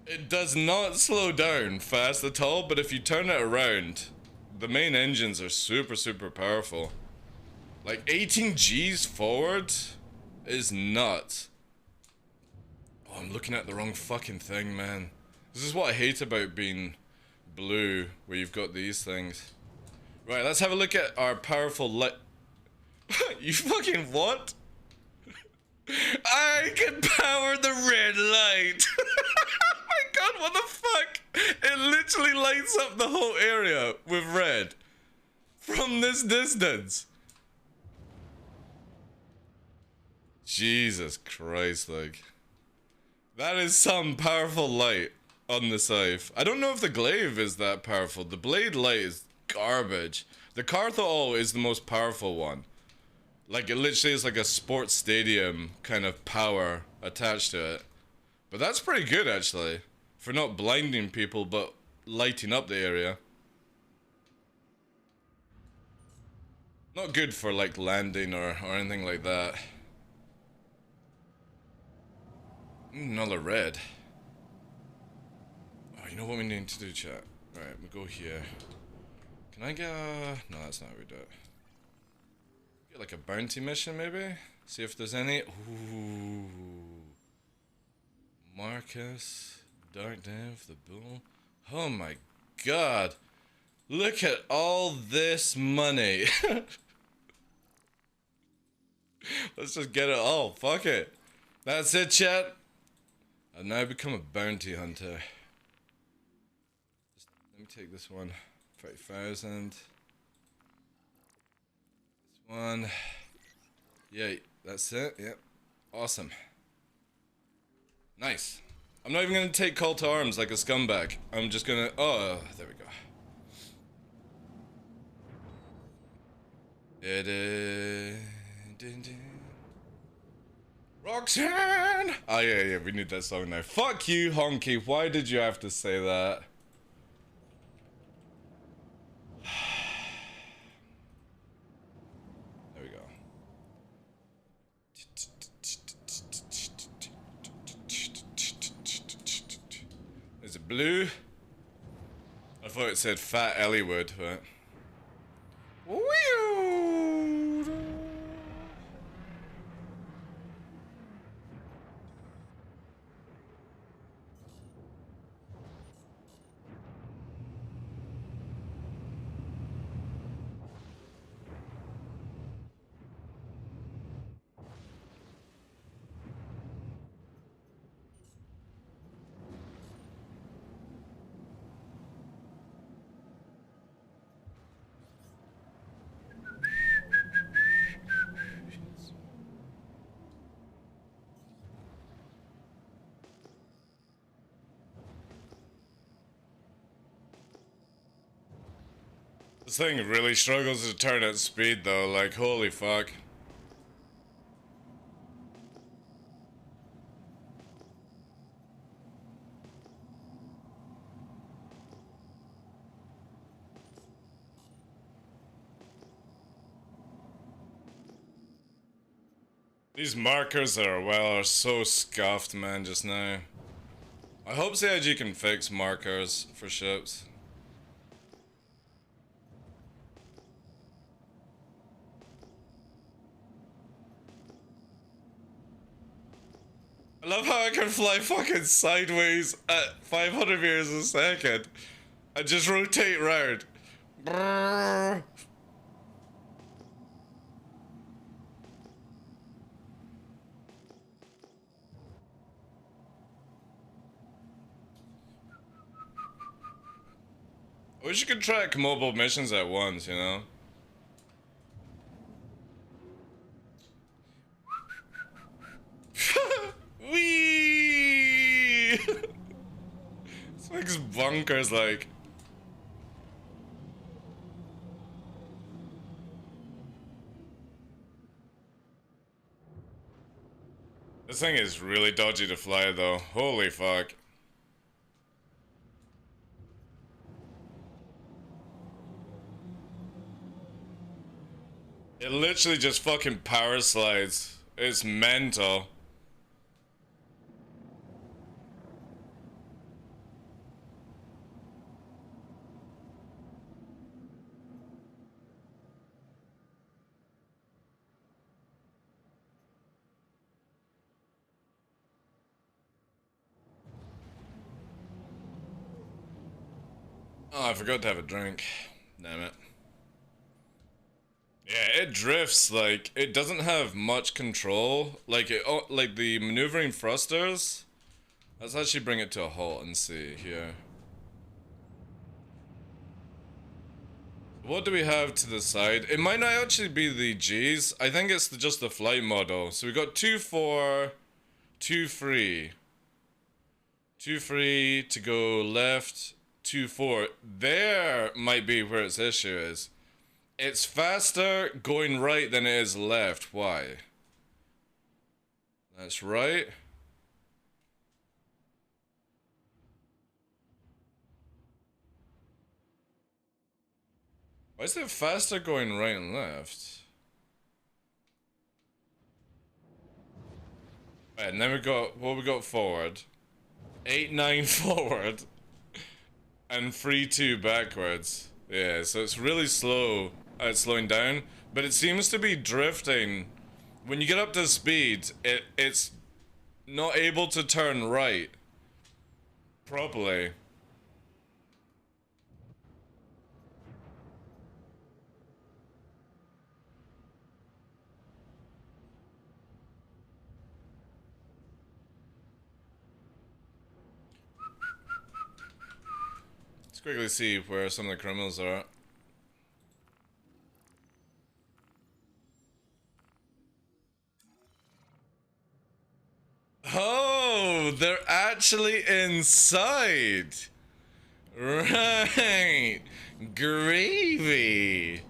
It does not slow down fast at all, but if you turn it around, the main engines are super, super powerful. Like 18 Gs forward is nuts. Oh, I'm looking at the wrong fucking thing, man. This is what I hate about being blue, where you've got these things. Right, let's have a look at our powerful light. You fucking what? I can power the red light. Oh my god, what the fuck? It literally lights up the whole area with red from this distance. Jesus Christ, like. That is some powerful light on the Scythe. I don't know if the glaive is that powerful. The blade light is garbage. The Carthol is the most powerful one. Like, it literally is like a sports stadium kind of power attached to it. But that's pretty good, actually. For not blinding people, but lighting up the area. Not good for, like, landing or anything like that. Another red. Oh, you know what we need to do, chat? Right, we go here. Can I get a... No, that's not how we do it. Get like a bounty mission, maybe? See if there's any... Ooh. Marcus. Dark Dev, the Bull. Oh my god. Look at all this money. Let's just get it all. Fuck it. That's it, chat. I've now become a bounty hunter. Let me take this one. 30,000. This one. Yeah, that's it. Yep. Awesome. Nice. I'm not even gonna take call to arms like a scumbag. I'm just gonna. Oh, there we go. Roxanne! Oh, yeah, we need that song now. Fuck you, Honky. Why did you have to say that? There we go. Is it blue? I thought it said Fat Elliewood, but. This thing really struggles to turn at speed though, like holy fuck. These markers are so scuffed, man, just now. I hope CIG can fix markers for ships. I love how I can fly fucking sideways at 500 meters a second. I just rotate round. Brrr. I wish you could track mobile missions at once, you know? Wee! This thing's bonkers, like. This thing is really dodgy to fly, though. Holy fuck. It literally just fucking power slides. It's mental. Oh, I forgot to have a drink. Damn it. Yeah, it drifts, like, it doesn't have much control. Like, like the maneuvering thrusters. Let's actually bring it to a halt and see here. What do we have to the side? It might not actually be the G's. I think it's just the flight model. So we got 2-4, 2-3. 2-3 to go left, 2-4. There might be where its issue is. It's faster going right than it is left. Why? That's right. Why is it faster going right and left? Right, and then we got, what we got forward? 8-9 forward. And 3-2 backwards. Yeah, so it's really slow at slowing down. But it seems to be drifting. When you get up to speed, it's not able to turn right properly. Let's quickly see where some of the criminals are at. Oh, they're actually actually inside. Right. Gravy.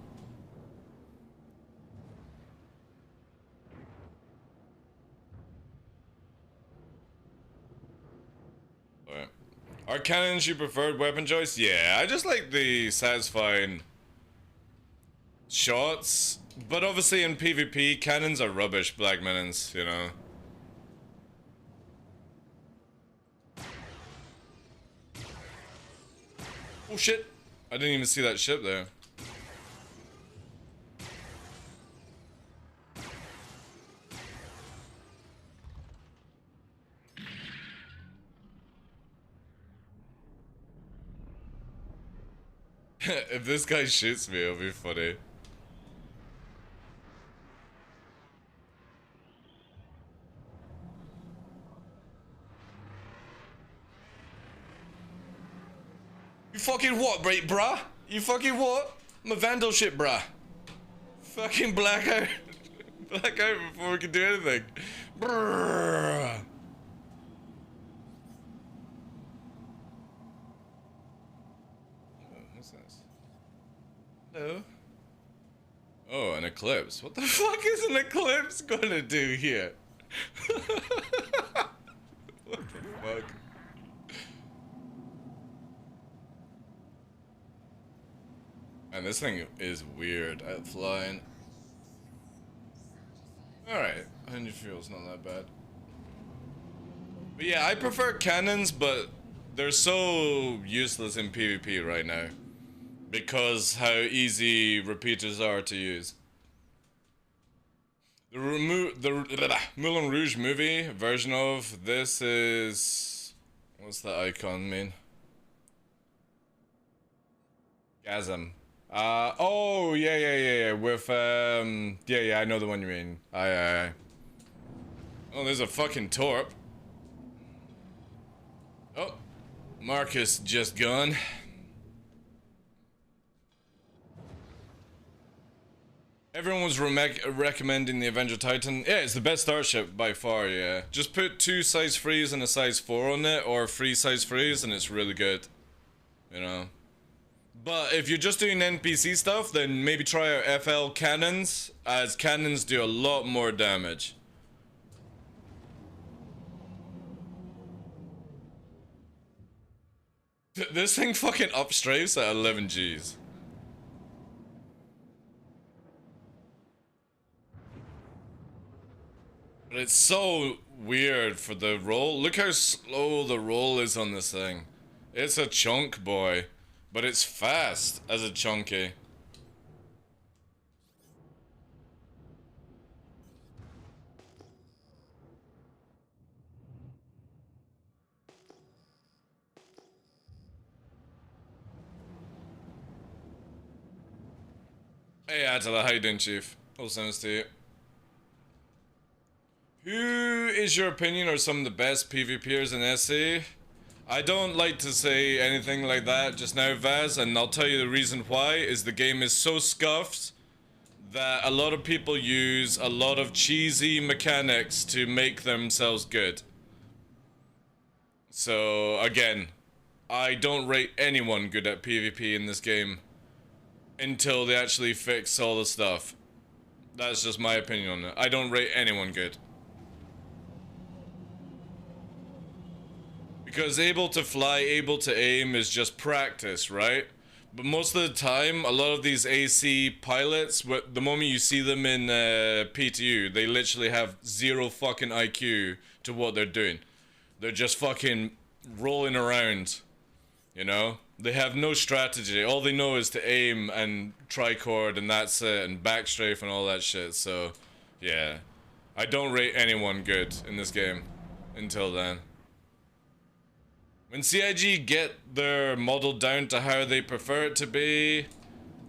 Alright. Are cannons your preferred weapon choice? Yeah, I just like the satisfying shots. But obviously in PvP, cannons are rubbish, black minions, you know. Oh shit! I didn't even see that ship there. If this guy shoots me, it'll be funny. You fucking what, bruh? You fucking what? I'm a vandal shit, bruh. Fucking blackout. Blackout before we can do anything. Brrr. Oh, what's this? Hello? Oh, an eclipse. What the fuck is an eclipse gonna do here? What the fuck? And this thing is weird at flying. Alright, 100 fuel's not that bad. But yeah, I prefer cannons, but they're so useless in PvP right now. Because how easy repeaters are to use. The Moulin Rouge movie version of this is... What's the icon mean? Gasm. Oh, yeah, with, yeah, I know the one you mean. Aye. Oh, there's a fucking Torp. Oh, Marcus just gone. Everyone was recommending the Avenger Titan. Yeah, it's the best starship by far, yeah. Just put 2 size 3s and a size 4 on it, or 3 size 3s, and it's really good. You know? But if you're just doing NPC stuff, then maybe try out FL cannons, as cannons do a lot more damage. This thing fucking upstrafes at 11 Gs. But it's so weird for the roll. Look how slow the roll is on this thing. It's a chunk boy. But it's fast as a chunky. Hey Attila, how you doing, Chief? All sense to you. Who is your opinion are some of the best PvPers in SC? I don't like to say anything like that just now, Vaz, and I'll tell you the reason why is the game is so scuffed that a lot of people use a lot of cheesy mechanics to make themselves good. So, again, I don't rate anyone good at PvP in this game until they actually fix all the stuff. That's just my opinion on it. I don't rate anyone good. Because able to fly, able to aim is just practice, right? But most of the time, a lot of these AC pilots, the moment you see them in PTU, they literally have 0 fucking IQ to what they're doing. They're just fucking rolling around, you know? They have no strategy. All they know is to aim and tricord and that's it, and backstrafe and all that shit, so... Yeah. I don't rate anyone good in this game. Until then. When CIG get their model down to how they prefer it to be,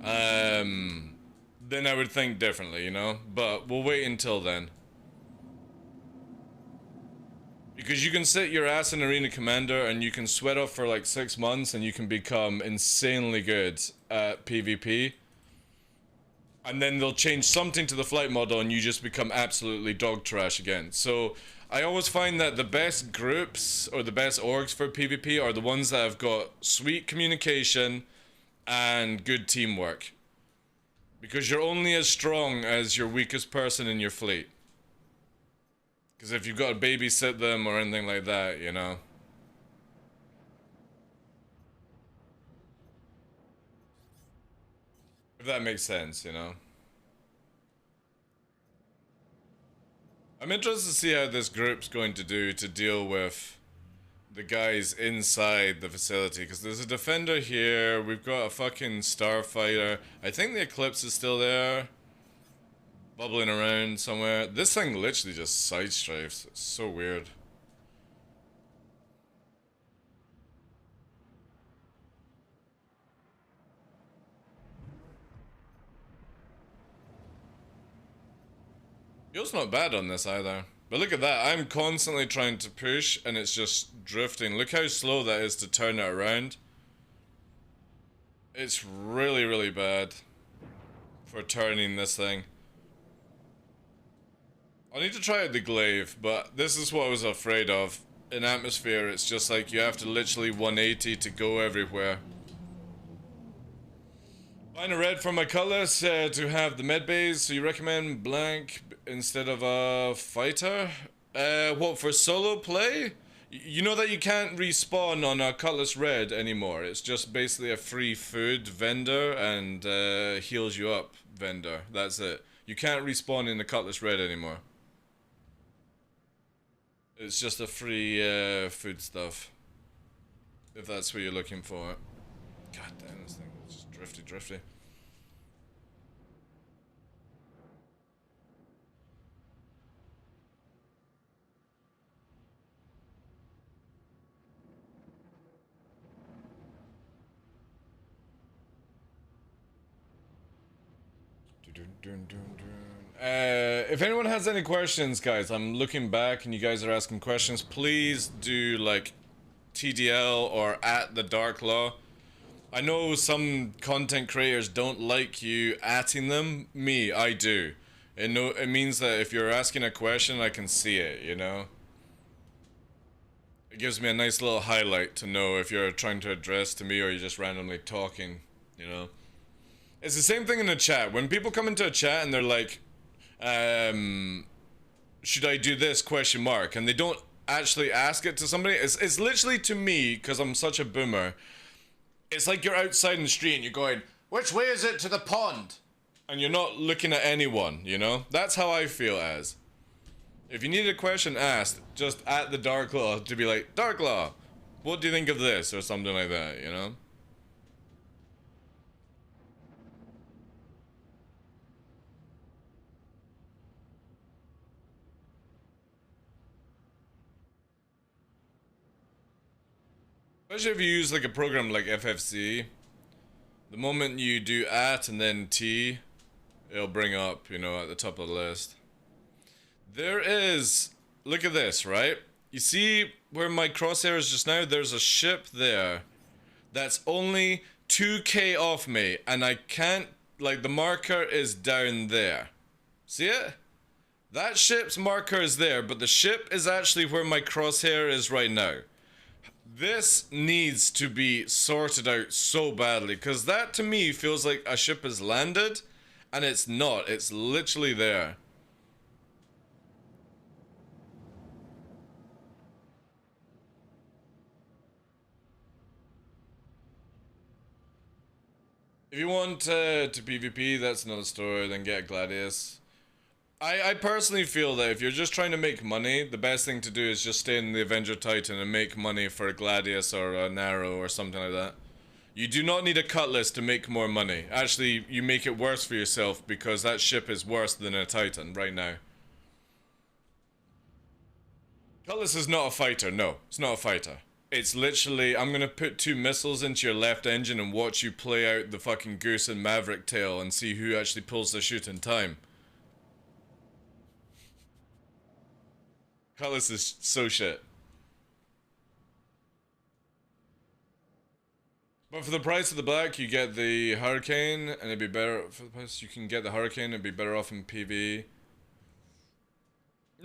then I would think differently, you know? But we'll wait until then. Because you can sit your ass in Arena Commander and you can sweat off for like 6 months and you can become insanely good at PvP. And then they'll change something to the flight model and you just become absolutely dog trash again. So I always find that the best groups or the best orgs for PvP are the ones that have got sweet communication and good teamwork. Because you're only as strong as your weakest person in your fleet. Because if you've got to babysit them or anything like that, you know. If that makes sense, you know. I'm interested to see how this group's going to do to deal with the guys inside the facility. Because there's a defender here, we've got a fucking starfighter. I think the Eclipse is still there. Bubbling around somewhere. This thing literally just side strafes. It's so weird. Fuel's not bad on this either. But look at that. I'm constantly trying to push and it's just drifting. Look how slow that is to turn it around. It's really, really bad for turning this thing. I need to try out the glaive, but this is what I was afraid of. In atmosphere, it's just like you have to literally 180 to go everywhere. Find a red for my cutlass to have the med bays, so you recommend blank instead of a fighter? What, for solo play? You know that you can't respawn on a cutlass red anymore. It's just basically a free food vendor and heals you up vendor. That's it. You can't respawn in the cutlass red anymore. It's just a free food stuff. If that's what you're looking for. God damn, this thing is just drifty. If anyone has any questions, guys, I'm looking back and you guys are asking questions, please do like TDL or at TheDarkLaw. I know some content creators don't like you atting them. Me, I do. It means that if you're asking a question, I can see it, you know? It gives me a nice little highlight to know if you're trying to address to me or you're just randomly talking, you know? It's the same thing in the chat. When people come into a chat and they're like, should I do this, question mark, and they don't actually ask it to somebody, it's literally to me, because I'm such a boomer, it's like you're outside in the street and you're going, which way is it to the pond? And you're not looking at anyone, you know? That's how I feel as. If you need a question asked, just at the TheDarkLaw to be like, TheDarkLaw, what do you think of this? Or something like that, you know? Especially if you use like a program like FFC, the moment you do at and then T, it'll bring up, you know, at the top of the list. There is, look at this, right? You see where my crosshair is just now? There's a ship there that's only 2k off me, and I can't, like, the marker is down there. See it? That ship's marker is there, but the ship is actually where my crosshair is right now. This needs to be sorted out so badly, because that to me feels like a ship has landed, and it's not. It's literally there. If you want to PvP, that's another story, then get a Gladius. I personally feel that if you're just trying to make money, the best thing to do is just stay in the Avenger Titan and make money for a Gladius or an Arrow or something like that. You do not need a Cutlass to make more money. Actually, you make it worse for yourself because that ship is worse than a Titan right now. Cutlass is not a fighter, no. It's not a fighter. It's literally, I'm gonna put 2 missiles into your left engine and watch you play out the fucking Goose and Maverick tail and see who actually pulls the shoot in time. Cutlass is so shit. But for the price of the black, you get the Hurricane, and it'd be better, for the price you can get the Hurricane, it'd be better off in PvE.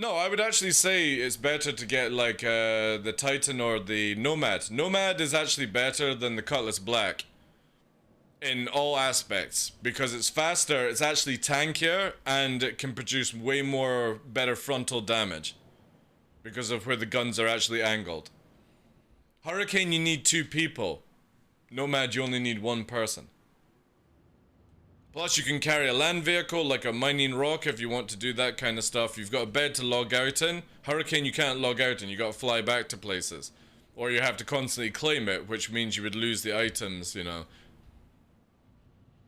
No, I would actually say it's better to get like the Titan or the Nomad. Nomad is actually better than the Cutlass Black in all aspects because it's faster, it's actually tankier, and it can produce way more better frontal damage because of where the guns are actually angled. Hurricane, you need 2 people. Nomad, you only need 1 person. Plus, you can carry a land vehicle like a mining rock if you want to do that kind of stuff. You've got a bed to log out in. Hurricane, you can't log out in. You got to fly back to places. Or you have to constantly claim it, which means you would lose the items, you know.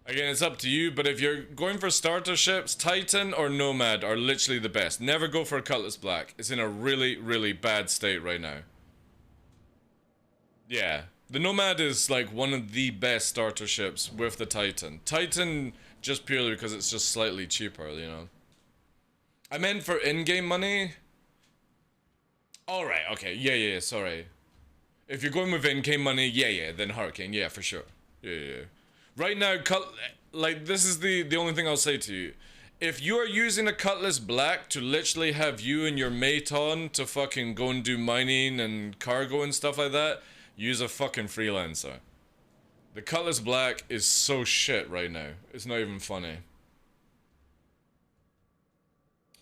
Again, it's up to you, but if you're going for starter ships, Titan or Nomad are literally the best. Never go for a Cutlass Black. It's in a really, really bad state right now. Yeah. The Nomad is like one of the best starter ships with the Titan. Titan just purely because it's just slightly cheaper, you know. I meant for in-game money. Alright, okay. Yeah, sorry. If you're going with in-game money, yeah, then Hurricane. Yeah, for sure. Yeah. Right now, like, this is the only thing I'll say to you. If you are using a Cutlass Black to literally have you and your mate on to fucking go and do mining and cargo and stuff like that, use a fucking freelancer. The Cutlass Black is so shit right now. It's not even funny.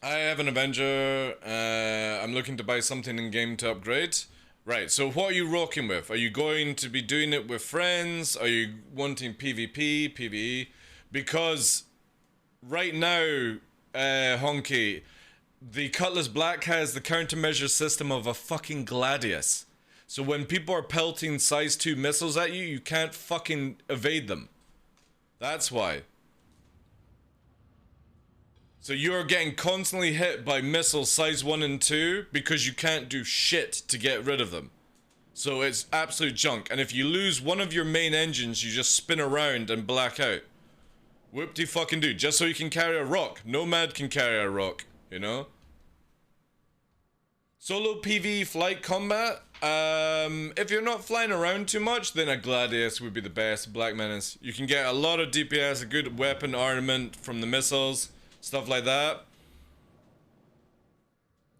I have an Avenger. I'm looking to buy something in game to upgrade. Right, so what are you rocking with? Are you going to be doing it with friends? Are you wanting PvP, PvE? Because right now, Honky, the Cutlass Black has the countermeasure system of a fucking Gladius. So when people are pelting size 2 missiles at you, you can't fucking evade them. That's why. So you're getting constantly hit by missiles size 1 and 2 because you can't do shit to get rid of them. So it's absolute junk. And if you lose one of your main engines, you just spin around and black out. Whoop-de-fucking-do. Just so you can carry a rock. Nomad can carry a rock, you know? Solo PvE flight combat. If you're not flying around too much, then a Gladius would be the best. Black Menace. You can get a lot of DPS, a good weapon armament from the missiles. Stuff like that.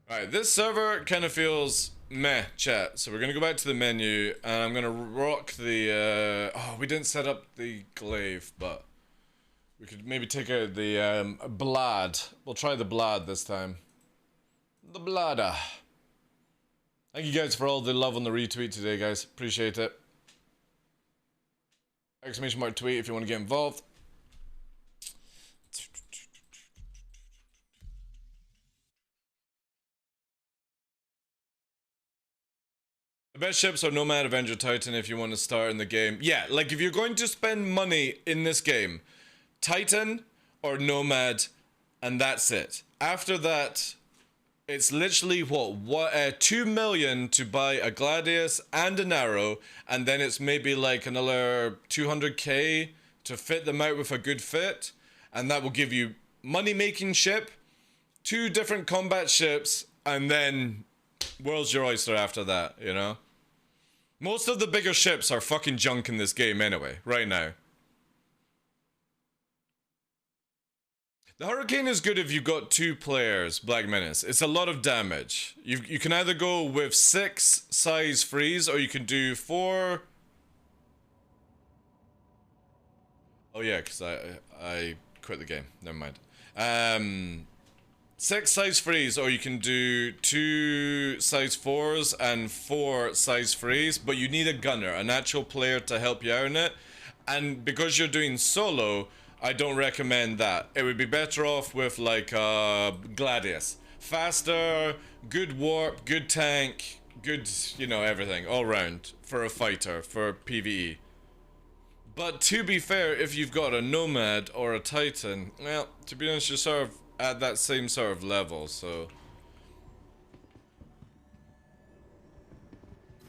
Alright, this server kind of feels meh, chat. So we're going to go back to the menu, and I'm going to rock the, oh, we didn't set up the glaive, but we could maybe take out the, blood. We'll try the blood this time. The blood. Thank you guys for all the love on the retweet today, guys. Appreciate it. Exclamation mark tweet if you want to get involved. The best ships are Nomad, Avenger, Titan if you want to start in the game. Yeah, like if you're going to spend money in this game, Titan or Nomad, and that's it. After that, it's literally what 2 million to buy a Gladius and an arrow, and then it's maybe like another 200k to fit them out with a good fit, and that will give you money-making ship, 2 different combat ships, and then world's your oyster after that, you know? Most of the bigger ships are fucking junk in this game anyway, right now. The Hurricane is good if you've got 2 players, Black Menace. It's a lot of damage. You can either go with 6 size freeze, or you can do 4... Oh yeah, because I quit the game. Never mind. 6 size freeze, or you can do 2 size 4s and 4 size freeze, but you need a gunner, an actual player to help you out in it. And because you're doing solo, I don't recommend that. It would be better off with like Gladius. Faster, good warp, good tank, good, you know, everything, all round for a fighter, for PvE. But to be fair, if you've got a Nomad or a Titan, well, to be honest, you're sort of at that same sort of level, so...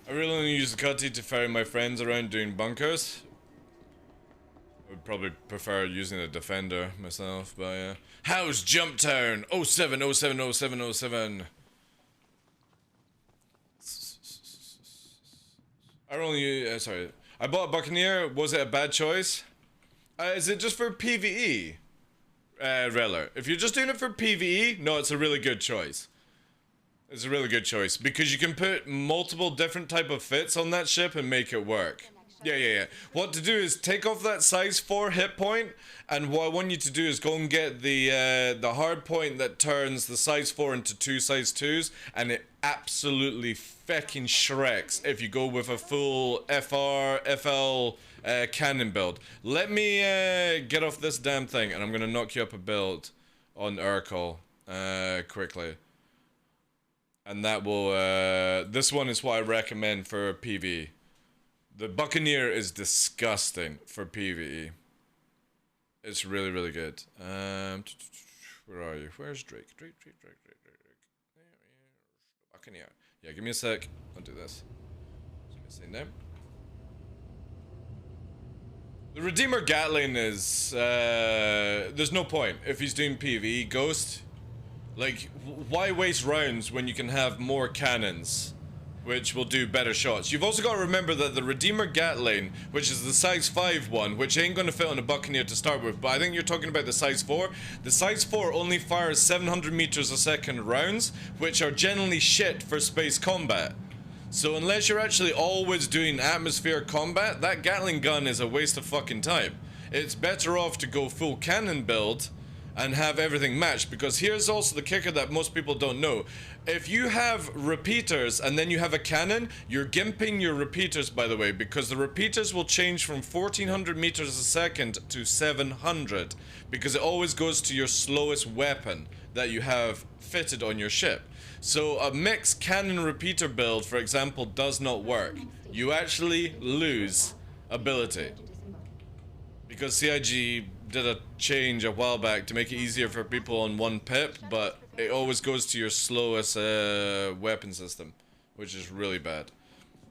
I really only use the Cutty to ferry my friends around doing bunkers. I would probably prefer using a defender myself, but yeah. How's Jumptown? 07, 07, 07, 07. I only, sorry. I bought a Buccaneer. Was it a bad choice? Is it just for PvE? Reller. If you're just doing it for PvE, no, it's a really good choice. It's a really good choice because you can put multiple different type of fits on that ship and make it work. Yeah. What to do is take off that size 4 hit point, and what I want you to do is go and get the hard point that turns the size 4 into 2 size 2s, and it absolutely fecking shreks if you go with a full FL cannon build. Let me get off this damn thing, and I'm gonna knock you up a build on Urkel quickly. And that will, this one is what I recommend for PvE. The Buccaneer is disgusting for PvE. It's really, really good. Where are you? Where's Drake? Drake. Buccaneer. Yeah, give me a sec. I'll do this. Same name. The Redeemer Gatling is, there's no point if he's doing PvE. Ghost, like, why waste rounds when you can have more cannons, which will do better shots? You've also got to remember that the Redeemer Gatling, which is the size 5 one, which ain't going to fit on a Buccaneer to start with, but I think you're talking about the size 4. The size 4 only fires 700 meters a second rounds, which are generally shit for space combat. So unless you're actually always doing atmosphere combat, that Gatling gun is a waste of fucking time. It's better off to go full cannon build and have everything matched, because here's also the kicker that most people don't know. If you have repeaters and then you have a cannon, you're gimping your repeaters, by the way, because the repeaters will change from 1400 meters a second to 700, because it always goes to your slowest weapon that you have fitted on your ship. So a mixed cannon repeater build, for example, does not work. You actually lose ability, because CIG did a change a while back to make it easier for people on 1 pip, but it always goes to your slowest weapon system, which is really bad.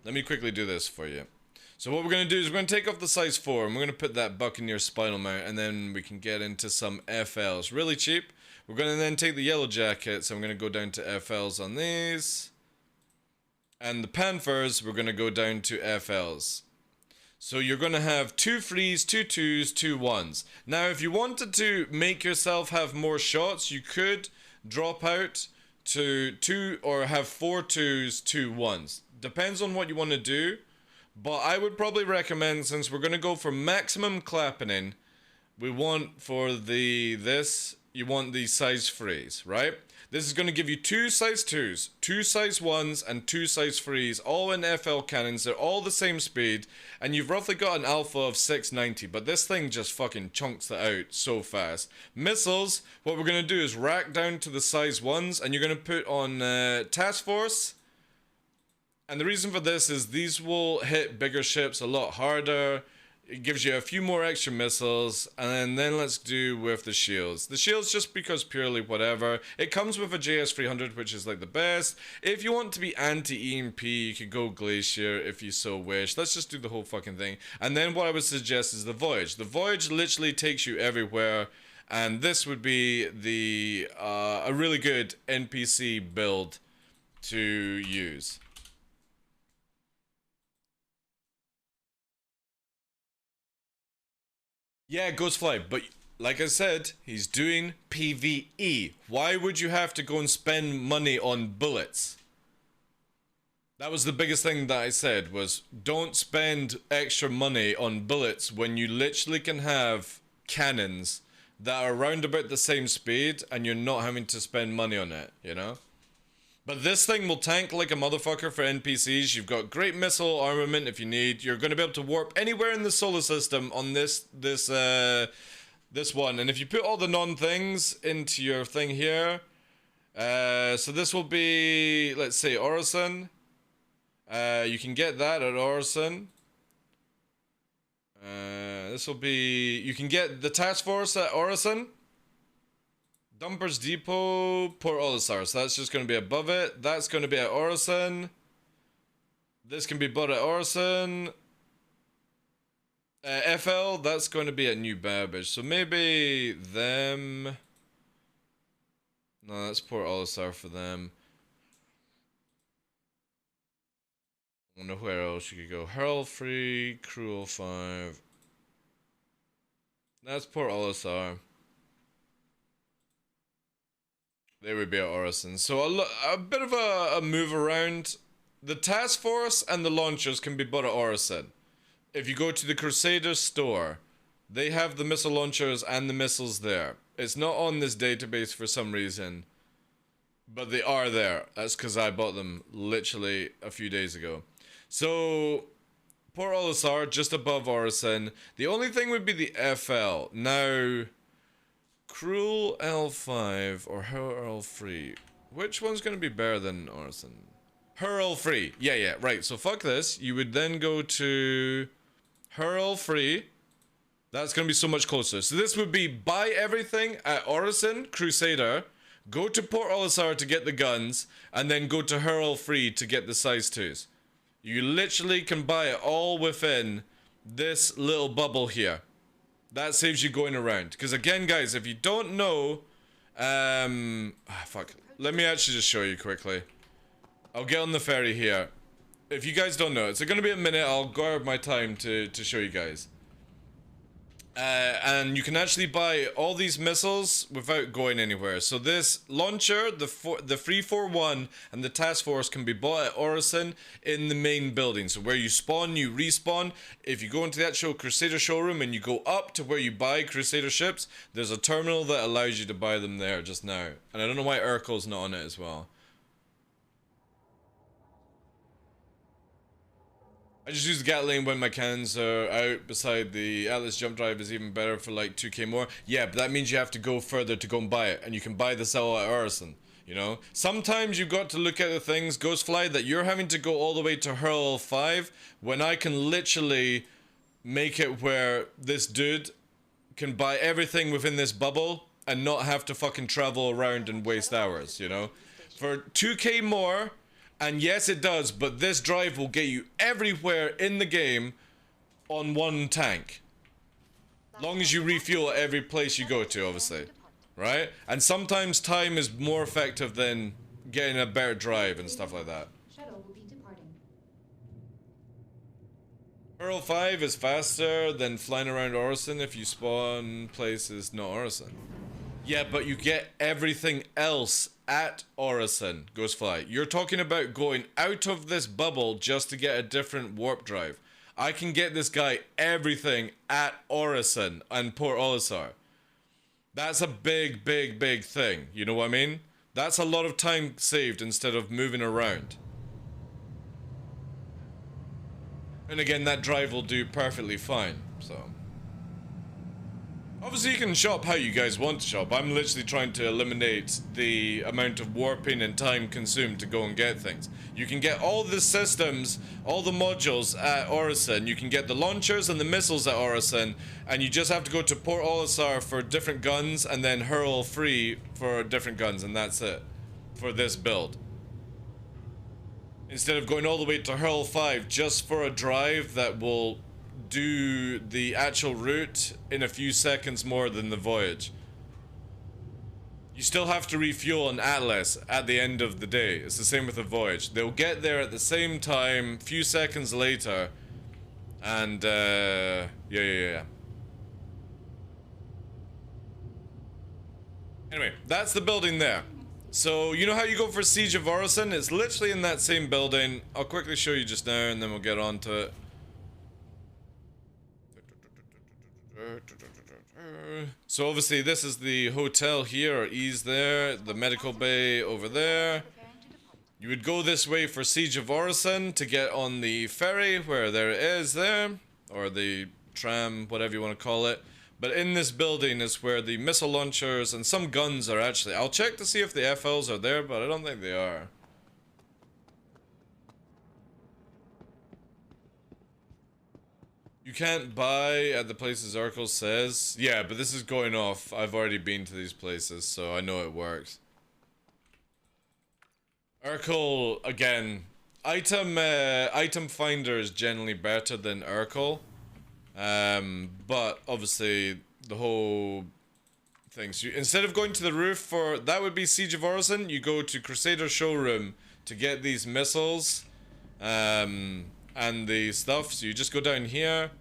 Let me quickly do this for you. So what we're going to do is we're going to take off the size 4 and we're going to put that Buccaneer spinal mount, and then we can get into some FLs. Really cheap. We're going to then take the yellow jackets, and we're going to go down to FLs on these. And the Panthers, we're going to go down to FLs. So you're going to have 2 3s, 2 2s, 2 1s. Now, if you wanted to make yourself have more shots, you could drop out to 2 or have 4 2s, 2 1s. Depends on what you want to do. But I would probably recommend, since we're going to go for maximum clapping, we want for you want the size 3s, right? This is going to give you 2 size 2s, 2 size 1s, and 2 size 3s, all in FL cannons. They're all the same speed, and you've roughly got an alpha of 690, but this thing just fucking chunks it out so fast. Missiles, what we're going to do is rack down to the size 1s, and you're going to put on Task Force. And the reason for this is these will hit bigger ships a lot harder. It gives you a few more extra missiles, and then let's do with the shields. The shields, just because purely whatever. It comes with a JS300, which is like the best. If you want to be anti-EMP, you could go Glacier if you so wish. Let's just do the whole fucking thing. And then what I would suggest is the Voyage. The Voyage literally takes you everywhere, and this would be the a really good NPC build to use. Yeah, Ghostfly, but like I said, he's doing PvE. Why would you have to go and spend money on bullets? That was the biggest thing that I said, was don't spend extra money on bullets when you literally can have cannons that are around about the same speed and you're not having to spend money on it, you know? But this thing will tank like a motherfucker for NPCs. You've got great missile armament if you need. You're going to be able to warp anywhere in the solar system on this one. And if you put all the non-things into your thing here, so this will be, let's say, Orison. You can get that at Orison. This will be, you can get the task force at Orison. Dumpers Depot, Port Olisar, so that's just going to be above it. That's going to be at Orison. This can be bought at Orison. FL, that's going to be at New Babbage. So maybe them. No, that's Port Olisar for them. I wonder where else you could go. Hurl Free, Cruel 5. That's Port Olisar. They would be at Orison. So a bit of a move around. The task force and the launchers can be bought at Orison. If you go to the Crusader store, they have the missile launchers and the missiles there. It's not on this database for some reason, but they are there. That's because I bought them literally a few days ago. So, Port Olisar, just above Orison. The only thing would be the FL. Now, Cruel L5 or Hurl Free. Which one's going to be better than Orison? Hurl Free. Yeah, right. So fuck this. You would then go to Hurl Free. That's going to be so much closer. So this would be buy everything at Orison, Crusader, go to Port Olisar to get the guns, and then go to Hurl Free to get the size 2s. You literally can buy it all within this little bubble here. That saves you going around. Because again, guys, if you don't know... fuck. Let me actually just show you quickly. I'll get on the ferry here. If you guys don't know, it's going to be a minute. I'll guard my time to show you guys. And you can actually buy all these missiles without going anywhere. So this launcher, the 341 and the task force can be bought at Orison in the main building. So where you spawn, you respawn. If you go into the actual Crusader showroom and you go up to where you buy Crusader ships, there's a terminal that allows you to buy them there just now. And I don't know why Urkel's not on it as well. I just use the Gatling when my cannons are out. Beside the Atlas jump drive is even better for like 2k more. Yeah, but that means you have to go further to go and buy it. And you can buy this all at Orison, you know? Sometimes you've got to look at the things, Ghostfly, that you're having to go all the way to Hurl 5 when I can literally make it where this dude can buy everything within this bubble and not have to fucking travel around and waste hours, you know? For 2k more... And yes, it does, but this drive will get you everywhere in the game on one tank. Long as you refuel at every place you go to, obviously. Right? And sometimes time is more effective than getting a better drive and stuff like that. Hurl 5 is faster than flying around Orison if you spawn places not Orison. Yeah, but you get everything else at Orison, Ghostfly. You're talking about going out of this bubble just to get a different warp drive. I can get this guy everything at Orison and Port Olisar. That's a big thing. You know what I mean? That's a lot of time saved instead of moving around. And again, that drive will do perfectly fine, so... Obviously, you can shop how you guys want to shop. I'm literally trying to eliminate the amount of warping and time consumed to go and get things. You can get all the systems, all the modules at Orison. You can get the launchers and the missiles at Orison. And you just have to go to Port Olisar for different guns and then Hurl Free for different guns. And that's it for this build. Instead of going all the way to Hurl 5 just for a drive that will... do the actual route in a few seconds more than the voyage. You still have to refuel an Atlas at the end of the day. It's the same with the voyage. They'll get there at the same time, few seconds later, and yeah. Anyway, that's the building there. So, you know how you go for Siege of Orison? It's literally in that same building. I'll quickly show you just now, and then we'll get on to it. So obviously this is the hotel here, or E's there, the medical bay over there. You would go this way for Siege of Orison to get on the ferry, where there it is there, or the tram, whatever you want to call it. But in this building is where the missile launchers and some guns are actually. I'll check to see if the FLs are there, but I don't think they are. You can't buy at the places Urkel says. Yeah, but this is going off. I've already been to these places, so I know it works. Urkel, again, item finder is generally better than Urkel. But obviously the whole thing. So instead of going to the roof for that would be Siege of Orison, you go to Crusader showroom to get these missiles. And the stuff, so you just go down here.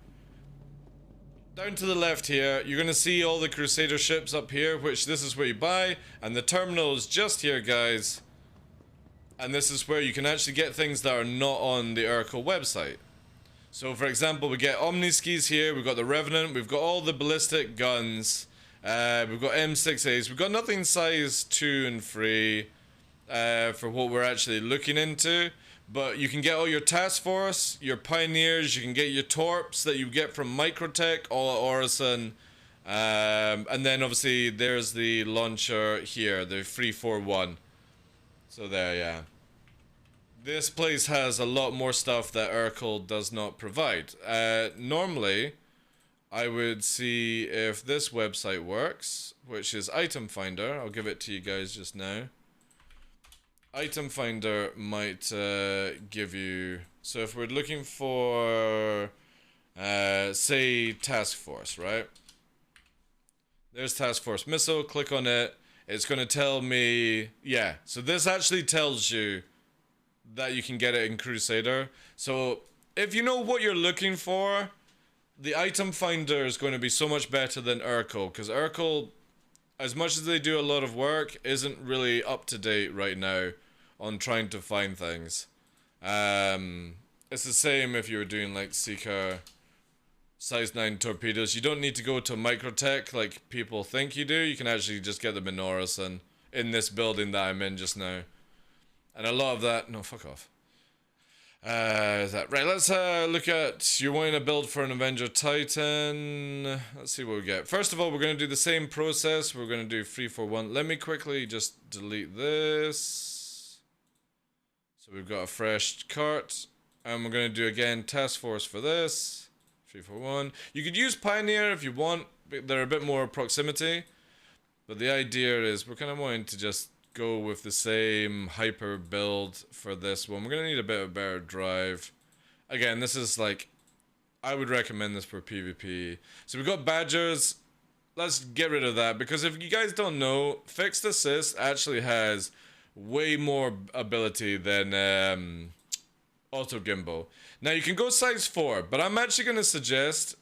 down to the left here, you're going to see all the Crusader ships up here, which this is where you buy, and the terminal is just here, guys. And this is where you can actually get things that are not on the Urkel website. So, for example, we get Omniskis here, we've got the Revenant, we've got all the ballistic guns, we've got M6As, we've got nothing size 2 and 3 for what we're actually looking into. But you can get all your task force, your pioneers, you can get your torps that you get from Microtech, all at Orison. And then obviously there's the launcher here, the 341. So there, yeah. This place has a lot more stuff that Urkel does not provide. Normally, I would see if this website works, which is Item Finder. I'll give it to you guys just now. Item Finder might give you... So if we're looking for, say, Task Force, right? There's Task Force Missile, click on it. It's going to tell me... Yeah, so this actually tells you that you can get it in Crusader. So if you know what you're looking for, the Item Finder is going to be so much better than Urkel. Because Urkel, as much as they do a lot of work, isn't really up to date right now on trying to find things. It's the same if you were doing like Seeker size 9 torpedoes. You don't need to go to Microtech like people think you do. You can actually just get them in Orison in this building that I'm in just now. And a lot of that... No, fuck off. Right, let's look at... You're wanting to build for an Avenger Titan. Let's see what we get. First of all, we're going to do the same process. We're going to do 341. Let me quickly just delete this. So we've got a fresh cart. And we're going to do again Task Force for this. 341. You could use Pioneer if you want. They're a bit more proximity. But the idea is we're kind of wanting to just go with the same hyper build for this one. We're going to need a bit of better drive. Again, this is like... I would recommend this for PvP. So we've got Badgers. Let's get rid of that. Because if you guys don't know, Fixed Assist actually has way more ability than Auto Gimbal. Now you can go size 4, but I'm actually going to suggest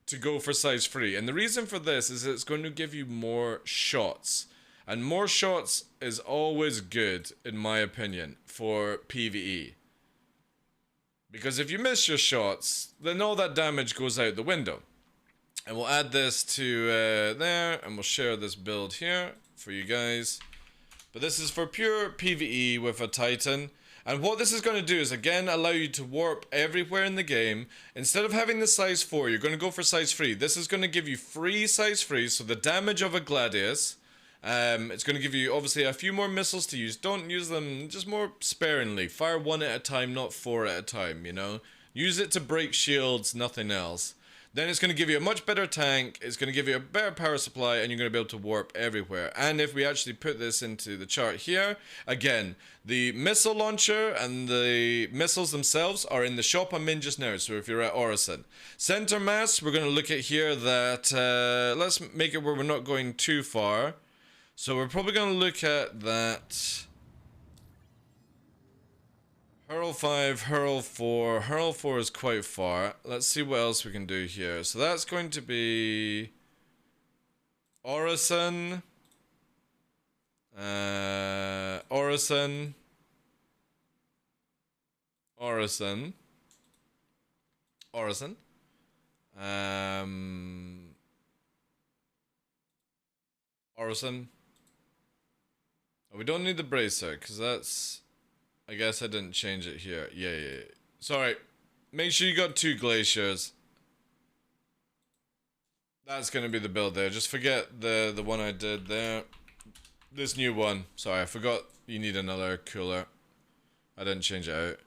to go for size 3. And the reason for this is it's going to give you more shots. And more shots is always good, in my opinion, for PvE. Because if you miss your shots, then all that damage goes out the window. And we'll add this to there, and we'll share this build here for you guys. But this is for pure PvE with a Titan. And what this is going to do is, again, allow you to warp everywhere in the game. Instead of having the size 4, you're going to go for size 3. This is going to give you free size 3, so the damage of a Gladius. It's going to give you, obviously, a few more missiles to use. Don't use them just more sparingly. Fire 1 at a time, not 4 at a time, you know? Use it to break shields, nothing else. Then it's going to give you a much better tank, it's going to give you a better power supply, and you're going to be able to warp everywhere. And if we actually put this into the chart here, again, the missile launcher and the missiles themselves are in the shop I'm in just now, so if you're at Orison. Center mass, we're going to look at here that, let's make it where we're not going too far. So we're probably going to look at that... Hurl 5, Hurl 4. Hurl 4 is quite far. Let's see what else we can do here. So that's going to be... Orison. Orison. Orison. Orison. Orison. Oh, we don't need the bracer, because that's... I guess I didn't change it here. Yeah. Sorry. Make sure you got 2 glaciers. That's going to be the build there. Just forget the one I did there. This new one. Sorry, I forgot you need another cooler. I didn't change it out.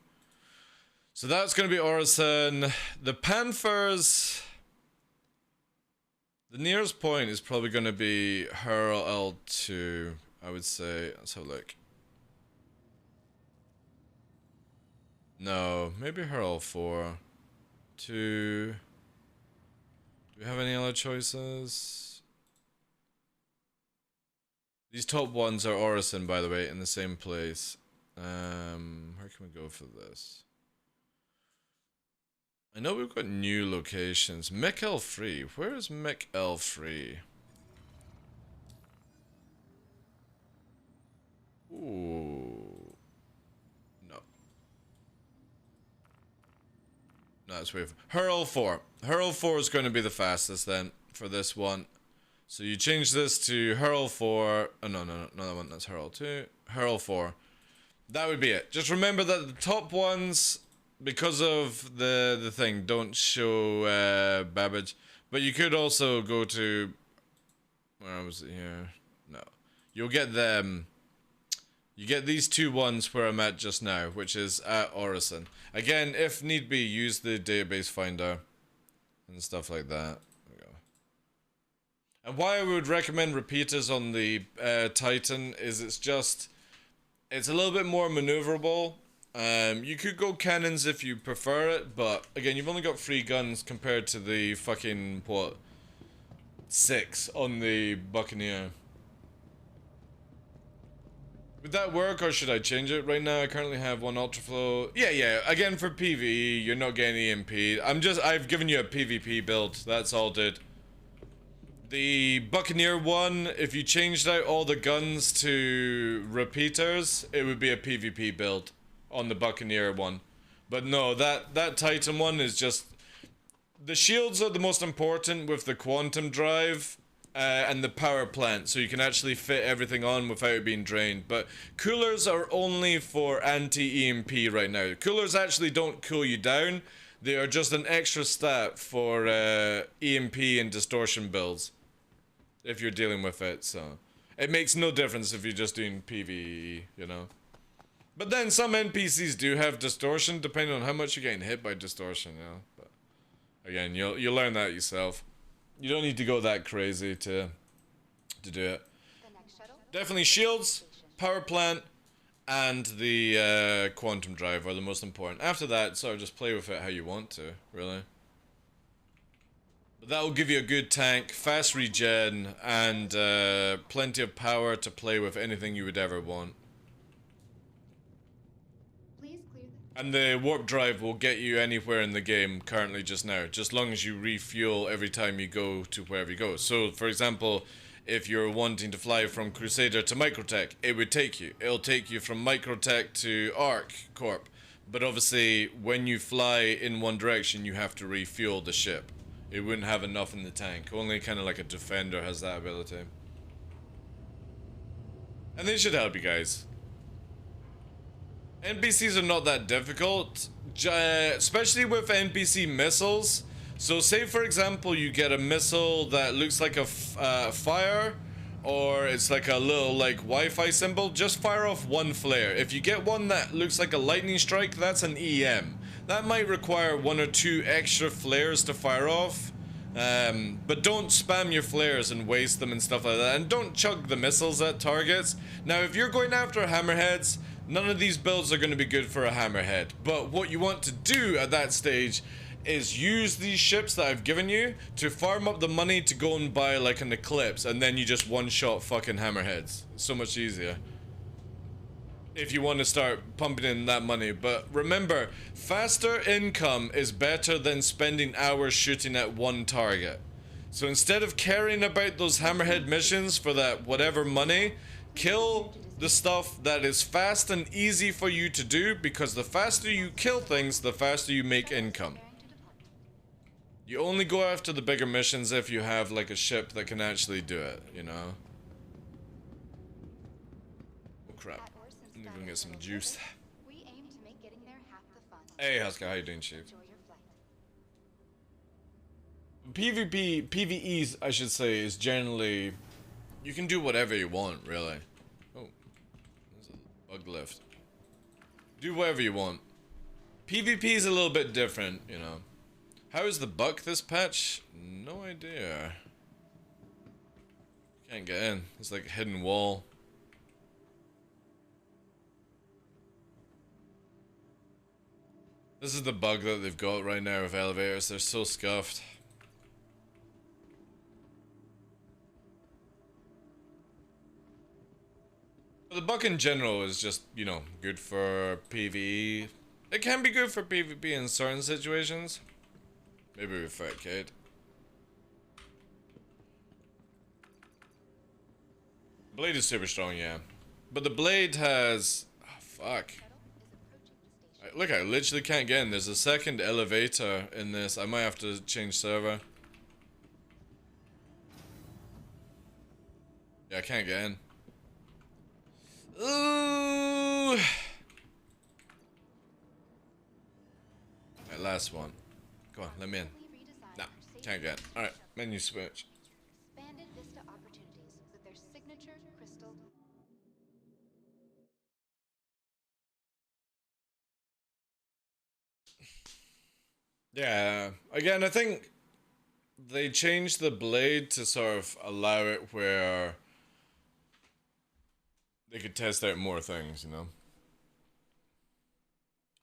So that's going to be Orison. The Panthers... The nearest point is probably going to be Hurl L2, I would say. Let's have a look. No, maybe Hurl 4. 2. Do we have any other choices? These top ones are Orison, by the way, in the same place. Where can we go for this? I know we've got new locations. Mick Free. Where is Mick Free? Ooh. No. No, it's way. Hurl 4. Hurl 4 is going to be the fastest then for this one. So you change this to Hurl 4. Oh, no, that one. That's Hurl 2. Hurl 4. That would be it. Just remember that the top ones, because of the thing, don't show Babbage. But you could also go to... Where was it here? No. You'll get them... You get these two ones where I'm at just now, which is at Orison. Again, if need be, use the database finder and stuff like that. There we go. And why I would recommend repeaters on the Titan is it's a little bit more maneuverable. You could go cannons if you prefer it, but again, you've only got 3 guns compared to the fucking, what, 6 on the Buccaneer. Would that work, or should I change it? Right now I currently have 1 ultraflow. Yeah, again for PvE, you're not getting EMP. I've given you a PvP build, that's all dude. The Buccaneer one, if you changed out all the guns to repeaters, it would be a PvP build on the Buccaneer one. But no, that Titan one is just... The shields are the most important with the quantum drive. And the power plant, so you can actually fit everything on without it being drained. But coolers are only for anti-EMP right now. Coolers actually don't cool you down. They are just an extra stat for EMP and distortion builds, if you're dealing with it. So it makes no difference if you're just doing PvE, you know. But then some NPCs do have distortion, depending on how much you're getting hit by distortion, you know. But again, you'll learn that yourself. You don't need to go that crazy to do it. Definitely shields, power plant, and the quantum drive are the most important. After that, sort of just play with it how you want to, really. But that will give you a good tank, fast regen, and plenty of power to play with anything you would ever want. And the warp drive will get you anywhere in the game currently just now, just long as you refuel every time you go to wherever you go. So, for example, if you're wanting to fly from Crusader to Microtech, it would take you. It'll take you from Microtech to Arc Corp. But obviously, when you fly in one direction, you have to refuel the ship. It wouldn't have enough in the tank. Only kind of like a Defender has that ability. And they should help you guys. NPCs are not that difficult, especially with NPC missiles. So say for example you get a missile that looks like a fire, or it's like a little like Wi-Fi symbol, just fire off 1 flare. If you get one that looks like a lightning strike, that's an EM. That might require 1 or 2 extra flares to fire off. But don't spam your flares and waste them and stuff like that, and don't chug the missiles at targets. Now if you're going after hammerheads, none of these builds are going to be good for a hammerhead, but what you want to do at that stage is use these ships that I've given you to farm up the money to go and buy like an Eclipse, and then you just one-shot fucking hammerheads. It's so much easier if you want to start pumping in that money. But remember, faster income is better than spending hours shooting at one target. So instead of caring about those hammerhead missions for that whatever money, kill the stuff that is fast and easy for you to do, because the faster you kill things, the faster you make income. You only go after the bigger missions if you have like a ship that can actually do it, you know? Oh crap. I'm gonna go get some juice. Hey Husker, how you doing, Chief? PvEs, I should say, is generally... You can do whatever you want, really. Oh. There's a bug lift. Do whatever you want. PvP is a little bit different, you know. How is the buck this patch? No idea. Can't get in. It's like a hidden wall. This is the bug that they've got right now with elevators. They're so scuffed. But the bug in general is just, you know, good for PvE. It can be good for PvP in certain situations. Maybe with Fat Kid. Blade is super strong, yeah. But the blade has... Oh, fuck. Look, I literally can't get in. There's a second elevator in this. I might have to change server. Yeah, I can't get in. Ooh. Right, last one. Go on, let me in. Nah, can't get in. Alright, menu switch. Expanded vista opportunities with their signature crystal. Yeah, again, I think they changed the blade to sort of allow it where they could test out more things, you know?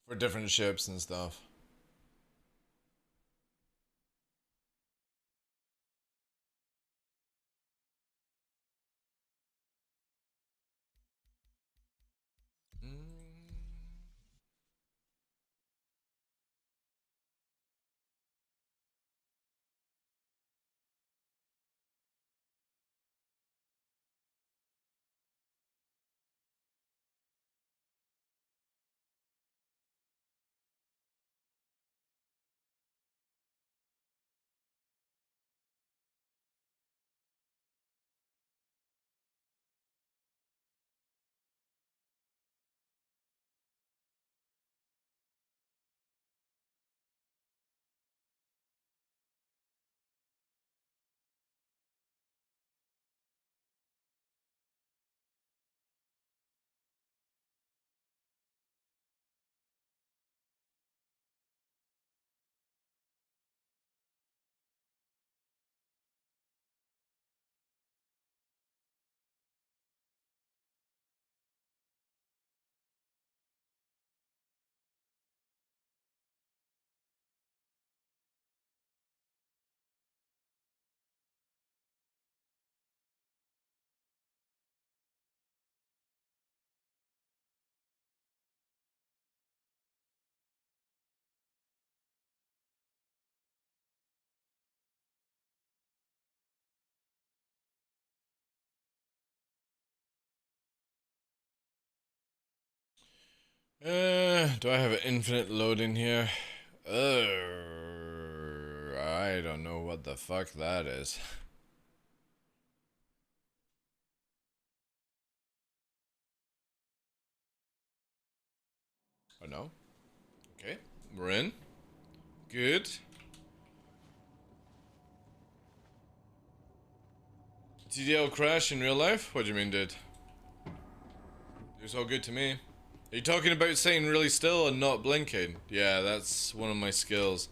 For different ships and stuff. Do I have an infinite load in here? I don't know what the fuck that is. Oh no? Okay, we're in. Good. TDL crash in real life? What do you mean, dude? It was all good to me. Are you talking about staying really still and not blinking? Yeah, that's one of my skills.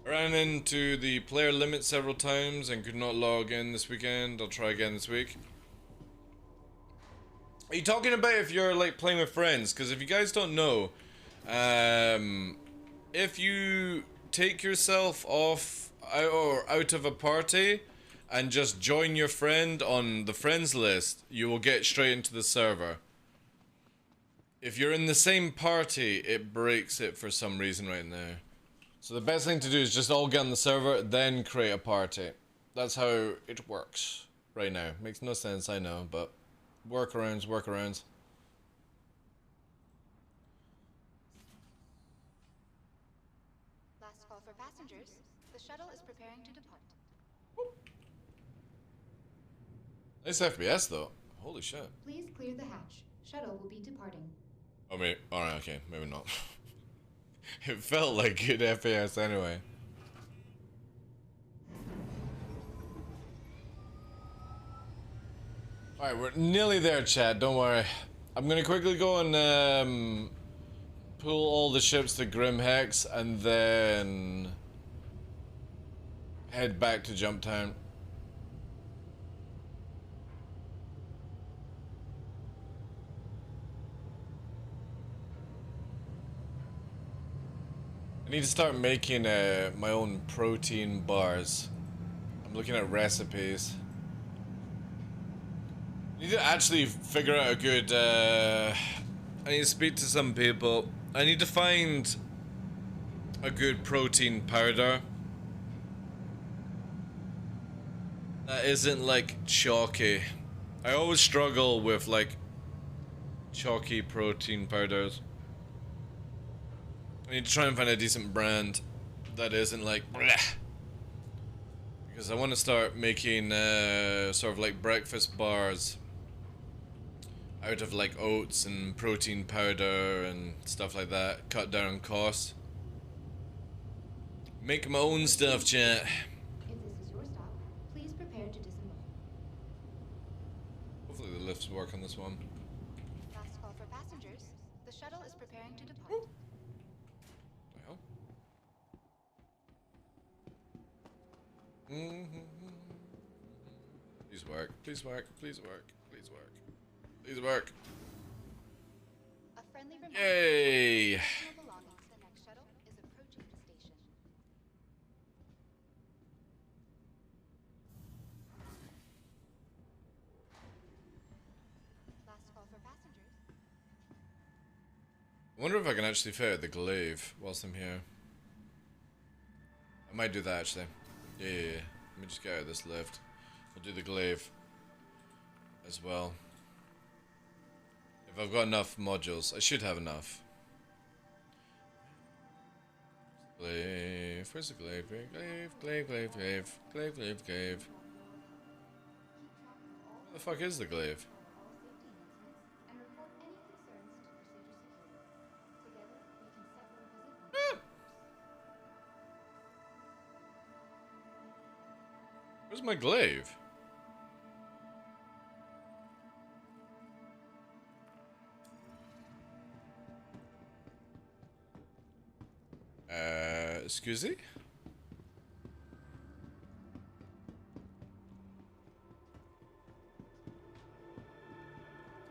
I ran into the player limit several times and could not log in this weekend. I'll try again this week. Are you talking about if you're like playing with friends? Because if you guys don't know, if you take yourself off out of a party and just join your friend on the friends list, you will get straight into the server. If you're in the same party, it breaks it for some reason right now. So the best thing to do is just all get on the server, then create a party. That's how it works right now. Makes no sense, I know, but workarounds, workarounds. Last call for passengers. The shuttle is preparing to depart. Nice FPS though. Holy shit. Please clear the hatch. Shuttle will be departing. Oh, maybe. Alright, okay. Maybe not. It felt like good FPS anyway. Alright, we're nearly there, chat. Don't worry. I'm gonna quickly go and pull all the ships to Grim Hex and then head back to Jump Town. I need to start making my own protein bars. I'm looking at recipes. I need to actually figure out a good, I need to speak to some people. I need to find a good protein powder that isn't like chalky. I always struggle with like chalky protein powders. I need to try and find a decent brand that isn't like bleh. Because I want to start making sort of like breakfast bars out of like oats and protein powder and stuff like that. Cut down costs. Make my own stuff, chat. If this is your stop, please prepare to disembark. Hopefully the lifts work on this one. Last call for passengers. The shuttle is preparing to depart. What the hell? Please work. Please work. Please work. Please work. Please work. A friendly reminder. Yay! Personal belongings. The next shuttle is approaching the station. Last call for passengers. I wonder if I can actually fit out the glaive whilst I'm here. I might do that actually. Yeah. Let me just get out of this lift. We'll do the glaive as well. If I've got enough modules, I should have enough. Glaive. Where's the glaive? Glaive. Where the fuck is the glaive? And report any concerns to procedure security. Together, we can set one visit. Where's my glaive? Excuse me?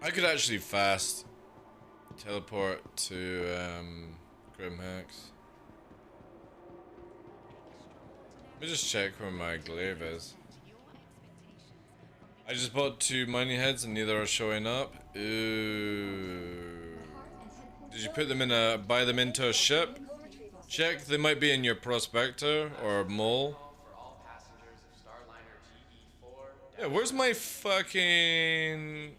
I could actually fast teleport to Grimhex. Let me just check where my glaive is. I just bought 2 mining heads and neither are showing up. Ooh. Did you put them in a buy them into a ship? Check, they might be in your prospector or mole. Yeah, where's my fucking...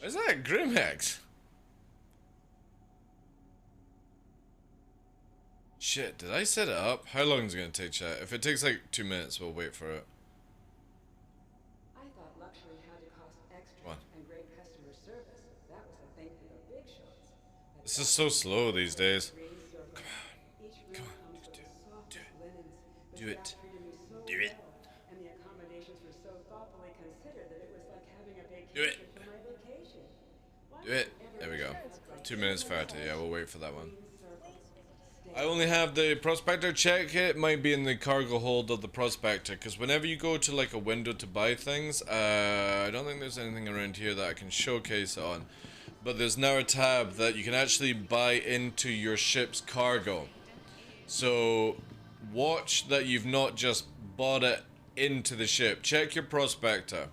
Is that Grimhex? Shit, did I set it up? How long is it gonna take, chat? If it takes like 2 minutes, we'll wait for it. I thought luxury had to cost extra What? and great customer service. That was the thing for the big shots. This is so slow these days. Each room comes with the softest linens. The Do it. staff treated me so Do it. well, and the accommodations were so thoughtfully considered that it was like having a Do it. vacation for my vacation. Why Do it. would There we go. everyone 2 minutes 30. Yeah, we'll wait for that one. circle? I only have the prospector. Check it might be in the cargo hold of the prospector, because whenever you go to like a window to buy things, I don't think there's anything around here that I can showcase it on, but there's now a tab that you can actually buy into your ship's cargo. So watch that you've not just bought it into the ship. Check your prospector.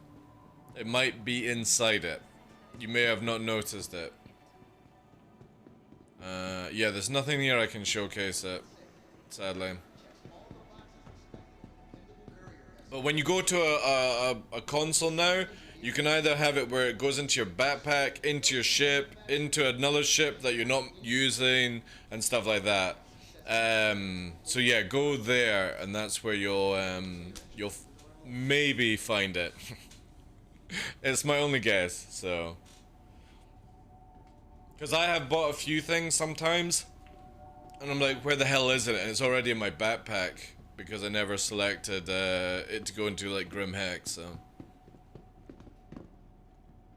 It might be inside it. You may have not noticed it. Yeah, there's nothing here I can showcase it, sadly. But when you go to a console now, you can either have it where it goes into your backpack, into your ship, into another ship that you're not using, and stuff like that. So yeah, go there, and that's where you'll maybe find it. It's my only guess, so. Because I have bought a few things sometimes, and I'm like, where the hell is it? And it's already in my backpack, because I never selected it to go into, like, Grim Hex, so.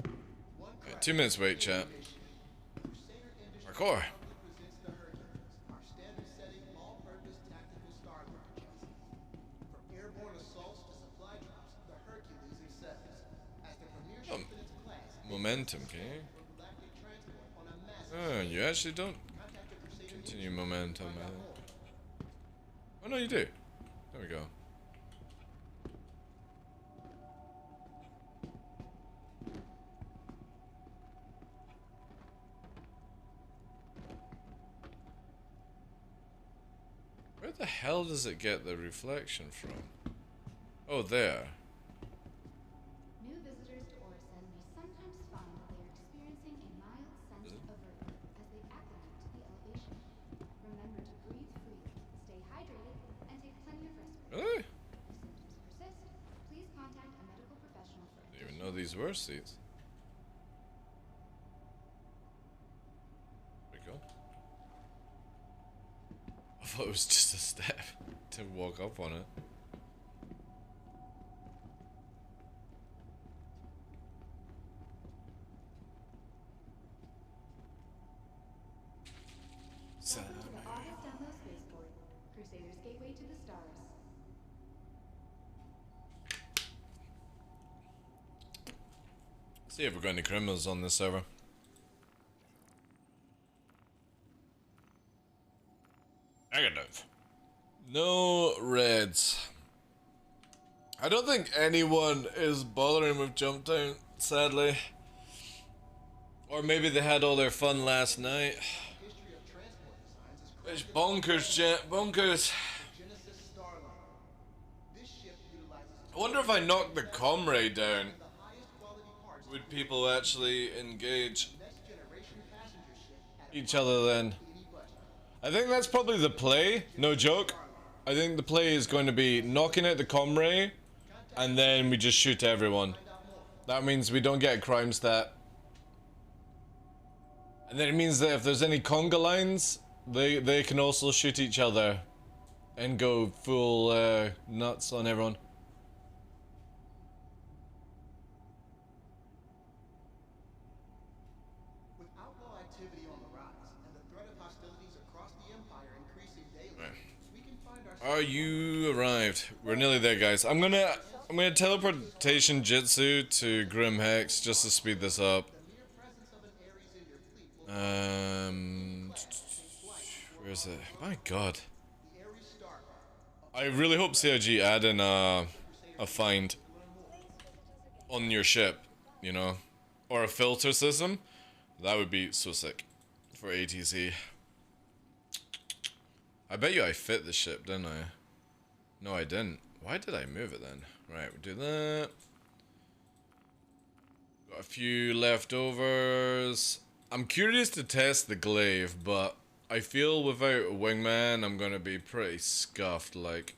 Okay, 2 minutes wait, chat. Parkour. Oh, momentum, okay. Oh, you actually don't continue momentum, I think. Oh no, you do. There we go. the hell does it get the reflection from? Oh, there. New visitors to Orison may sometimes find that they are experiencing a mild sense of vertigo as they acclimate to the elevation. Remember to breathe freely, stay hydrated, and take plenty of rest. Really? If symptoms persist, please contact a medical professional for Didn't even know these were seats. There we go. I thought it was just a step to walk up on it. Welcome to the August Download Spaceport, Crusader's gateway to the stars. See if we've got any criminals on this server. Negative. No reds. I don't think anyone is bothering with jump down, sadly. Or maybe they had all their fun last night. It's bonkers, Jet. Bonkers. I wonder if I knock the comrade down, would people actually engage each other then? I think that's probably the play, no joke. I think the play is going to be knocking out the comrade, and then we just shoot everyone. That means we don't get a crime stat. And then it means that if there's any conga lines, they can also shoot each other and go full nuts on everyone. With outlaw activity on the rise and the threat of hostilities across the Empire increasing daily, we can find ourselves... You arrived. We're nearly there, guys. I'm gonna teleportation jitsu to Grim Hex just to speed this up. The mere presence of an Ares in your fleet will... Where is it? My God. The Ares Star. I really hope CIG add in a find on your ship, you know, or a filter system. That would be so sick for ATC. I bet you I fit the ship, didn't I? No, I didn't. Why did I move it then? Right, we'll do that. Got a few leftovers. I'm curious to test the glaive, but I feel without a wingman, I'm gonna be pretty scuffed, like.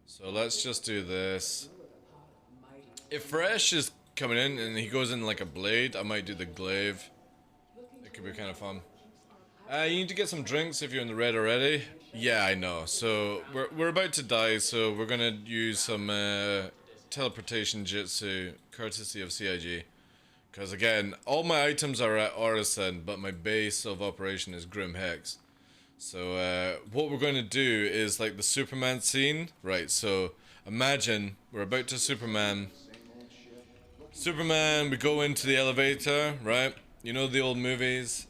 So let's just do this. If Fresh is coming in and he goes in like a blade, I might do the glaive. It could be kind of fun. You need to get some drinks if you're in the red already. Yeah, I know. So we're about to die, so we're gonna use some teleportation jutsu, courtesy of CIG. Because again, all my items are at Orison, but my base of operation is Grim Hex. So what we're going to do is like the Superman scene. Right, so imagine we're about to Superman. Superman, we go into the elevator, right? You know the old movies?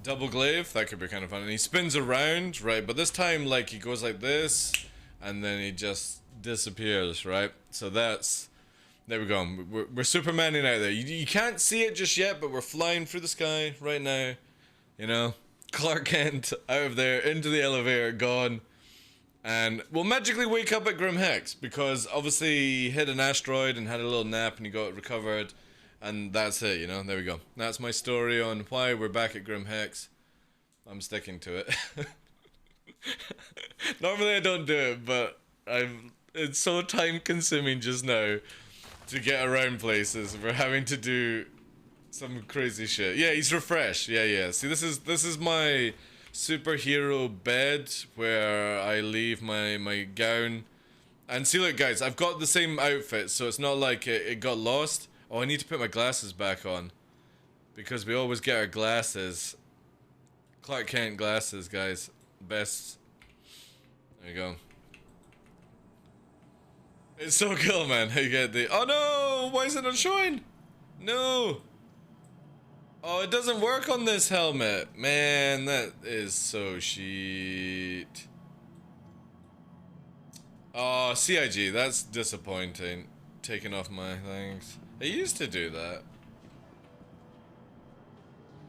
Double glaive, that could be kind of fun. And he spins around, right? But this time, like, he goes like this, and then he just disappears, right? So that's... There we go. We're Supermaning out there. You can't see it just yet, but we're flying through the sky right now. You know? Clark Kent out of there, into the elevator, gone. And we'll magically wake up at Grim Hex, because obviously he hit an asteroid and had a little nap and he got recovered. And that's it, you know? There we go. That's my story on why we're back at Grim Hex. I'm sticking to it. Normally I don't do it, but it's so time consuming just now to get around places. We're having to do some crazy shit. Yeah, he's refreshed. Yeah. See, this is my superhero bed where I leave my gown. And see, look, guys, I've got the same outfit, so it's not like it got lost. Oh, I need to put my glasses back on, because we always get our glasses. Clark Kent glasses, guys. Best. There you go. It's so cool, man. How you get the... Oh no! Why is it not showing? No! Oh, it doesn't work on this helmet. Man, that is so shit. Oh, CIG, that's disappointing. Taking off my things. I used to do that.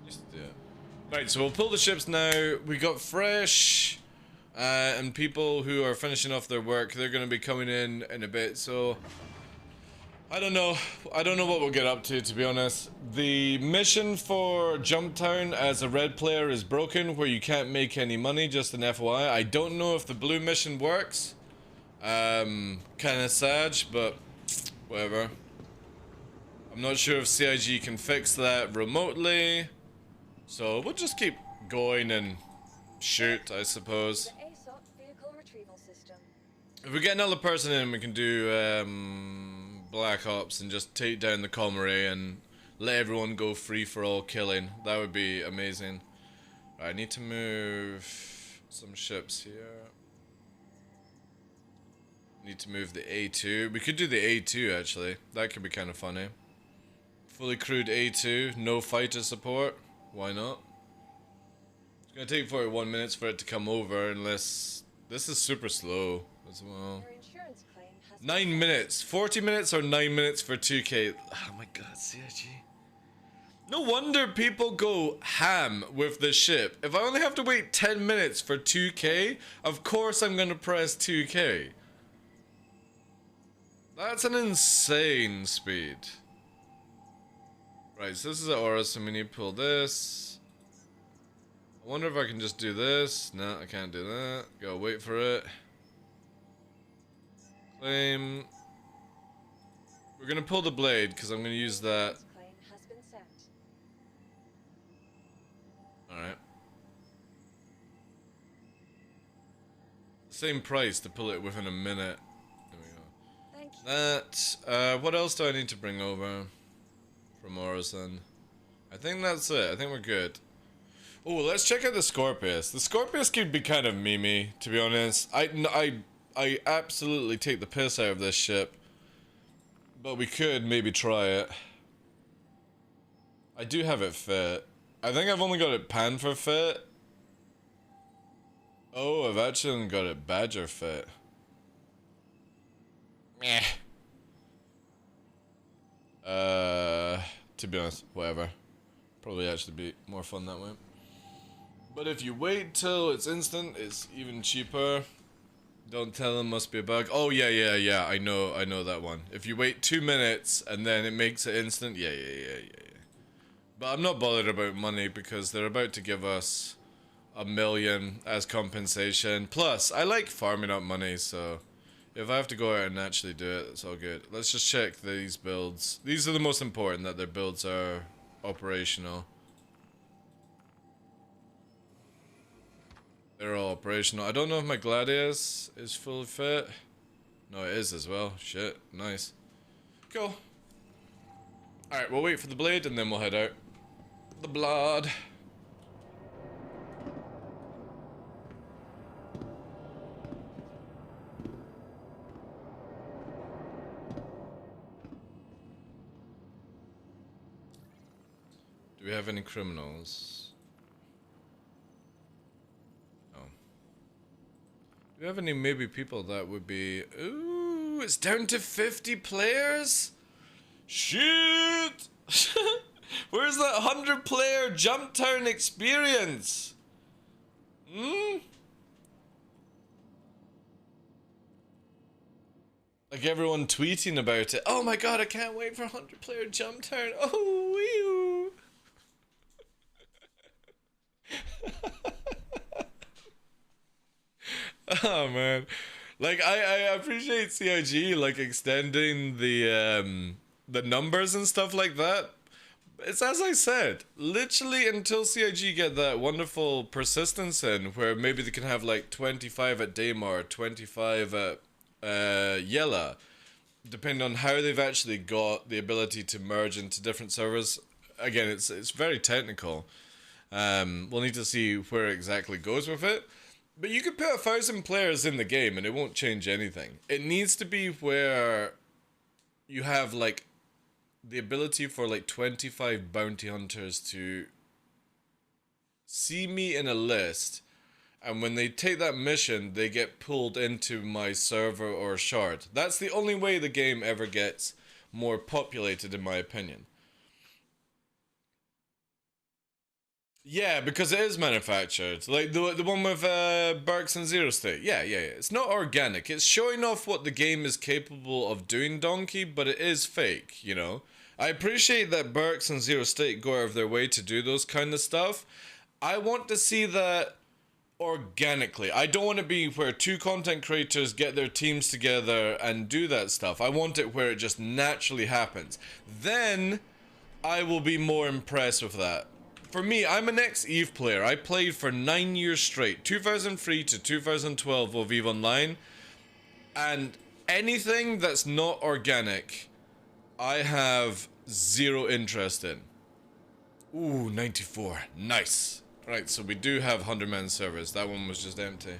Used to do it. Right, so we'll pull the ships now. We got Fresh. And people who are finishing off their work, they're going to be coming in a bit, so I don't know. I don't know what we'll get up to be honest. The mission for Jumptown as a red player is broken, where you can't make any money, just an FYI. I don't know if the blue mission works. Kind of sad, but whatever. I'm not sure if CIG can fix that remotely. So we'll just keep going and shoot, I suppose. If we get another person in, we can do Black Ops and just take down the Comrie and let everyone go free for all killing. That would be amazing. I need to move some ships here. Need to move the A2. We could do the A2 actually. That could be kind of funny. Fully crewed A2, no fighter support. Why not? It's gonna take 41 minutes for it to come over unless this is super slow as well. 9 minutes, 40 minutes or 9 minutes for 2K. Oh my god, CIG. No wonder people go ham with the ship. If I only have to wait 10 minutes for 2K, of course I'm gonna press 2K. That's an insane speed. Right, so this is an aura, so we need to pull this. I wonder if I can just do this. No, I can't do that. Gotta wait for it. Claim. We're gonna pull the blade because I'm gonna use that. Alright. Same price to pull it within a minute. There we go. That. What else do I need to bring over from Orison? I think that's it. I think we're good. Oh, let's check out the Scorpius. The Scorpius could be kind of memey, to be honest. I absolutely take the piss out of this ship, but we could maybe try it. I do have it fit. I think I've only got it pan for fit. Oh, I've actually got it Badger fit. Meh. To be honest, whatever. Probably actually be more fun that way. But if you wait till it's instant, it's even cheaper. Don't tell them must be a bug. Oh yeah. I know that one. If you wait 2 minutes and then it makes it instant, yeah. But I'm not bothered about money because they're about to give us $1 million as compensation. Plus, I like farming up money, so if I have to go out and actually do it, it's all good. Let's just check these builds. These are the most important, that their builds are operational. They're all operational. I don't know if my Gladius is fully fit. No, it is as well. Shit, nice. Cool. Alright, we'll wait for the blade and then we'll head out. The blood. Do we have any criminals? No. Do we have any maybe people that would be... Ooh, it's down to 50 players? Shit! Where's that 100-player Jumptown experience? Hmm? Like everyone tweeting about it. Oh my god, I can't wait for 100-player Jumptown. Oh, wee. Oh man. Like I appreciate CIG like extending the numbers and stuff like that. It's as I said, literally until CIG get that wonderful persistence in where maybe they can have like 25 at Daymar, 25 at Yella, depending on how they've actually got the ability to merge into different servers. Again, it's very technical. We'll need to see where it exactly goes with it. But you could put 1,000 players in the game and it won't change anything. It needs to be where you have like the ability for like 25 bounty hunters to see me in a list, and when they take that mission, they get pulled into my server or shard. That's the only way the game ever gets more populated, in my opinion. Yeah, because it is manufactured. Like the one with Burks and Zero State. Yeah. It's not organic. It's showing off what the game is capable of doing, Donkey, but it is fake, you know? I appreciate that Burks and Zero State go out of their way to do those kind of stuff. I want to see that organically. I don't want to be where two content creators get their teams together and do that stuff. I want it where it just naturally happens. Then I will be more impressed with that. For me, I'm an ex-EVE player. I played for 9 years straight, 2003 to 2012 of EVE Online, and anything that's not organic, I have zero interest in. Ooh, 94. Nice. Right, so we do have 100-man servers. That one was just empty.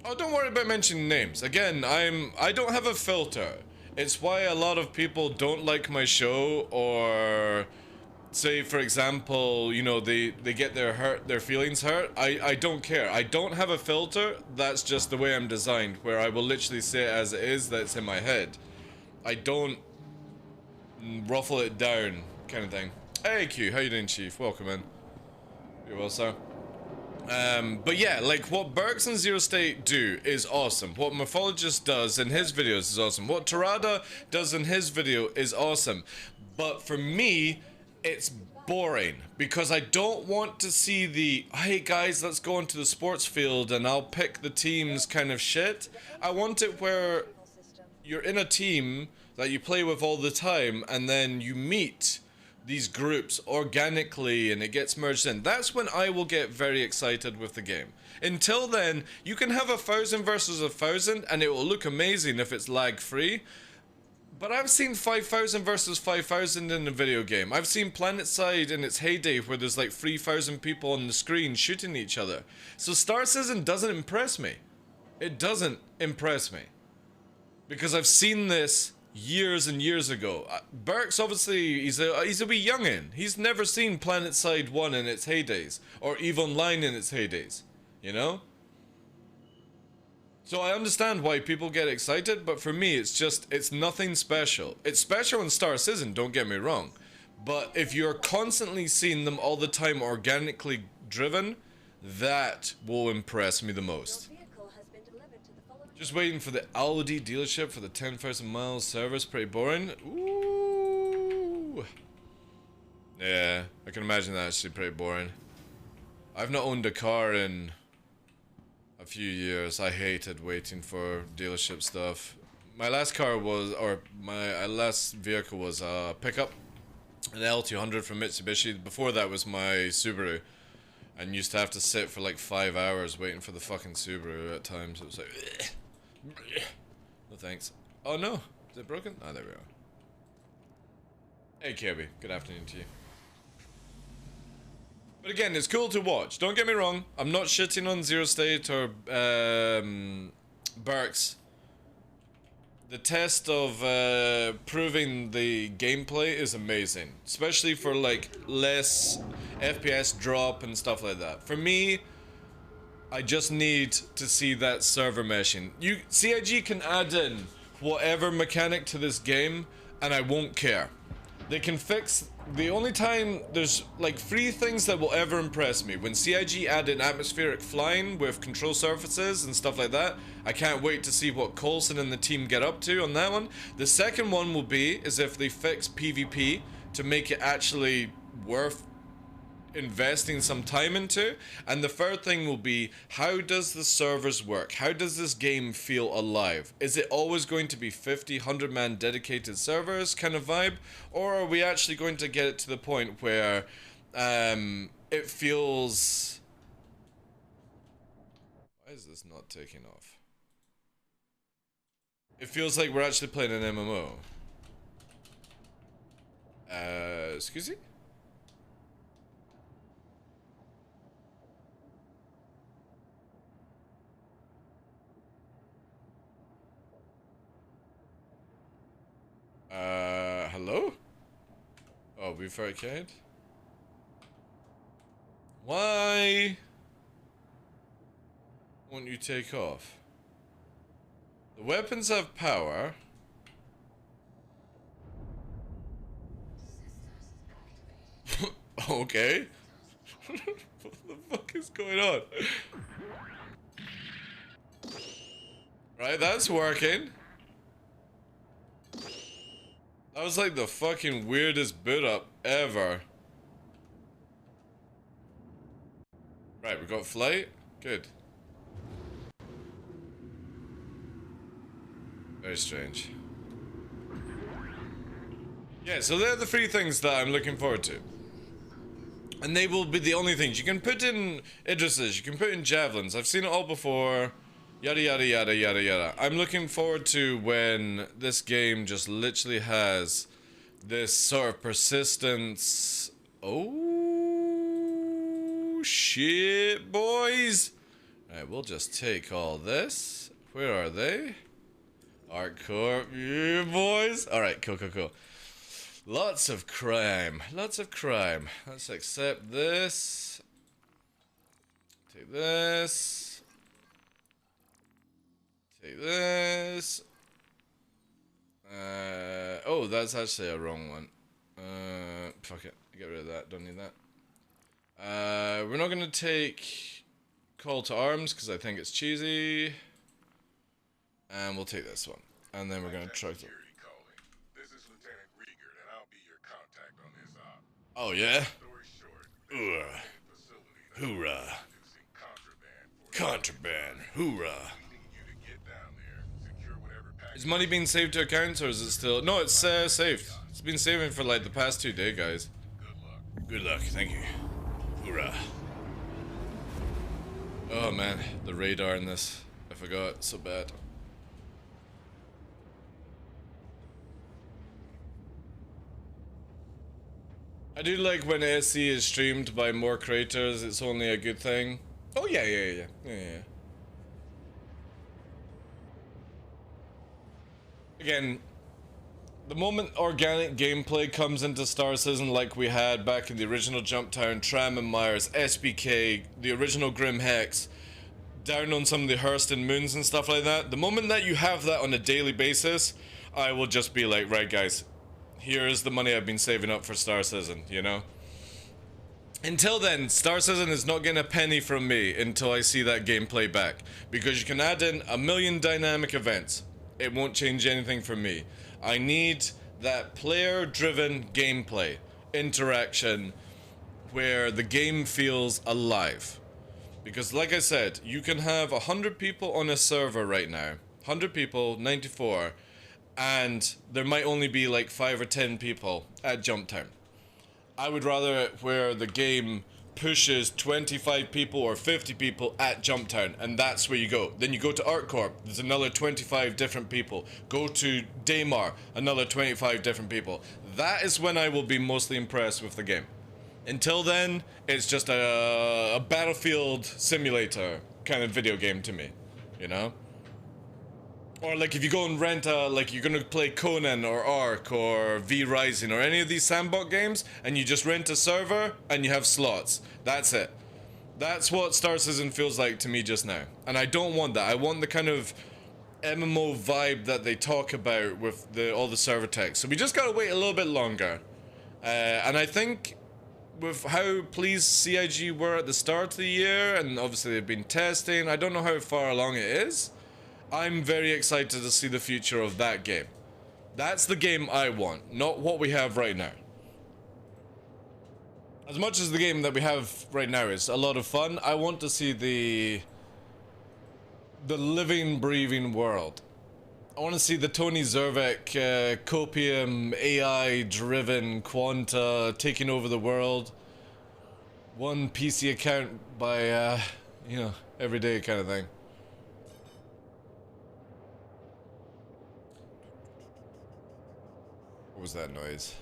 Oh, don't worry about mentioning names. Again, I don't have a filter. It's why a lot of people don't like my show, or say, for example, you know, they get their feelings hurt. I don't care. I don't have a filter. That's just the way I'm designed, where I will literally say it as it is, that's in my head. I don't ruffle it down, kind of thing. Hey Q, how you doing, Chief? Welcome in. You well, sir? But yeah, like what Burks and Zero State do is awesome. What Morphologist does in his videos is awesome. What Tarada does in his video is awesome. But for me, it's boring because I don't want to see the, hey guys, let's go into the sports field and I'll pick the teams kind of shit. I want it where you're in a team that you play with all the time and then you meet these groups organically and it gets merged in. That's when I will get very excited with the game. Until then, you can have 1,000 versus 1,000 and it will look amazing if it's lag free. But I've seen 5,000 versus 5,000 in a video game. I've seen PlanetSide in its heyday where there's like 3,000 people on the screen shooting each other. So Star Citizen doesn't impress me. It doesn't impress me. Because I've seen this years and years ago. Burks, obviously, he's a wee youngin'. He's never seen PlanetSide 1 in its heydays, or EVE Online in its heydays, you know? So I understand why people get excited, but for me, it's nothing special. It's special in Star Citizen, don't get me wrong. But if you're constantly seeing them all the time organically driven, that will impress me the most. Just waiting for the Audi dealership for the 10,000 miles service. Pretty boring. Ooh. Yeah, I can imagine that actually pretty boring. I've not owned a car in a few years. I hated waiting for dealership stuff. My last car was, or my last vehicle was a pickup, an L200 from Mitsubishi. Before that was my Subaru. And used to have to sit for like 5 hours waiting for the fucking Subaru at times. It was like, ugh. No thanks. Oh no, is it broken? Ah, there we are. Hey Kirby, good afternoon to you. But again, it's cool to watch. Don't get me wrong. I'm not shitting on Zero State or Burks. The test of proving the gameplay is amazing, especially for like less FPS drop and stuff like that. For me, I just need to see that server meshing. CIG can add in whatever mechanic to this game, and I won't care. They can fix. The only time there's like 3 things that will ever impress me: when CIG add in atmospheric flying with control surfaces and stuff like that. I can't wait to see what Coulson and the team get up to on that one. The second one will be is if they fix PvP to make it actually worth investing some time into. And the third thing will be, how does the servers work? How does this game feel alive? Is it always going to be 50, 100-man dedicated servers kind of vibe? Or are we actually going to get it to the point where it feels... Why is this not taking off? It feels like we're actually playing an MMO. Excuse me? Hello? Oh, we've arcade? Why won't you take off? The weapons have power. Okay. What the fuck is going on? Right, that's working. That was like the fucking weirdest boot up ever. Right, we got flight. Good. Very strange. Yeah, so they're the three things that I'm looking forward to. And they will be the only things. You can put in Idrises, you can put in Javelins. I've seen it all before. Yada yada yada yada yada. I'm looking forward to when this game just literally has this sort of persistence. Oh shit, boys. Alright, we'll just take all this. Where are they? ArtCorp, yeah, boys. Alright, cool, cool, cool. Lots of crime. Lots of crime. Let's accept this. Take this. Take this. Oh, that's actually a wrong one. Fuck it. Get rid of that. Don't need that. We're not gonna take Call to Arms because I think it's cheesy. And we'll take this one. And then we're gonna try to... Oh yeah? Hoorah. Contraband. Hoorah. Is money being saved to accounts or is it still... No, it's saved. It's been saving for like the past 2 days, guys. Good luck. Thank you. Hoorah. Oh man, the radar in this. I forgot. So bad. I do like when SC is streamed by more creators, it's only a good thing. Oh yeah. Again, the moment organic gameplay comes into Star Citizen like we had back in the original Jumptown, Tram and Myers, SBK, the original Grim Hex, down on some of the Hurston Moons and stuff like that, the moment that you have that on a daily basis, I will just be like, right guys, here's the money I've been saving up for Star Citizen, you know? Until then, Star Citizen is not getting a penny from me until I see that gameplay back. Because you can add in a million dynamic events. It won't change anything for me. I need that player-driven gameplay, interaction, where the game feels alive. Because like I said, you can have 100 people on a server right now. 100 people, 94. And there might only be like 5 or 10 people at Jumptown. I would rather it where the game pushes 25 people or 50 people at Jumptown, and that's where you go. Then you go to ArtCorp, there's another 25 different people. Go to Daymar, another 25 different people. That is when I will be mostly impressed with the game. Until then, it's just a battlefield simulator kind of video game to me, you know? Or like if you go and rent like you're gonna play Conan or Ark or V Rising or any of these sandbox games and you just rent a server and you have slots. That's it. That's what Star Citizen feels like to me just now. And I don't want that. I want the kind of MMO vibe that they talk about with all the server tech. So we just gotta wait a little bit longer. And I think with how pleased CIG were at the start of the year, and obviously they've been testing, I don't know how far along it is. I'm very excited to see the future of that game. That's the game I want, not what we have right now. As much as the game that we have right now is a lot of fun, I want to see the living, breathing world. I want to see the Tony Zervek, Copium, AI-driven Quanta taking over the world. One PC account by, you know, every day kind of thing. What was that noise?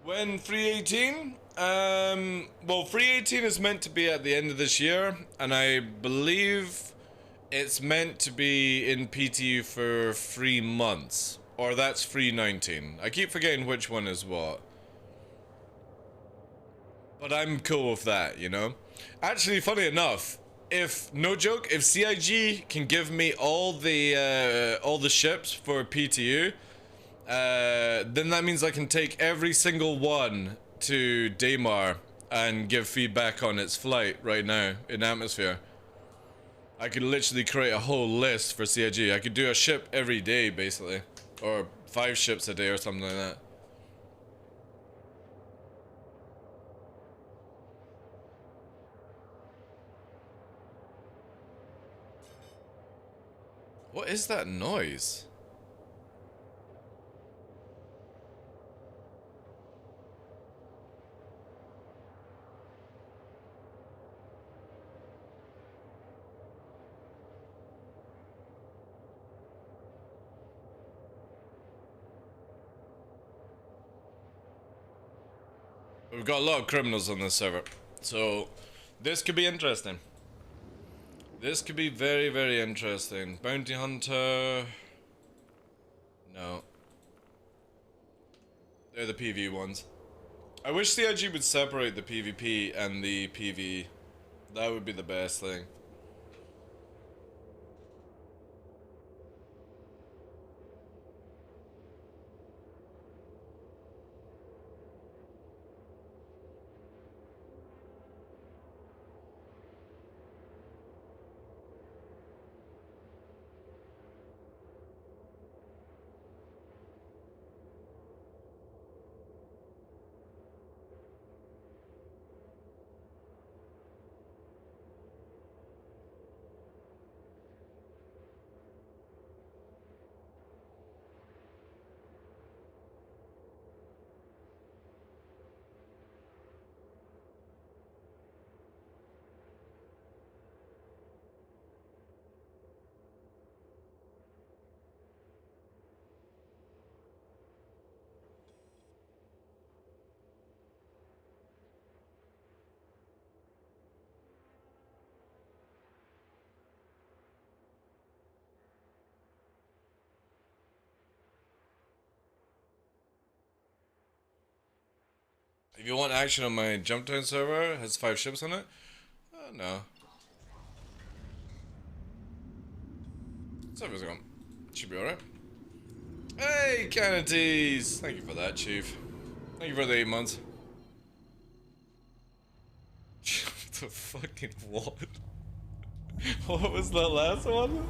When free 18? Well, free 18 is meant to be at the end of this year, and I believe it's meant to be in PTU for 3 months. Or that's free 19. I keep forgetting which one is what. But I'm cool with that, you know? Actually, funny enough, if, no joke, if CIG can give me all the ships for PTU, then that means I can take every single one to Daymar and give feedback on its flight right now in atmosphere. I could literally create a whole list for CIG. I could do a ship every day, basically. Or 5 ships a day or something like that. What is that noise? We've got a lot of criminals on this server, so this could be interesting. This could be very, very interesting. Bounty Hunter... No. They're the PV ones. I wish CIG would separate the PvP and the PV. That would be the best thing. If you want action on my jump down server, it has 5 ships on it? No. Server's gone. Should be alright. Hey, Canatees! Thank you for that, Chief. Thank you for the 8 months. The fucking what? What was the last one?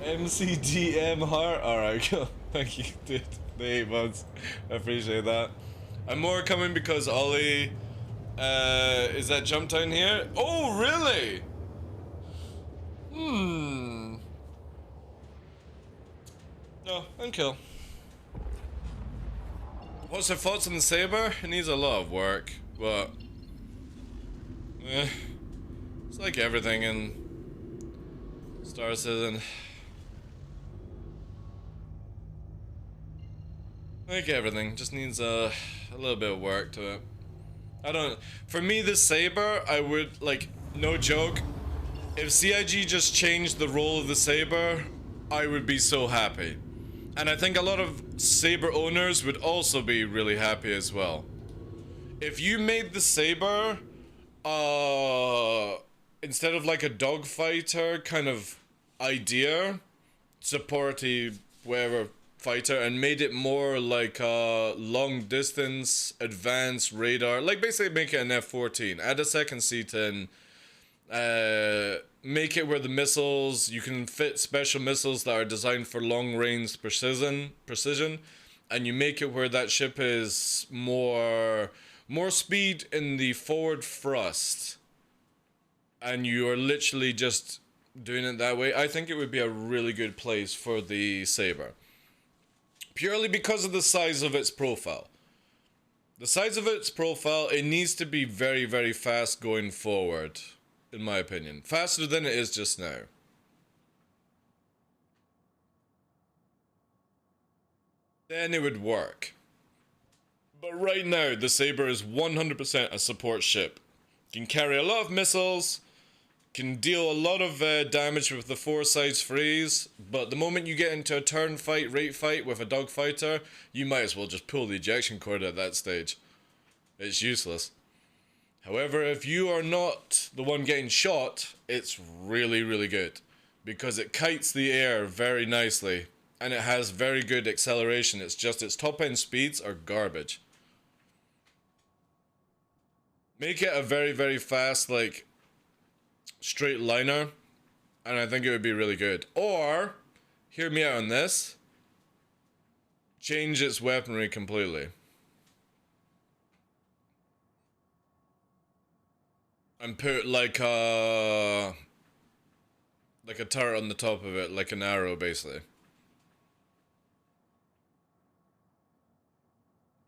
MCDM heart? Alright, cool. Thank you, dude. The 8 months. I appreciate that. I'm more coming because Ollie, is that jump down here? Oh, really? No, and kill. What's your thoughts on the Saber? It needs a lot of work, but... it's like everything in Star Citizen. Like everything, just needs a little bit of work to it. For me, the Saber, I would, like, no joke, if CIG just changed the role of the Saber, I would be so happy. And I think a lot of Saber owners would also be really happy as well. If you made the Saber, instead of like a dogfighter kind of idea, supporty, whatever, fighter, and made it more like a long distance advanced radar, like basically make it an F-14, add a second seat in, make it where the missiles, you can fit special missiles that are designed for long range precision, and you make it where that ship is more speed in the forward thrust, and you are literally just doing it that way. I think it would be a really good place for the Saber. Purely because of the size of its profile. The size of its profile, it needs to be very, very fast going forward, in my opinion. Faster than it is just now. Then it would work. But right now, the Saber is 100% a support ship. Can carry a lot of missiles, can deal a lot of damage with the 4-size freeze, but the moment you get into a turn fight, rate fight with a dogfighter, you might as well just pull the ejection cord at that stage. It's useless. However, if you are not the one getting shot, it's really, really good. Because it kites the air very nicely, and it has very good acceleration. It's just its top end speeds are garbage. Make it a very, very fast, like, straight liner, and I think it would be really good. Or, hear me out on this, change its weaponry completely. And put like a turret on the top of it, like an arrow basically.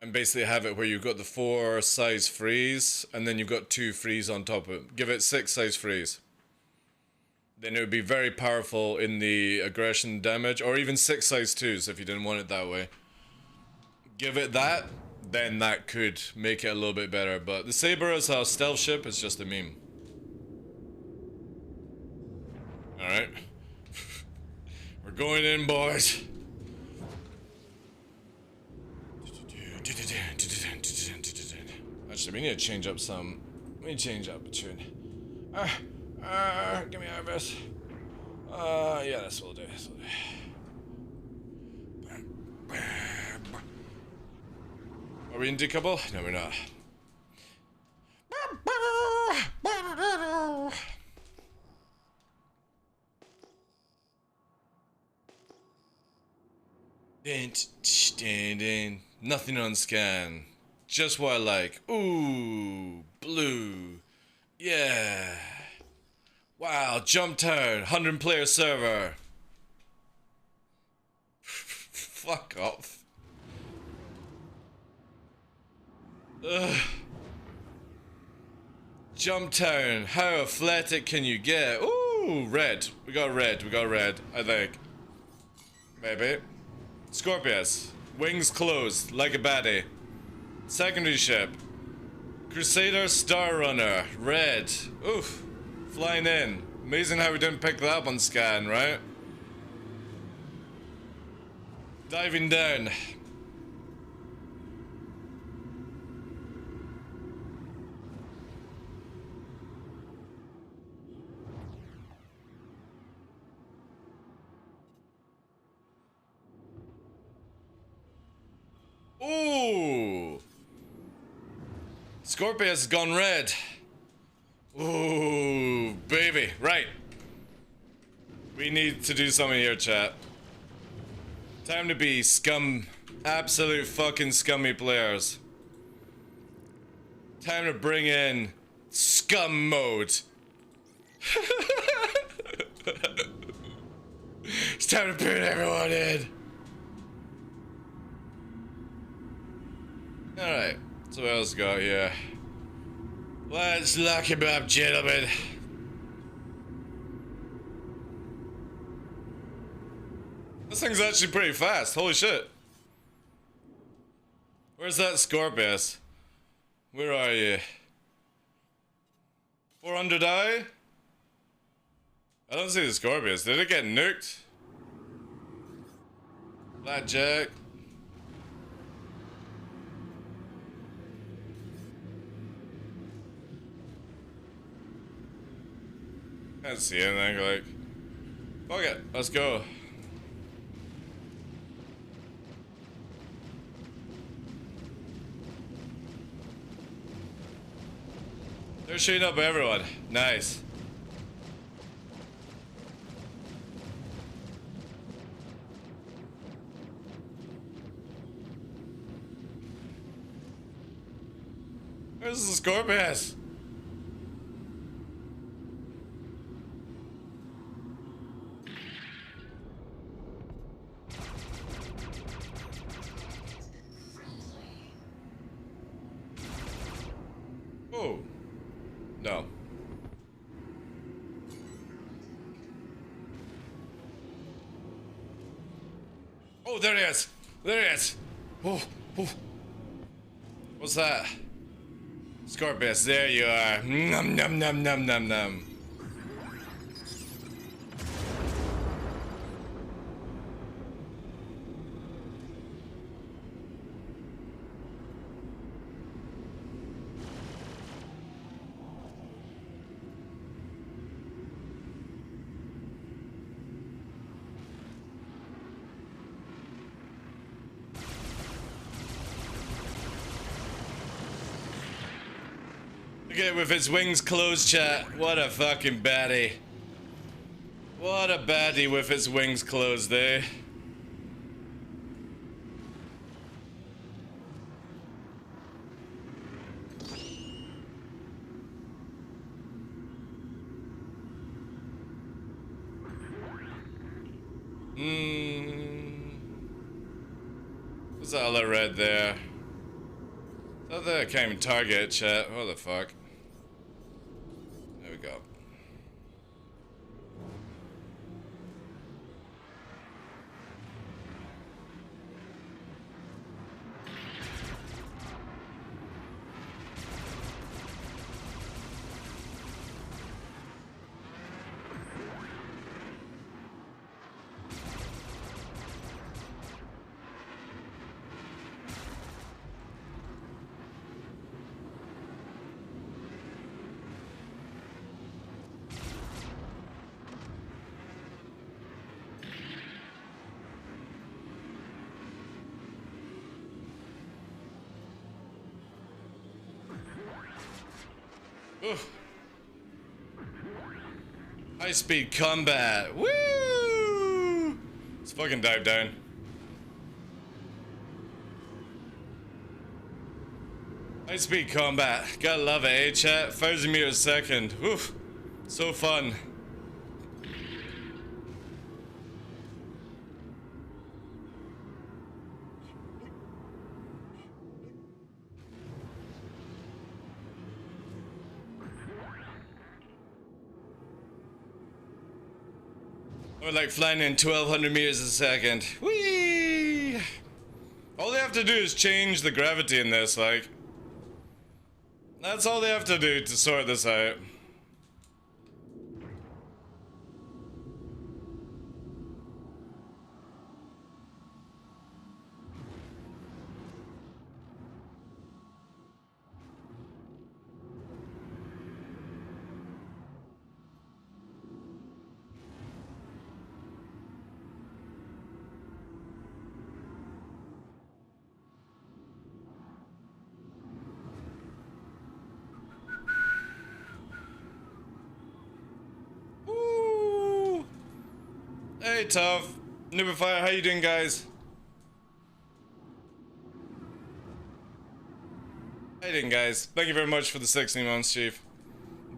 And basically have it where you've got the 4-size freeze, and then you've got 2 freeze on top of it. Give it 6-size freeze. Then it would be very powerful in the aggression damage, or even 6-size 2s if you didn't want it that way. Give it that, then that could make it a little bit better. But the Saber as a stealth ship is just a meme. Alright. We're going in, boys. Actually, we need to change up some. We need to change up a tune. Give me Arbus. Yeah, this will do. This will do. Are we in decouple? No, we're not. Nothing on scan. Just what I like. Ooh, blue. Yeah. Wow, jump town. 100-player server. Fuck off. Ugh. Jump town. How athletic can you get? Ooh, red. We got red. We got red, I think. Maybe. Scorpius. Wings closed, like a baddie. Secondary ship. Crusader Star Runner. Red. Oof. Flying in. Amazing how we didn't pick that up on scan, right? Diving down. Ooh. Scorpius has gone red. Ooh, baby. Right. We need to do something here, chat. Time to be scum. Absolute fucking scummy players. Time to bring in scum mode. It's time to put everyone in. Alright, so what else got here? Let's lock him up, gentlemen. This thing's actually pretty fast, holy shit. Where's that Scorpius? Where are you? 400 eye? I don't see the Scorpius. Did it get nuked? Blackjack. Can't see anything, like. Fuck it, let's go. They're shooting up everyone. Nice. Where's the Scorpius? Oh. No. Oh, there he is. There he is. Oh, oh. What's that? Scorpius, there you are. Num num num num num num. Look at it with its wings closed, chat. What a fucking baddie. What a baddie with its wings closed, eh? What's that other red there? That there can't even target, chat. What the fuck? There we go. Oof. High speed combat. Woo! Let's fucking dive down. High speed combat. Gotta love it, eh, chat? 1,000 meters a second. Oof. So fun. Or like flying in 1,200 meters a second. Whee! All they have to do is change the gravity in this, like. That's all they have to do to sort this out. Hey, Tough. Nubifier, how you doing, guys? How you doing, guys? Thank you very much for the 16 months, Chief.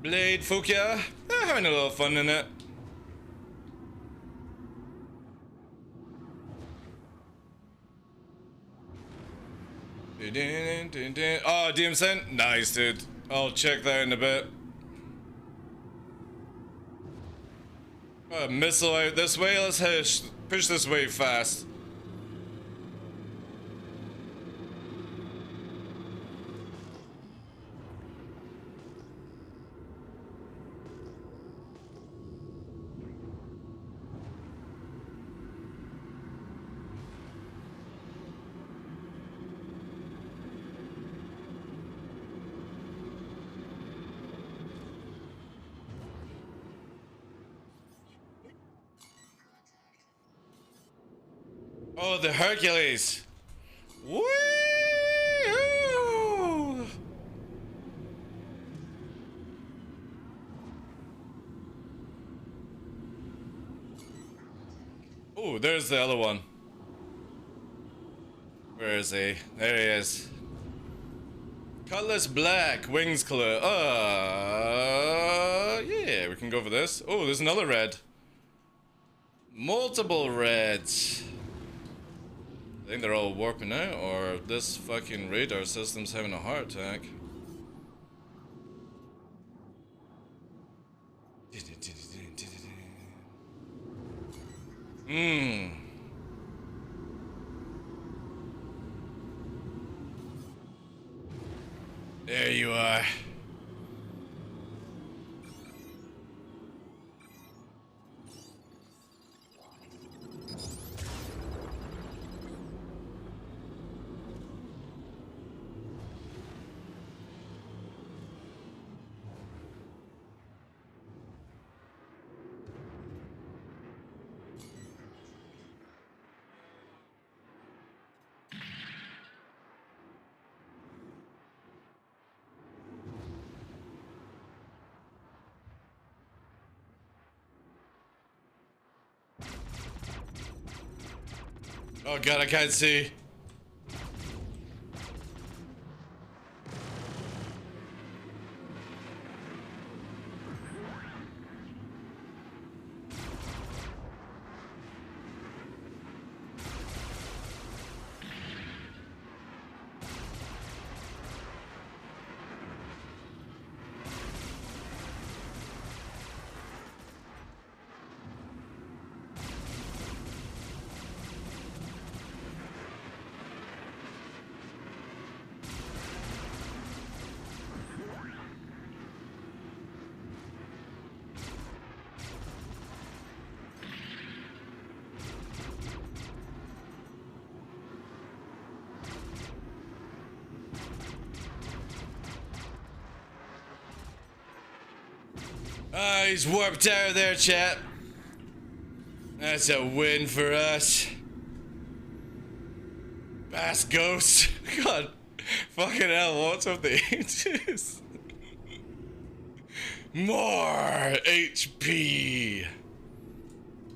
Blade Fukia, having a little fun in it. Oh, DM sent? Nice, dude. I'll check that in a bit. Missile out this way. Let's push this way fast. Oh, the Hercules. Woo! Oh, there's the other one. Where is he? There he is. Cutlass black, wings clear. Yeah, we can go for this. Oh, there's another red. Multiple reds. I think they're all warping out, or this fucking radar system's having a heart attack. There you are. Oh god, I can't see. Ah, he's warped out of there, chat. That's a win for us. Bass Ghost. God. Fucking hell, what's up the ages? More HP.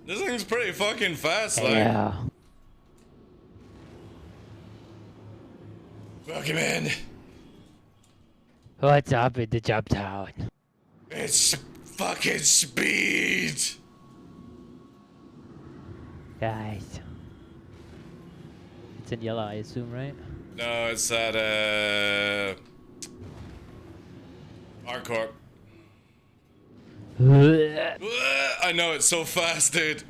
This thing's pretty fucking fast, like. Yeah. Welcome in. What's up in the jump town? It's fucking speed. Guys. It's in yellow, I assume, right? No, it's at Arcorp. I know it's so fast, dude.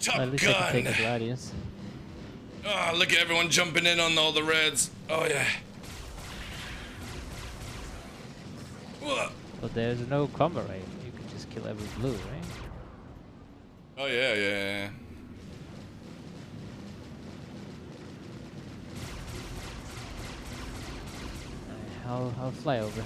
Top At least I can take Gun. the gladius. Oh, look at everyone jumping in on all the reds. Oh yeah. Whoa. But there's no combo, right? You can just kill every blue, right? Oh yeah, yeah. I'll fly over.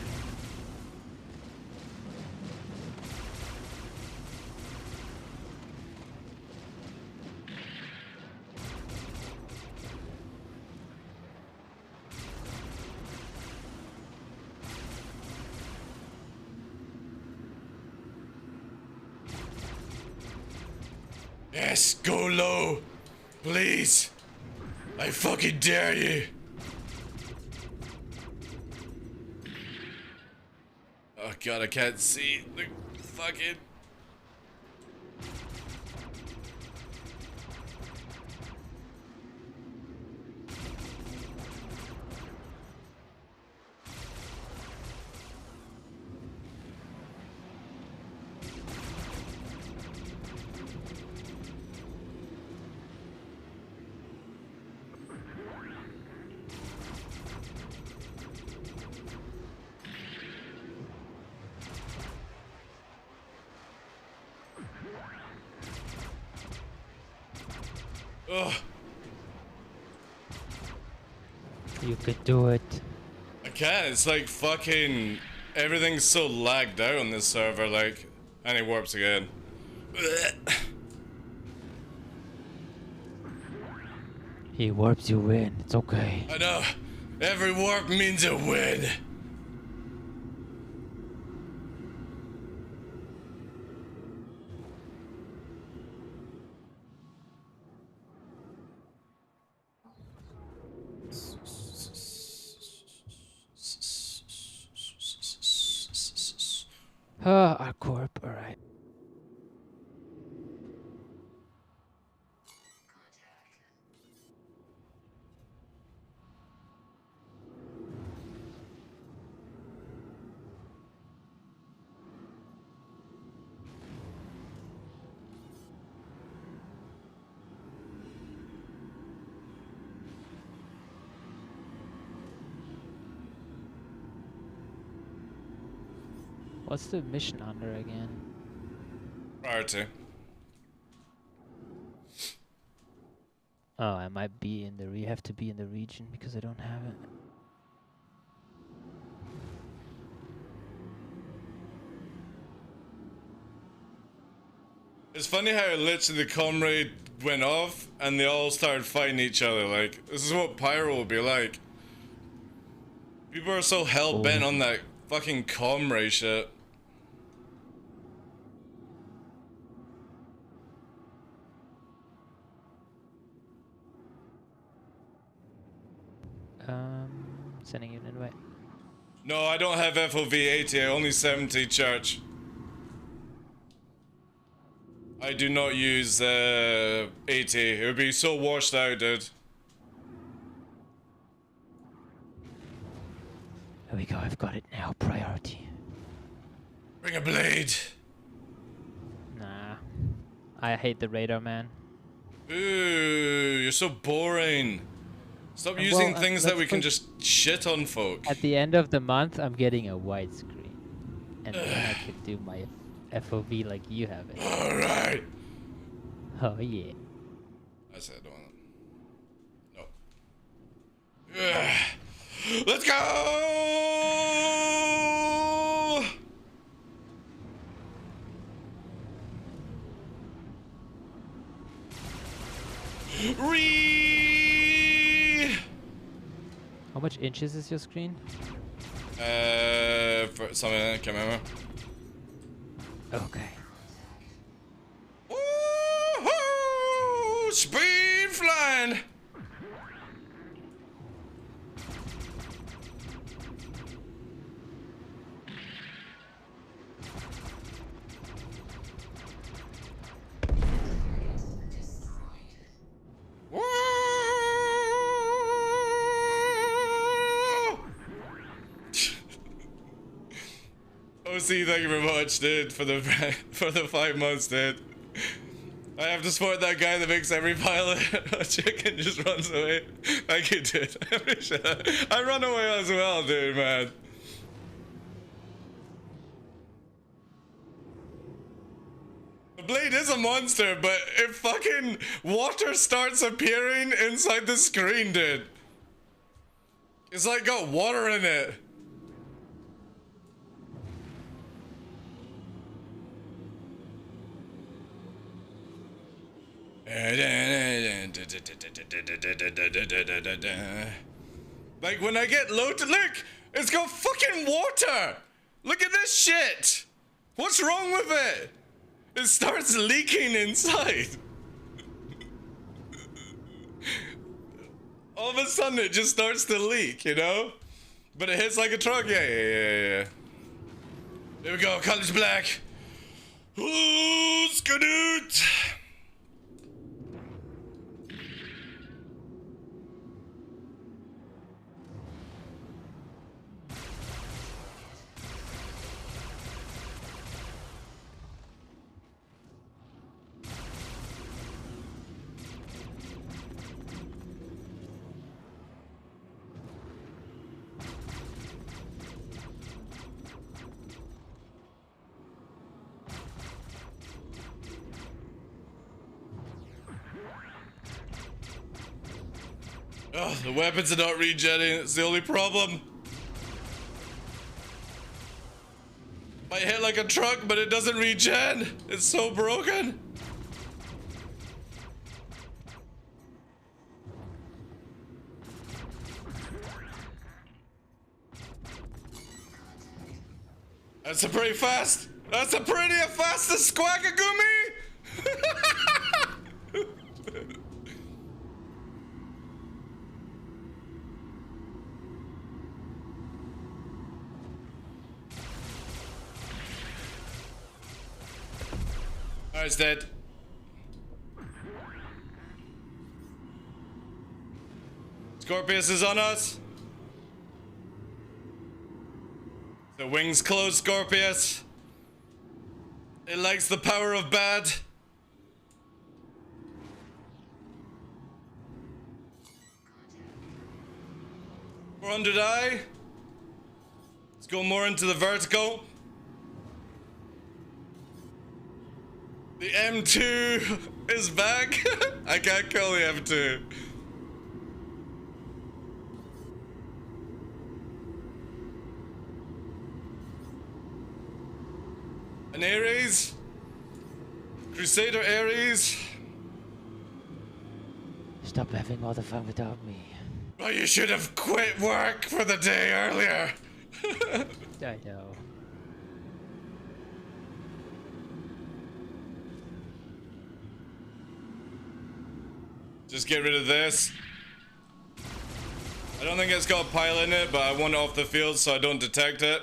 Yes, go low. Please. I fucking dare you. Oh god, I can't see the fucking... Ugh. You could do it. I can't, it's like fucking... Everything's so lagged out on this server, like... And it warps again. He warps you in. It's okay. I know. Every warp means a win. Our corp, alright. What's the mission under again? Priority. Oh, I might be in the have to be in the region because I don't have it. It's funny how literally the comrade went off and they all started fighting each other. Like, this is what Pyro will be like. People are so hell-bent on that fucking comrade shit. Sending you an invite. No, I don't have FOV 80, only 70 church. I do not use 80. It would be so washed out, dude. There we go, I've got it now. Priority. Bring a blade. Nah. I hate the radar, man. Ooh, you're so boring. Stop using things that we can just shit on folk. At the end of the month, I'm getting a widescreen. And then I can do my FOV like you have it. Alright. Oh, yeah. I said I don't want it. No. Ugh. Let's go! How much inches is your screen? For something I can't remember. Okay. Woohoo! Speed flying! OC, thank you very much, dude, for the 5 months, dude. I have to support that guy that makes every pilot a chicken just runs away. Thank you, dude. I appreciate that. I run away as well, dude, man. The blade is a monster, but if fucking water starts appearing inside the screen, dude. It's like got water in it. Like when I get low to look, it's got fucking water. Look at this shit. What's wrong with it? It starts leaking inside. All of a sudden it just starts to leak, you know? But it hits like a truck. Yeah. There we go, color's black. Ooh, skadoot. Oh, the weapons are not regenning, it's the only problem. Might hit like a truck, but it doesn't regen. It's so broken. That's a pretty fast. That's a pretty fast squackagoomy. Alright, it's dead. Scorpius is on us. The wings closed, Scorpius. It likes the power of bad. We're under die. Let's go more into the vertical. The M2 is back. I can't kill the M2. An Ares? Crusader Ares? Stop having all the fun without me. Well, you should have quit work for the day earlier. I know. Just get rid of this. I don't think it's got a pile in it, but I want it off the field so I don't detect it.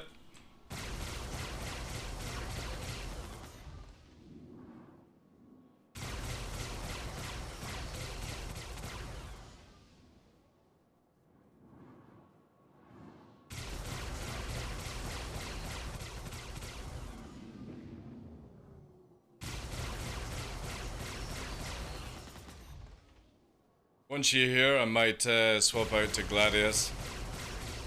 Once you're here, I might swap out to Gladius.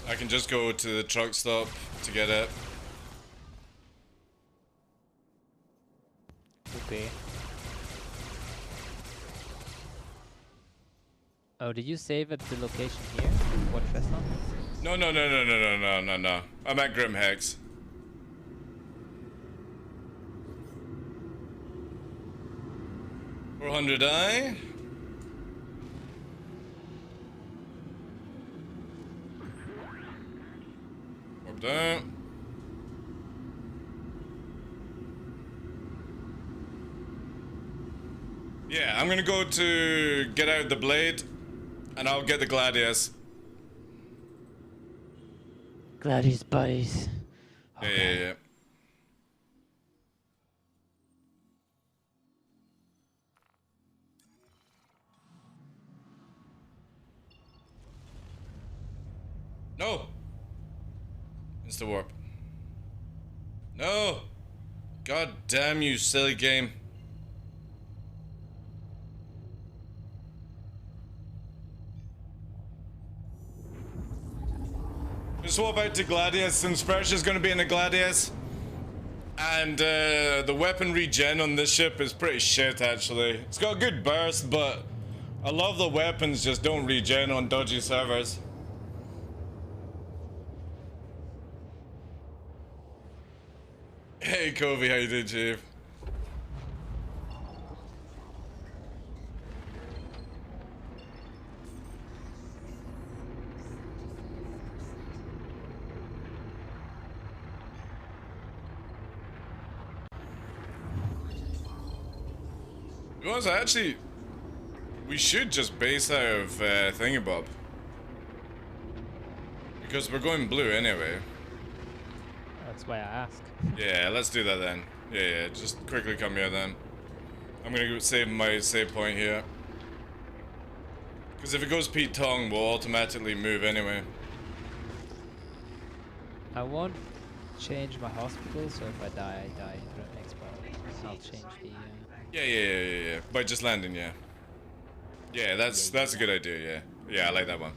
I can just go to the truck stop to get it. Okay. Oh, did you save at the location here? What restaurant? No. I'm at Grim Hex. $400 That. Yeah, I'm gonna go to get out the blade, and I'll get the Gladius. Gladius buddies. Yeah. No! Insta warp. No! God damn you, silly game. Just swap out to Gladius since Fresh is gonna be in a Gladius. And the weapon regen on this ship is pretty shit actually. It's got a good burst, but a lot of the weapons just don't regen on dodgy servers. Hey Kobe, how you doing, Chief? You know, actually, we should just base out of Thingabob. Because we're going blue anyway. That's why I asked. Yeah, let's do that then. Yeah, just quickly come here then. I'm gonna go save my save point here. Because if it goes Pete Tong, we'll automatically move anyway. I won't change my hospital, so if I die, I die in the next part. I'll change the... Yeah. By just landing, yeah. Yeah, that's a good idea, yeah. Yeah, I like that one.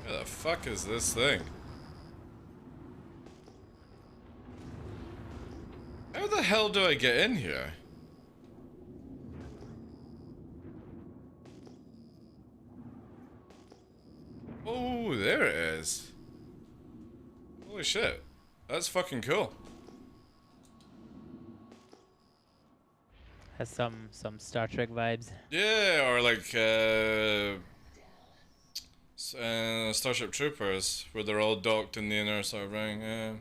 Where the fuck is this thing? How the hell do I get in here? Oh, there it is. Holy shit. That's fucking cool. Has some Star Trek vibes. Yeah, or like Starship Troopers, where they're all docked in the inner sort of ring. Yeah.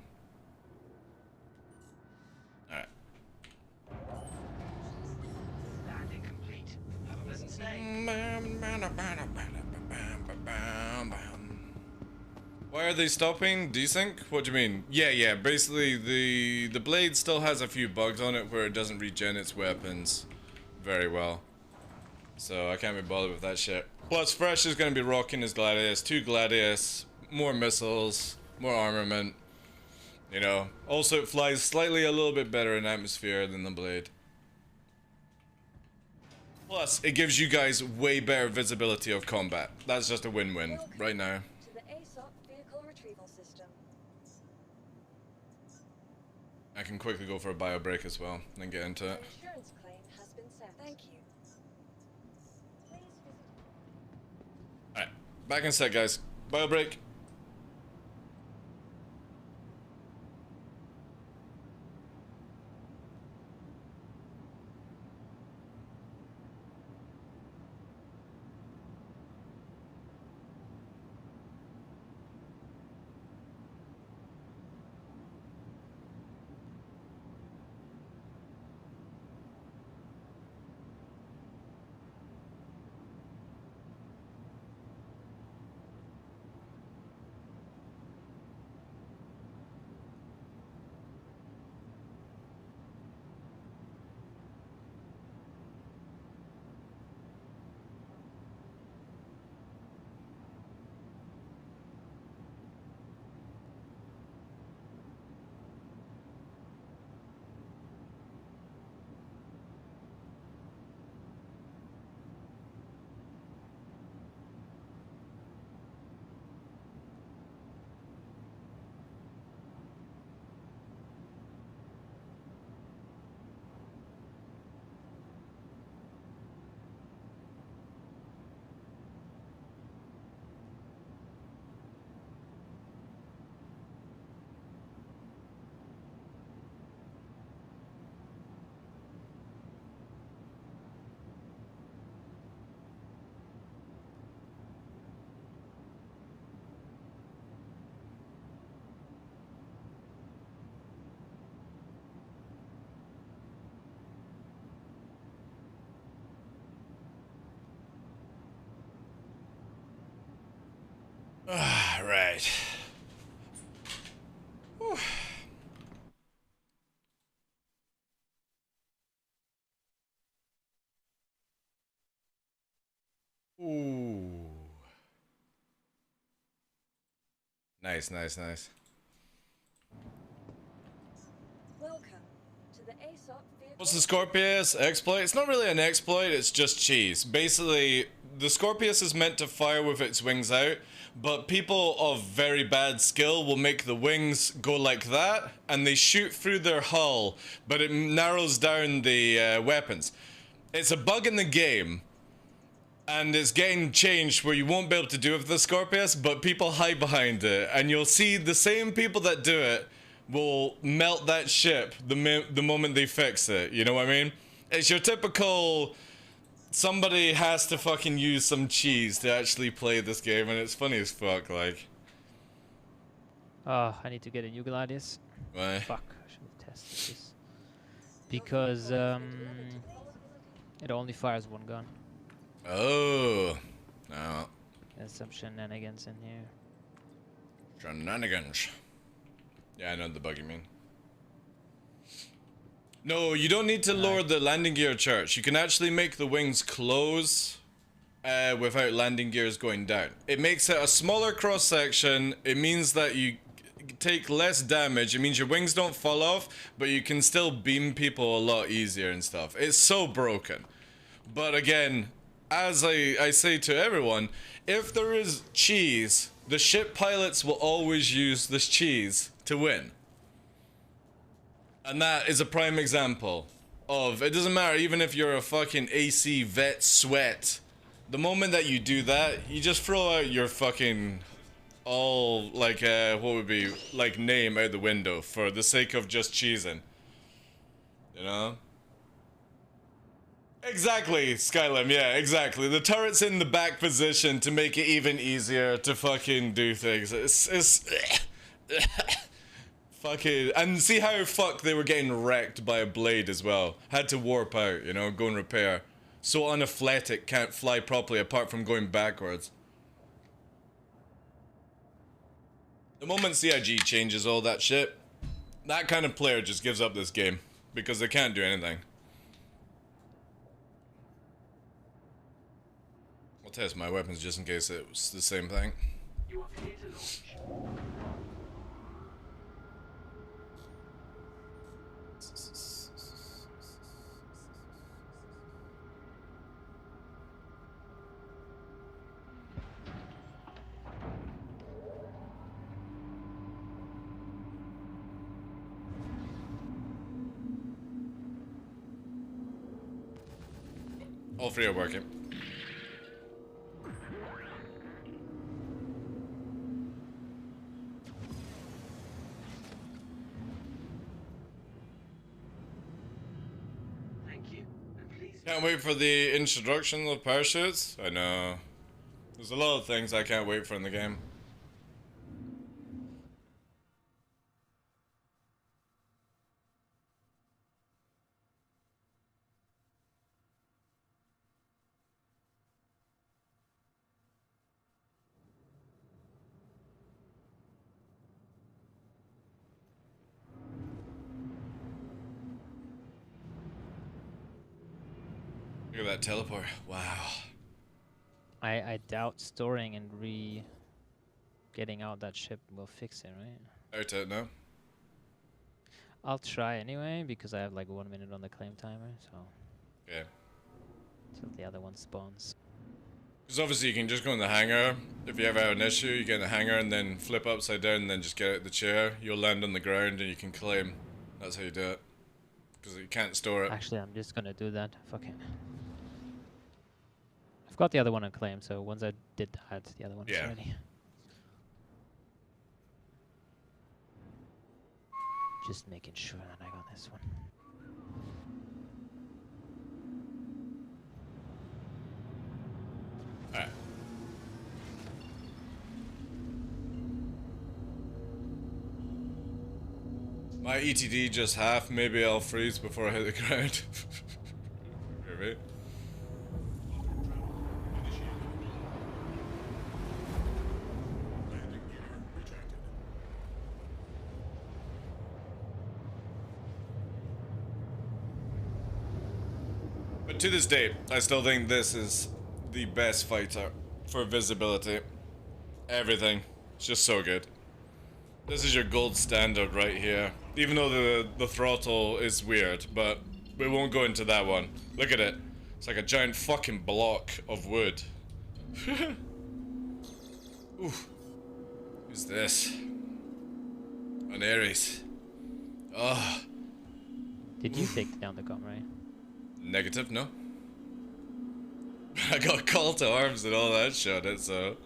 Alright. Why are they stopping? Do you think? What do you mean? Yeah. Basically, the blade still has a few bugs on it where it doesn't regen its weapons very well. So I can't be bothered with that shit. Plus, Fresh is going to be rocking his Gladius, 2 Gladius, more missiles, more armament. You know, also it flies slightly a little bit better in atmosphere than the Blade. Plus, it gives you guys way better visibility of combat. That's just a win-win right now. To the ASOP vehicle retrieval system. I can quickly go for a bio break as well, and then get into it. Insurance claim has been sent. Thank you. Alright, back in a sec, guys. Bio break. Right. Whew. Ooh. Nice, nice, nice. Welcome to the ASOP vehicle. What's the Scorpius exploit? It's not really an exploit, it's just cheese. Basically, the Scorpius is meant to fire with its wings out, but people of very bad skill will make the wings go like that, and they shoot through their hull, but it narrows down the weapons. It's a bug in the game, and it's getting changed where you won't be able to do it with the Scorpius, but people hide behind it, and you'll see the same people that do it will melt that ship the moment they fix it, you know what I mean? It's your typical, somebody has to fucking use some cheese to actually play this game, and it's funny as fuck, like. Oh, I need to get a new Gladius. Why? Fuck, I should have tested this. Because, it only fires one gun. Oh. No. There's some shenanigans in here. Shenanigans. Yeah, I know the bug you mean. No, you don't need to lower the landing gear church. You can actually make the wings close without landing gears going down. It makes it a smaller cross section. It means that you take less damage. It means your wings don't fall off, but you can still beam people a lot easier and stuff. It's so broken. But again, as I say to everyone, if there is cheese, the ship pilots will always use this cheese to win. And that is a prime example of, it doesn't matter even if you're a fucking AC vet sweat. The moment that you do that, you just throw out your fucking all, like, what would be, like, name out the window for the sake of just cheesing. You know? Exactly, Skylim, yeah, exactly. The turret's in the back position to make it even easier to fucking do things. It's fucking, and see how fuck they were getting wrecked by a blade as well. Had to warp out, you know, go and repair. So unathletic, can't fly properly apart from going backwards. The moment CIG changes all that shit, that kind of player just gives up this game because they can't do anything. I'll test my weapons just in case it was the same thing. You are clear to launch. All three are working. Thank you. And please. Can't wait for the introduction of parachutes. I know. There's a lot of things I can't wait for in the game. Look at that teleport. Wow. I doubt storing and getting out that ship will fix it, right? Out it now. I'll try anyway because I have like 1 minute on the claim timer, so Yeah. till the other one spawns. Because obviously you can just go in the hangar. If you ever have an issue, you get in the hangar and then flip upside down and then just get out the chair. You'll land on the ground and you can claim. That's how you do it. Because you can't store it. Actually, I'm just gonna do that. Fuck it. I've got the other one on claim, so once I did that, the other one is Yeah. ready. Just making sure that I got this one. Alright. My ETD just half. Maybe I'll freeze before I hit the ground. Maybe. But to this day, I still think this is the best fighter for visibility. Everything. It's just so good. This is your gold standard right here. Even though the throttle is weird, but we won't go into that one. Look at it. It's like a giant fucking block of wood. Ooh. Who's this? An Ares. Oh. Did you take down the gun, right? Negative, no. I got call to arms and all that shit, so.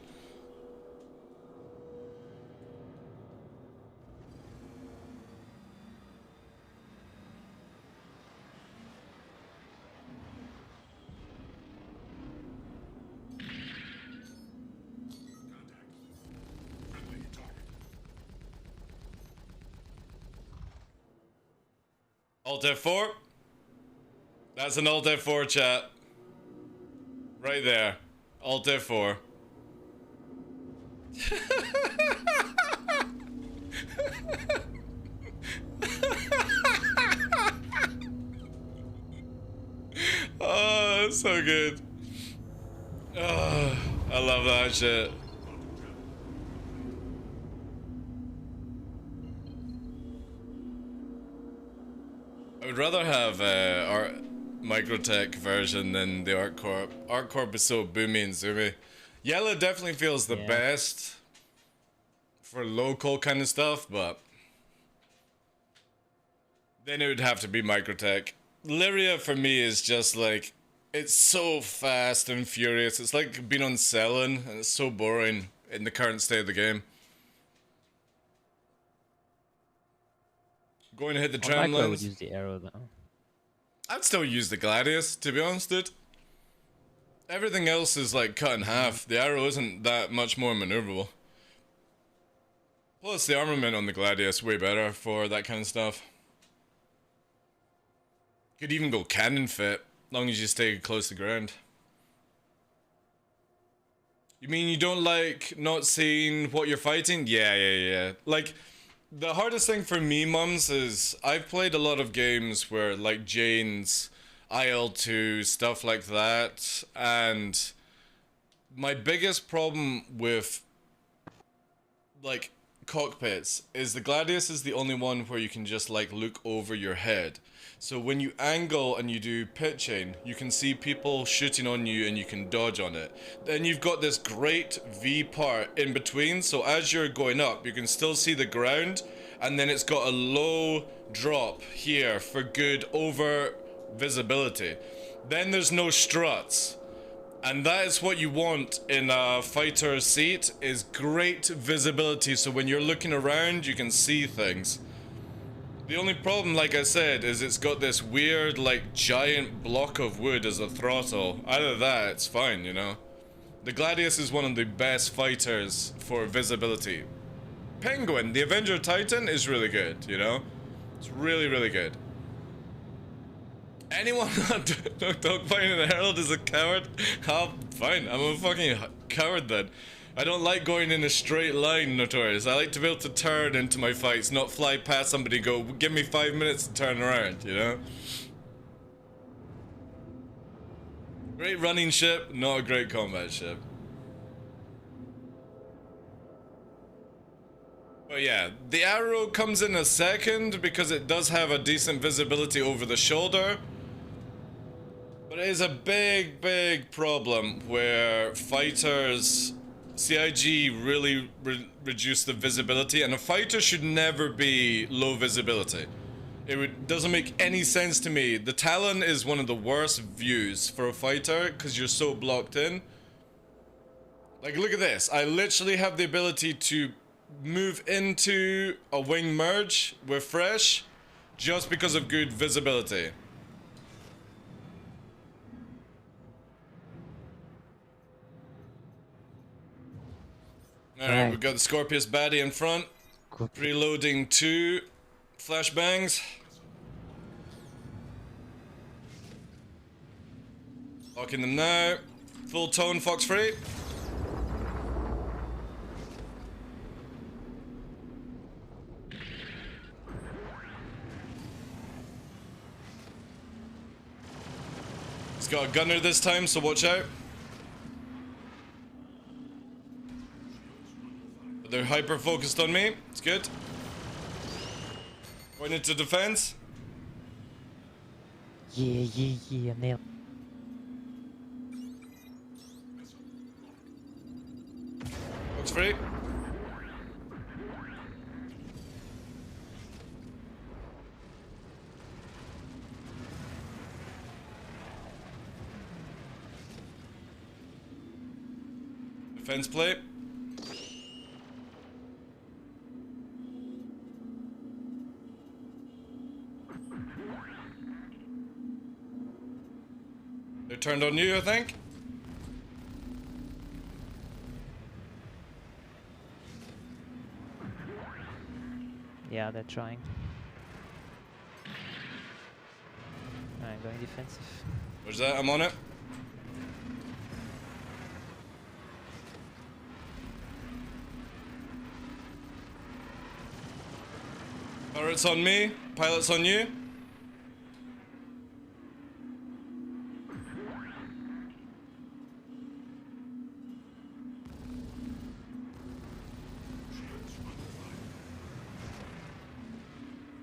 Alt F4. That's an Alt F4 chat. Right there. Alt F4. Oh, that's so good. Oh, I love that shit. I would rather have our Microtech version than the ArcCorp. ArcCorp is so boomy and zoomy. Yellow definitely feels the best for local kind of stuff, but then it would have to be Microtech. Lyria for me is just like, it's so fast and furious. It's like being on Cellin, and it's so boring in the current state of the game. Going to hit the tram Micro would lines. use the arrow though. I'd still use the Gladius, to be honest, dude. Everything else is like cut in half. The arrow isn't that much more maneuverable. Plus, the armament on the Gladius way better for that kind of stuff. Could even go cannon fit, long as you stay close to ground. You mean you don't like not seeing what you're fighting? Yeah. Like, the hardest thing for me, mums, is I've played a lot of games where, like, Jane's, IL-2, stuff like that, and my biggest problem with, like, cockpits is the Gladius is the only one where you can just, like, look over your head. So when you angle and you do pitching, you can see people shooting on you and you can dodge on it. Then you've got this great V part in between, so as you're going up, you can still see the ground, and then it's got a low drop here for good over visibility. then there's no struts. And that is what you want in a fighter seat, is great visibility, so when you're looking around you can see things. The only problem, like I said, is it's got this weird, like, giant block of wood as a throttle. Either that, it's fine, you know. The Gladius is one of the best fighters for visibility. Penguin, the Avenger Titan, is really good, you know. It's really, really good. Anyone not dogfighting the Herald is a coward? Oh, fine, I'm a fucking coward then. I don't like going in a straight line, Notorious. I like to be able to turn into my fights, not fly past somebody and go, give me 5 minutes to turn around, you know? Great running ship, not a great combat ship. But yeah, the Arrow comes in a second because it does have a decent visibility over the shoulder. But it is a big, big problem where fighters, CIG really reduce the visibility, and a fighter should never be low visibility. Doesn't make any sense to me. The Talon is one of the worst views for a fighter because you're so blocked in. Like, look at this. I literally have the ability to move into a wing merge with Fresh just because of good visibility. Alright, we've got the Scorpius baddie in front. Reloading 2 flashbangs. Locking them now. Full tone, Fox free. He's got a gunner this time, so watch out. But they're hyper focused on me. It's good. Going into defense. Yeah, nailed. Looks free. Defense plate. They're turned on you, I think. Yeah, they're trying. Alright, going defensive. Where's that? I'm on it. Turret's on me. Pilot's on you.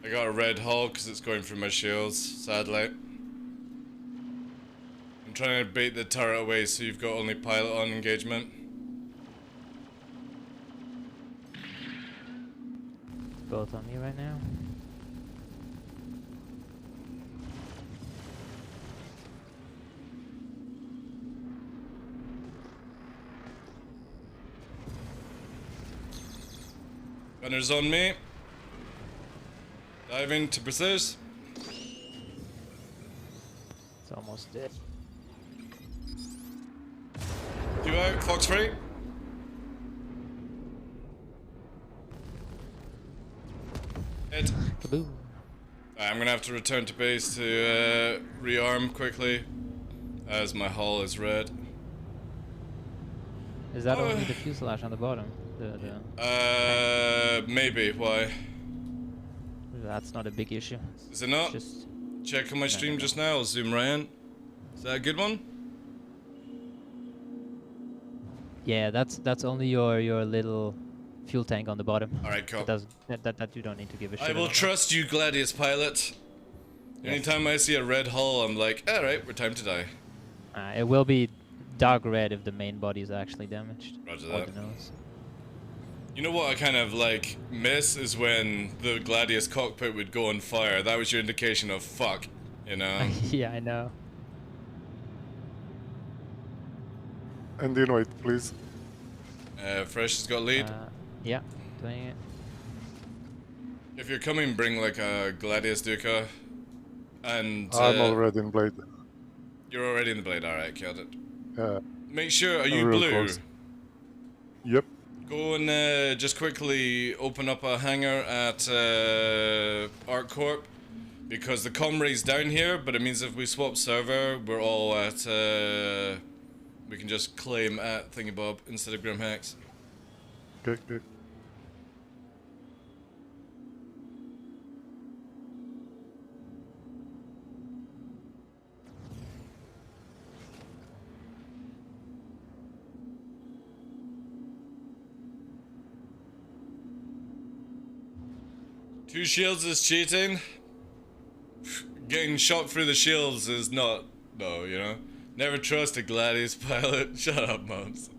I got a red hull because it's going through my shields, sadly. I'm trying to bait the turret away so you've got only pilot on engagement. Both on me right now. Gunner's on me. Diving to precise. It's almost dead. You out, Fox free. Hit. Kaboom. I'm gonna have to return to base to rearm quickly, as my hull is red. Is that only the fuselage on the bottom? Maybe. Why? That's not a big issue. Is it not? Just Check on my stream just now. I'll zoom right in. Is that a good one? yeah, that's only your little fuel tank on the bottom. All right, cool. That you don't need to give a shit I will about. trust you, Gladius pilot. Yes. Anytime I see a red hull, I'm like, all right, we're time to die. It will be dark red if the main body is actually damaged. Roger Or that. the nose. You know what I kind of like miss is when the Gladius cockpit would go on fire. That was your indication of fuck, you know? Yeah, I know. And invite, please. Fresh has got lead. Yeah, doing it. If you're coming, bring like a Gladius Duca. And I'm already in Blade. you're already in the Blade, alright, killed it. Yeah. Make sure, are you real blue? close. Yep. Go and just quickly open up a hangar at ArcCorp. Because the comrade's down here, but it means if we swap server, we're all at, we can just claim at Thingybob instead of Grimhex. Okay, okay. Two shields is cheating. Getting shot through the shields is not, no, you know? Never trust a Gladius pilot. Shut up, mums.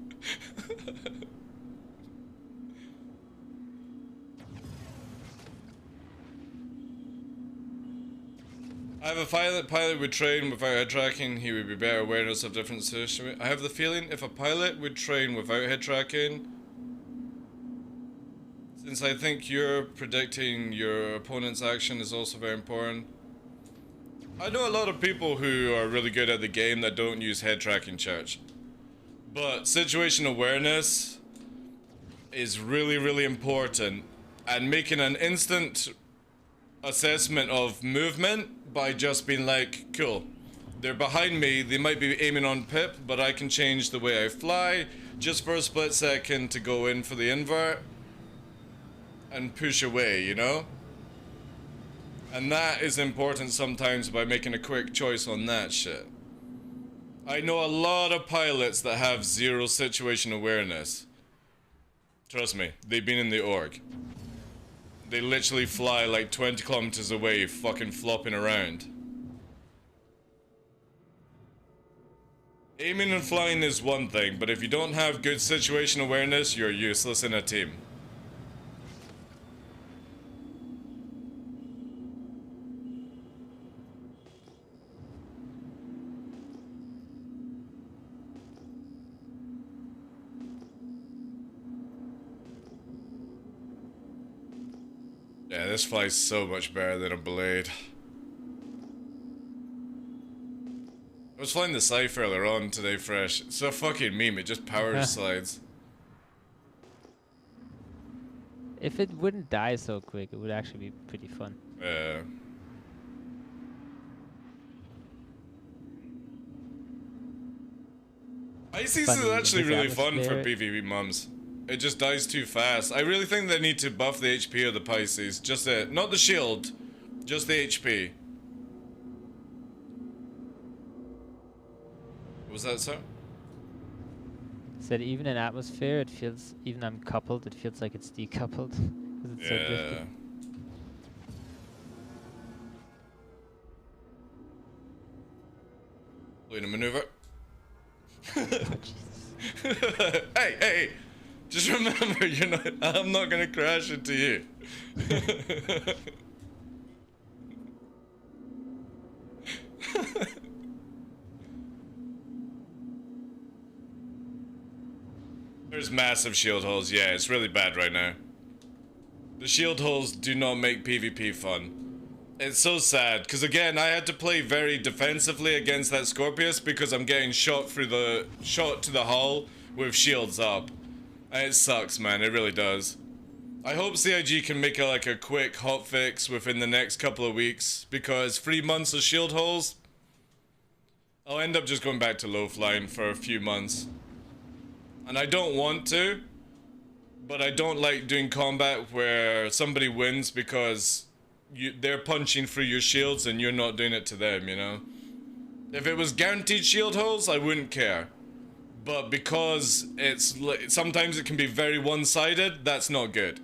I have a pilot would train without head tracking, he would be better awareness of different situations. I have the feeling if a pilot would train without head tracking, since I think you're predicting your opponent's action is also very important. I know a lot of people who are really good at the game that don't use head tracking, church. But situation awareness is really, really important. And making an instant assessment of movement by just being like, cool, they're behind me, they might be aiming on Pip, but I can change the way I fly just for a split second to go in for the invert and push away, you know? And that is important sometimes by making a quick choice on that shit. I know a lot of pilots that have zero situation awareness. Trust me, they've been in the org. They literally fly like 20 kilometers away, fucking flopping around. Aiming and flying is one thing, but if you don't have good situation awareness, you're useless in a team. Yeah, this flies so much better than a Blade. I was flying the Scythe earlier on today, Fresh. It's a fucking meme, it just power slides. If it wouldn't die so quick, it would actually be pretty fun. Yeah. Pisces is Funny, actually this really fun for atmosphere- PvP mums. It just dies too fast. I really think they need to buff the HP of the Pisces. Just it. Not the shield. Just the HP. What was that, sir? Said even in atmosphere, it feels, even I'm coupled, it feels like it's decoupled. 'Cause it's so Yeah. drifty. Lead a maneuver. Oh, Jesus. Hey! Just remember, you're not. I'm not gonna crash into you. There's massive shield holes. Yeah, it's really bad right now. The shield holes do not make PvP fun. It's so sad, because again, I had to play very defensively against that Scorpius because I'm getting shot to the hull with shields up. And it sucks, man, it really does. I hope CIG can make a quick hotfix within the next couple of weeks, because 3 months of shield holes, I'll end up just going back to low flying for a few months. And I don't want to, but I don't like doing combat where somebody wins because they're punching through your shields and you're not doing it to them, you know? If it was guaranteed shield holes, I wouldn't care. But because sometimes it can be very one-sided, that's not good.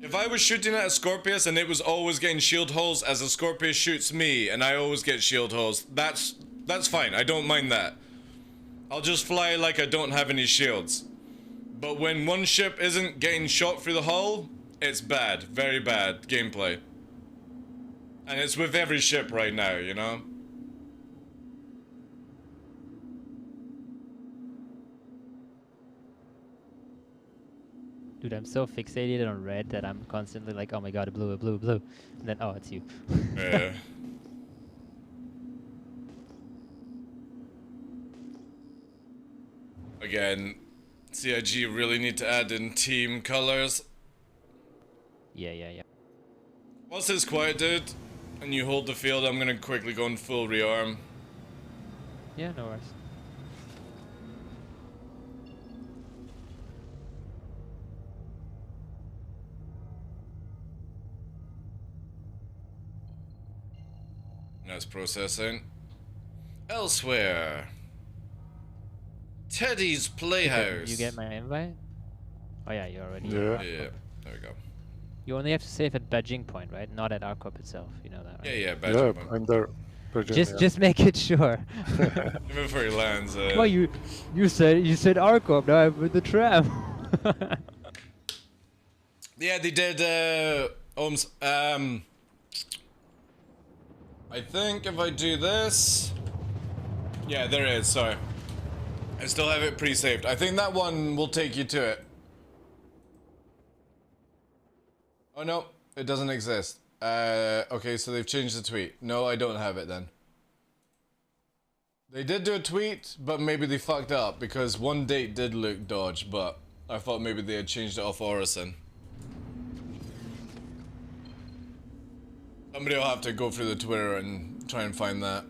If I was shooting at a Scorpius and it was always getting shield holes as a Scorpius shoots me and I always get shield holes, that's fine, I don't mind that. I'll just fly like I don't have any shields. But when one ship isn't getting shot through the hull, it's bad, very bad gameplay. And it's with every ship right now, you know? Dude, I'm so fixated on red that I'm constantly like, oh my god, blue, blue, blue. And then, oh, it's you. Yeah. Again, CIG really need to add in team colors. Yeah, yeah, yeah. Once it's quiet, dude, and you hold the field, I'm gonna quickly go in full rearm. Yeah, no worries. That's processing. Elsewhere. Teddy's Playhouse. You get my invite? Oh yeah, you already. Yeah. Yeah, there we go. You only have to save at Badging Point, right? Not at Arcop itself. You know that, right? Yeah, Yeah, badge. I'm there. Virginia. Just make it sure. Even before he lands. Well, you said Arcop. Now I'm with the tram. Yeah, they did. Ohms. I think if I do this, yeah, there it is. Sorry, I still have it pre-saved. I think that one will take you to it. Oh no, it doesn't exist. Okay, so they've changed the tweet. No, I don't have it then. They did do a tweet, but maybe they fucked up because one date did look dodged, but I thought maybe they had changed it off Orison. Somebody will have to go through the Twitter and try and find that.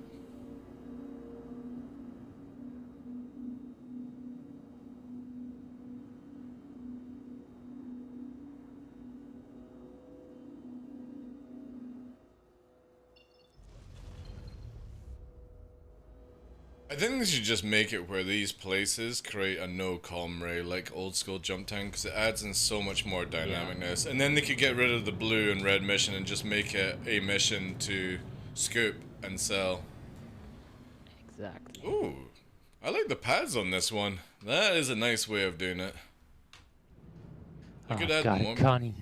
I think they should just make it where these places create a no comm ray like old school Jump Town because it adds in so much more dynamicness. And then they could get rid of the blue and red mission and just make it a mission to scoop and sell. Exactly. Ooh, I like the pads on this one. That is a nice way of doing it. I could add God, more. Connie.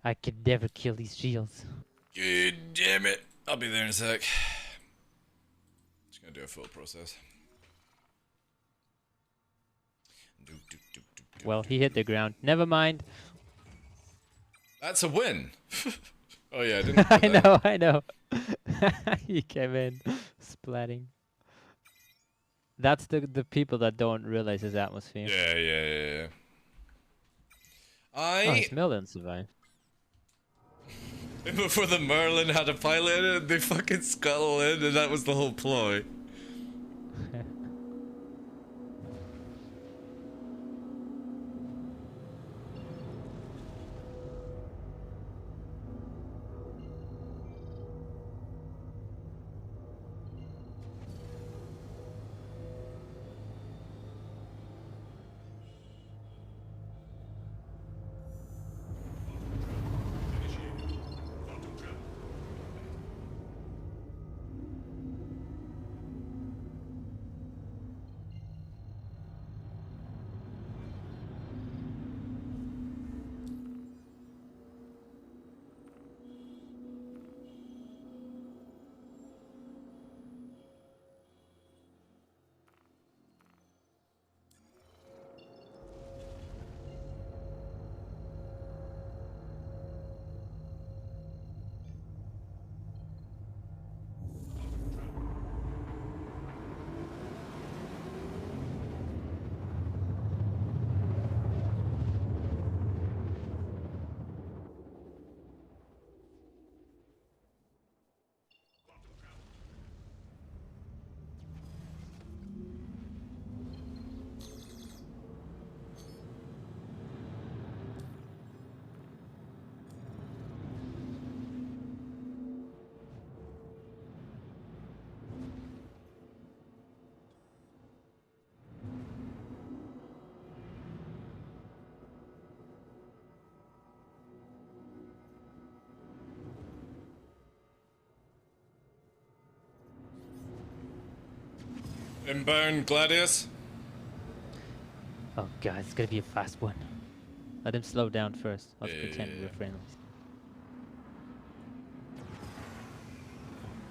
I could never kill these shields. Good damn it. I'll be there in a sec. Just gonna do a full process. Well, he hit the ground. Never mind. That's a win. Oh yeah, I didn't. Put I that. know, I know. He came in splatting. That's the people that don't realize his atmosphere. Yeah. Oh, he still didn't survive. Before the Merlin had a pilot in it, they fucking scuttle in, and that was the whole ploy. Inbound Gladius. Oh god, it's gonna be a fast one. Let him slow down first. Let's Yeah, pretend yeah, we're yeah. friendly.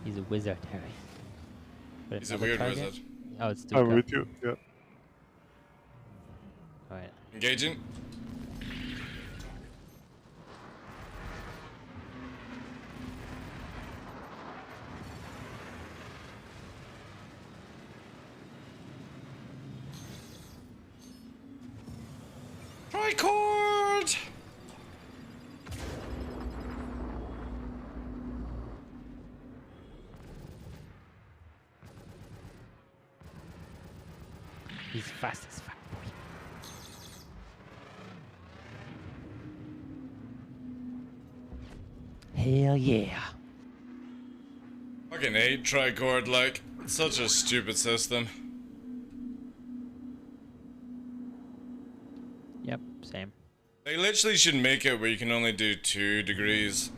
He's a wizard, Harry. But He's a another weird target? wizard. Oh, it's I'm Duca. with you. Yeah. Alright. Engaging. Tricord! He's fast as fuck, boy. Hell yeah. Fucking hate tricord, like, it's such a stupid system. Yep, same. They literally should make it where you can only do 2 degrees.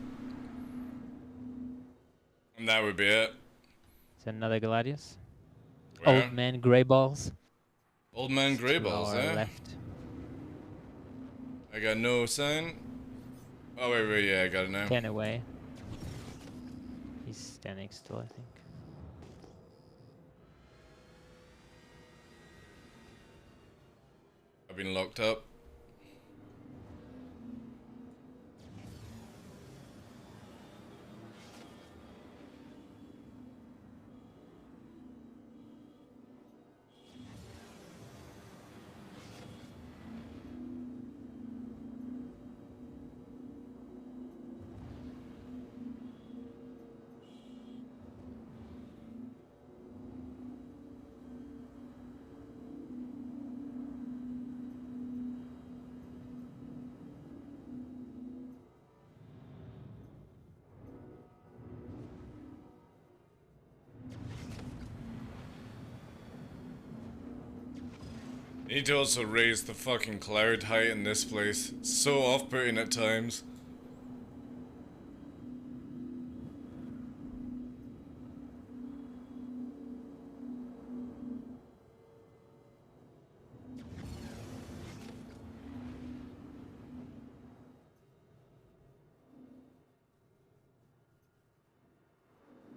And that would be it. Is another Gladius? Where? Old man grey balls. Old man grey To balls, our eh? left. I got no sign. Oh, wait, yeah, I got it now. 10 away. He's standing still, I think. I've been locked up. Need to also raise the fucking cloud height in this place. It's so off-putting at times.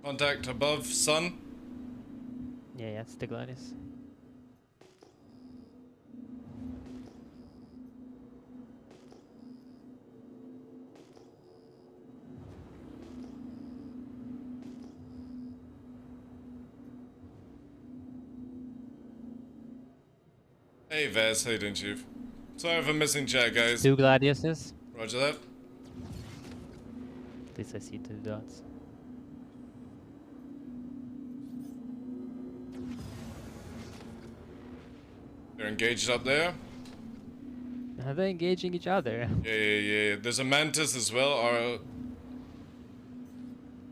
Contact above, sun. Yeah, it's the Gladius. Hey Vaz, how you doing, Chief? Sorry for missing chat, guys. 2 Gladiuses. Roger that. At least I see 2 dots. They're engaged up there. Are they engaging each other? Yeah. There's a mantis as well, or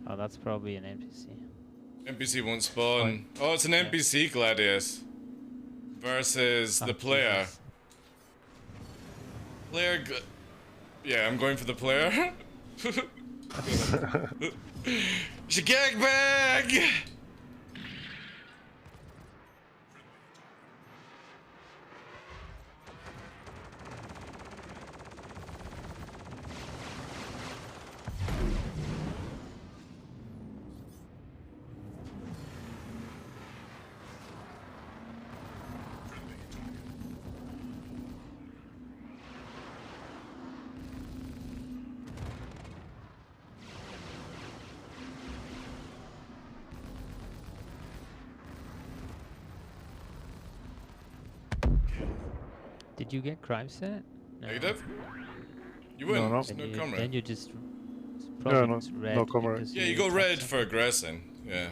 Oh, that's probably an NPC. NPC won't spawn. Oh, it's an NPC Gladius. Versus the player. Jesus. Player. Yeah, I'm going for the player. It's a gag bag! Did you get crime set? No. Negative? You win. No, no. There's Then no you, camera. then you just Yeah, probably no, looks red. no camera. because Yeah, you go red touched for aggressing. Yeah.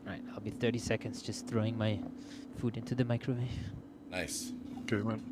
Right, I'll be 30 seconds just throwing my food into the microwave. Nice. Okay, man.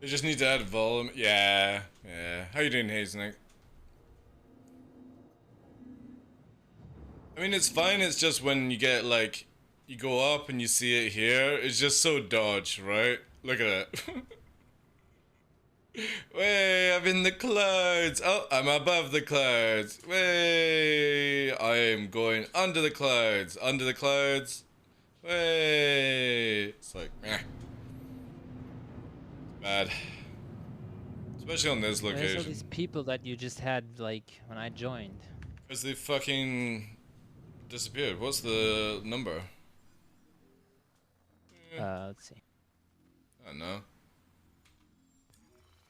They just need to add volume. Yeah, yeah. How you doing, Hazenik? I mean, it's fine. It's just when you get like, you go up and you see it here. It's just so dodge, right? Look at it. Way, I'm in the clouds. Oh, I'm above the clouds. Way, I am going under the clouds. Under the clouds. Way. It's like, meh. Bad. Especially on this Where's all location. these people that you just had, like, when I joined? Because they fucking disappeared. What's the number? Let's see. I don't know.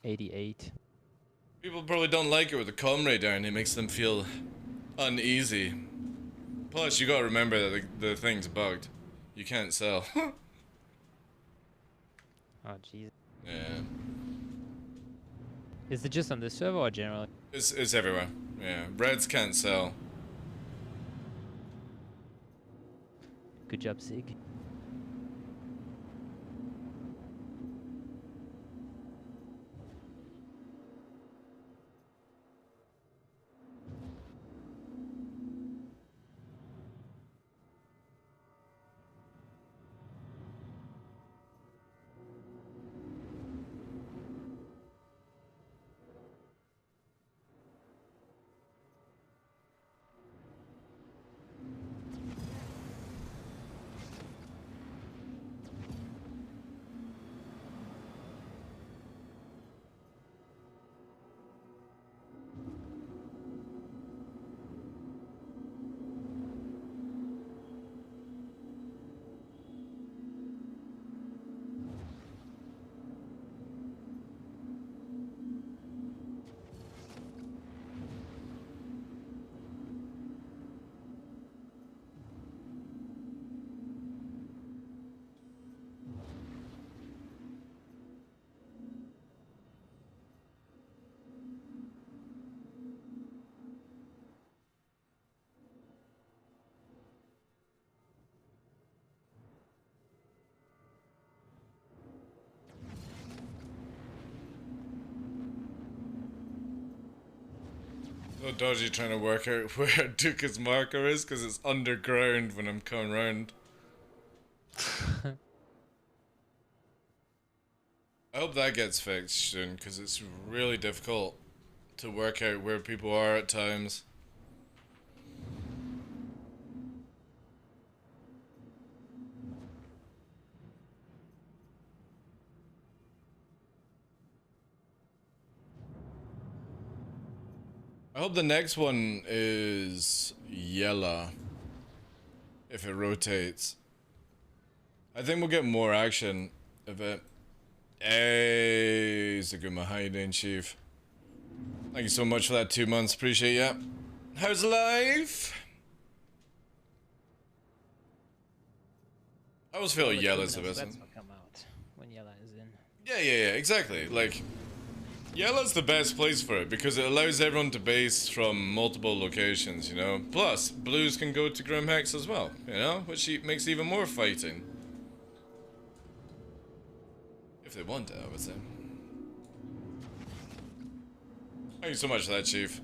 88. People probably don't like it with the comrade down. It makes them feel uneasy. Plus, you gotta remember that the thing's bugged. You can't sell. Oh, jeez. Yeah. Is it just on this server or generally? It's everywhere. Yeah. Reds can't sell. Good job, Sig. So dodgy trying to work out where Duca's marker is because it's underground when I'm coming round. I hope that gets fixed soon because it's really difficult to work out where people are at times. I hope the next one is yellow. If it rotates. I think we'll get more action if it... Hey, Zaguma, how you doing, Chief? Thank you so much for that 2 months, appreciate ya. How's life? I always feel yellow's the best one. Will come out when yellow is in. Yeah, exactly. Like, yellow's the best place for it because it allows everyone to base from multiple locations, you know? Plus, blues can go to Grim Hex as well, you know? Which makes even more fighting. If they want it, I would say. Thank you so much for that, Chief.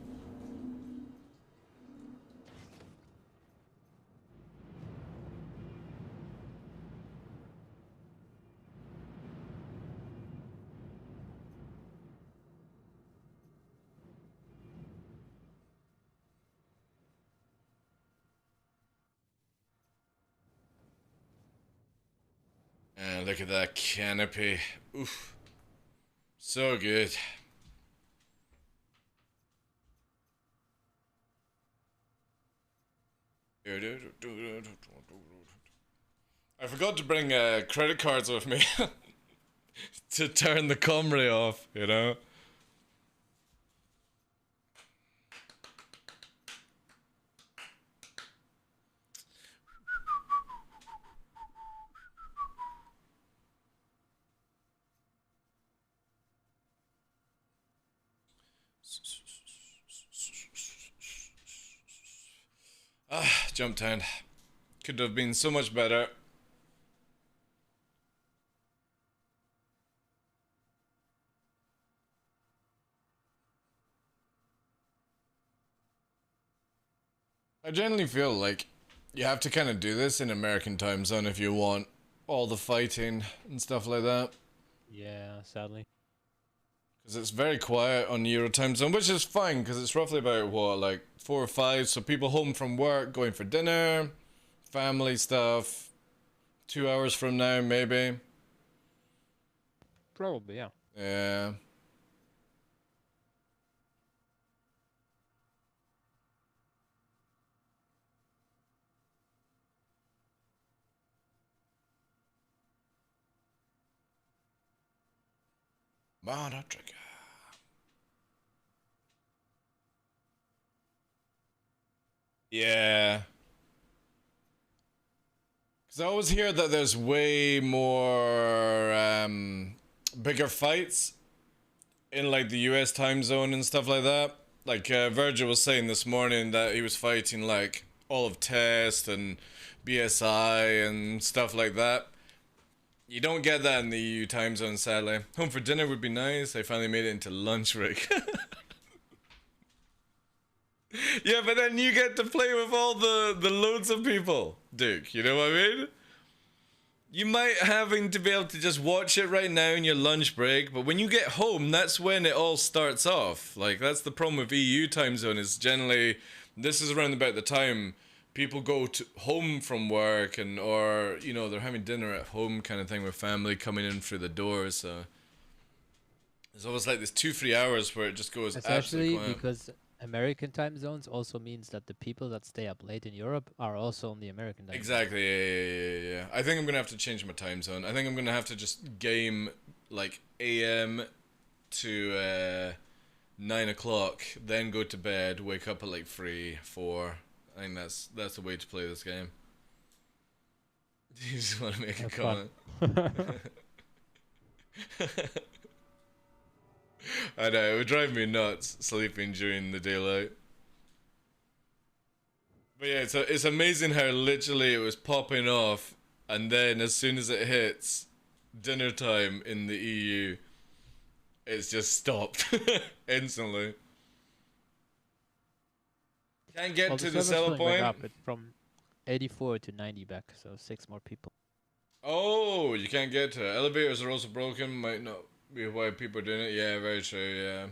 And look at that canopy. Oof. So good. I forgot to bring credit cards with me to turn the comedy off, you know? Ah, jump town. Could have been so much better. generally feel like you have to kind of do this in American time zone if you want all the fighting and stuff like that. Yeah, sadly. Because it's very quiet on Euro time zone, which is fine because it's roughly about what, like 4 or 5. So people home from work, going for dinner, family stuff. 2 hours from now, maybe. Probably, yeah. Yeah. Trigger. Yeah. Because I always hear that there's way more bigger fights in like the US time zone and stuff like that. Like Virgil was saying this morning that he was fighting like all of Test and BSI and stuff like that. You don't get that in the EU time zone, sadly. Home for dinner would be nice. I finally made it into lunch break. Yeah, but then you get to play with all the loads of people, Duke. You know what I mean? You might having to be able to just watch it right now in your lunch break, but when you get home, that's when it all starts off. Like, that's the problem with EU time zone, is generally, this is around about the time people go to home from work and, or, you know, they're having dinner at home kind of thing with family coming in through the door, so. It's almost like there's 2-3 hours where it just goes absolutely Especially quiet. because American time zones also means that the people that stay up late in Europe are also on the American time zone. Exactly, yeah. I think I'm gonna have to change my time zone. I think I'm gonna have to just game like AM to 9 o'clock, then go to bed, wake up at like 3, 4. I think that's the way to play this game. You just want to make a That's comment? fun. I know, it would drive me nuts sleeping during the daylight. But yeah, it's amazing how literally it was popping off, and then as soon as it hits dinner time in the EU, it's just stopped instantly. Can't get Well, to the server's seller filling back point. up. It's from 84 to 90 back, so 6 more people. Oh, you can't get to it. Elevators are also broken. Might not be why people are doing it. Yeah, very true. Yeah.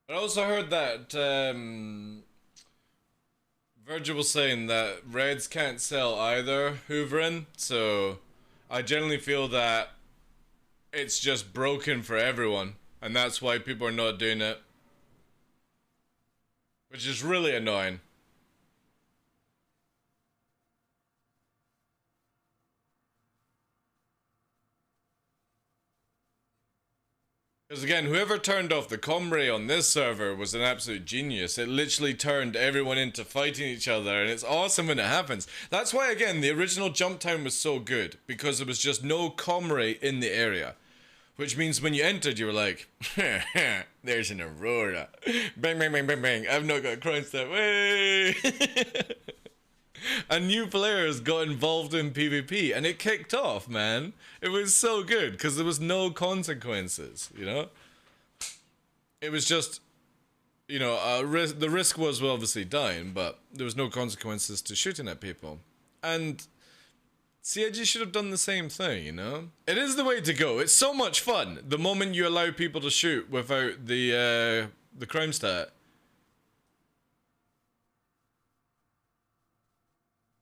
I also heard that Virgil was saying that Reds can't sell either Hoovering, so I generally feel that it's just broken for everyone, and that's why people are not doing it. Which is really annoying. Because again, whoever turned off the comray on this server was an absolute genius. It literally turned everyone into fighting each other, and it's awesome when it happens. That's why, again, the original Jump Town was so good, because there was just no comray in the area. Which means when you entered, you were like, there's an Aurora. Bang, bang, bang, bang, bang. I've not got a crime step. Way. And new players got involved in PvP, and it kicked off, man. It was so good because there was no consequences, you know. It was just, you know, the risk was well, obviously dying, but there was no consequences to shooting at people. And CIG should have done the same thing, you know. It is the way to go. It's so much fun the moment you allow people to shoot without the crime stat.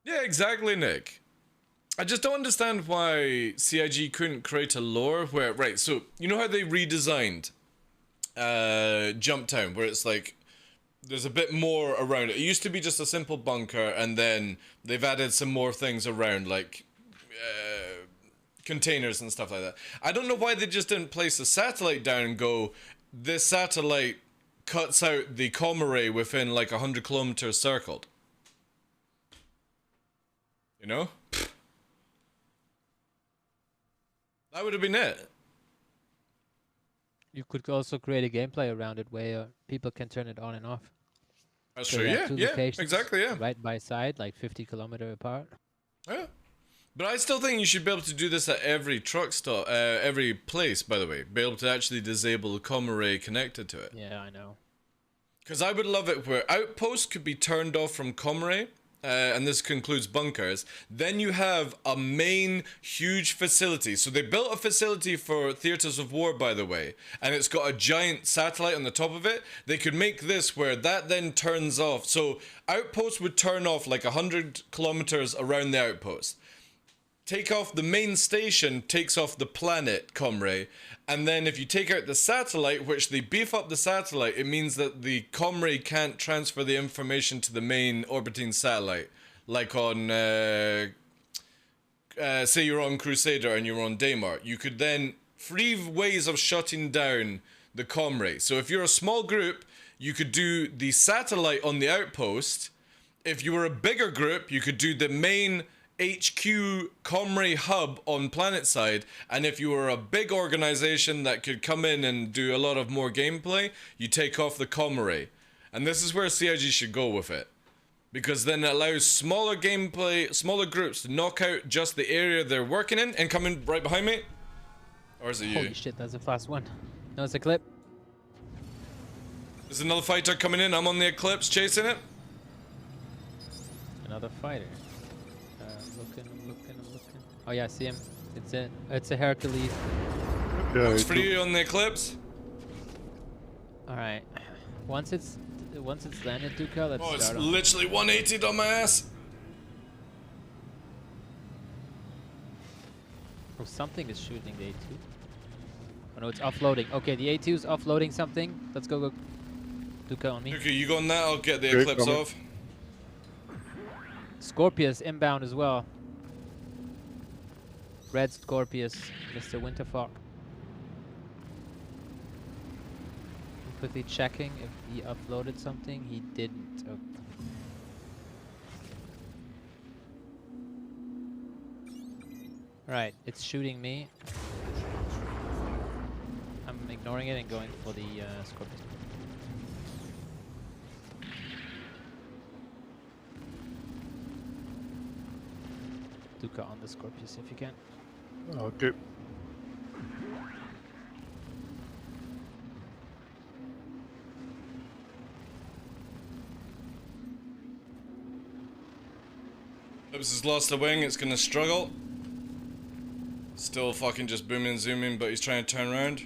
Yeah, exactly, Nick. I just don't understand why CIG couldn't create a lore where, right, so, you know how they redesigned Jump Town, where it's like, there's a bit more around it. It used to be just a simple bunker, and then they've added some more things around, like, containers and stuff like that. I don't know why they just didn't place a satellite down and go, this satellite cuts out the comm array within, like, 100 kilometers circled. You know? That would have been it. You could also create a gameplay around it where people can turn it on and off. That's So true, you yeah, have two yeah, locations exactly, yeah. right by side, like 50 kilometers apart. Yeah. But I still think you should be able to do this at every truck stop, every place, by the way. Be able to actually disable the comm array connected to it. Yeah, I know. Because I would love it where outposts could be turned off from comm array, and this concludes bunkers. Then you have a main huge facility. So they built a facility for theaters of war, by the way, and it's got a giant satellite on the top of it. They could make this where that then turns off. So outposts would turn off like 100 kilometers around the outpost. Take off the main station, takes off the planet, Comray, and then if you take out the satellite, which they beef up the satellite, it means that the Comray can't transfer the information to the main orbiting satellite. Like on, say you're on Crusader and you're on Daymar. You could then free ways of shutting down the Comray. So if you're a small group, you could do the satellite on the outpost. If you were a bigger group, you could do the main HQ Comray hub on planet side, and if you were a big organization that could come in and do a lot of more gameplay, you take off the Comray. And this is where CIG should go with it, because then it allows smaller gameplay, smaller groups to knock out just the area they're working in. And coming right behind me, or is it you? Holy shit, that's a fast one. No, it's a clip. There's another fighter coming in. I'm on the Eclipse chasing it. Another fighter. Looking. Oh yeah, I see him. It's a Hercules. Yeah, It's it for you on the Eclipse. All right. Once it's landed, Duka, let's Oh, it's start on. literally 180'd on my ass. Oh, something is shooting the A2. Oh no, it's offloading. Okay, the A2 is offloading something. Let's go. Duka on me. Okay, you go on that. I'll get the Okay, Eclipse coming. off. Scorpius inbound as well. Red Scorpius, Mr. Winterfog. I'm quickly checking if he uploaded something. He didn't. Okay. Right, it's shooting me. I'm ignoring it and going for the Scorpius. Duka on the Scorpius if you can. Okay. Eclipse has lost the wing. It's gonna struggle. Still fucking just booming and zooming, but he's trying to turn around.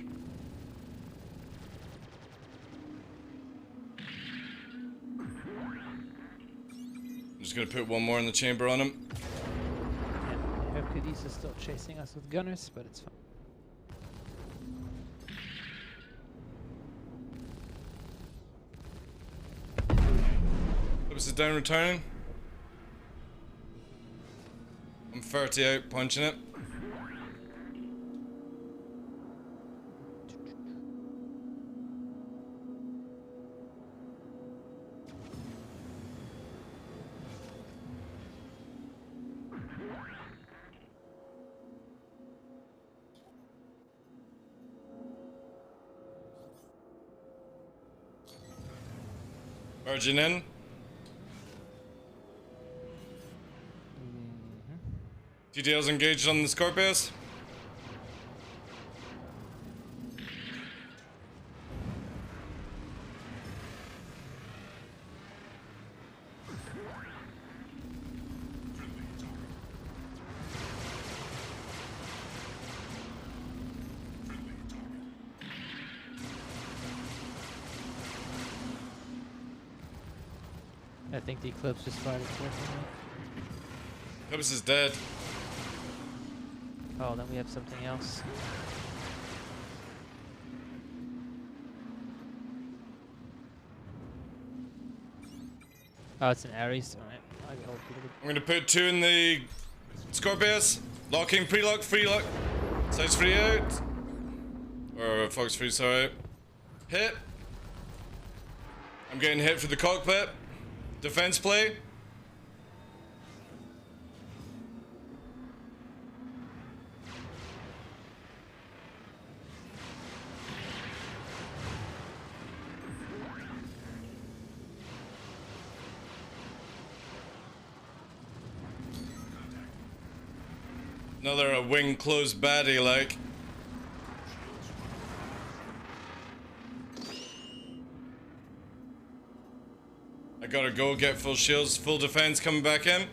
I'm just gonna put one more in the chamber on him. Yeah, Hercules is still chasing us with gunners, but it's fine. Eclipse is down, returning. I'm 30 out, punching it. Virgin in. TTL's engaged on the Scorpius. I think the Eclipse just fired its weapon. Eclipse is dead. Oh, then we have something else. Oh, it's an Ares. Alright. I'm gonna put two in the Scorpius. Locking, pre-lock, free lock. Sights free out. Or Fox free, sorry. Hit. I'm getting hit for the cockpit. Defense play. Another wing close baddie like. I gotta go get full shields, full defense coming back in.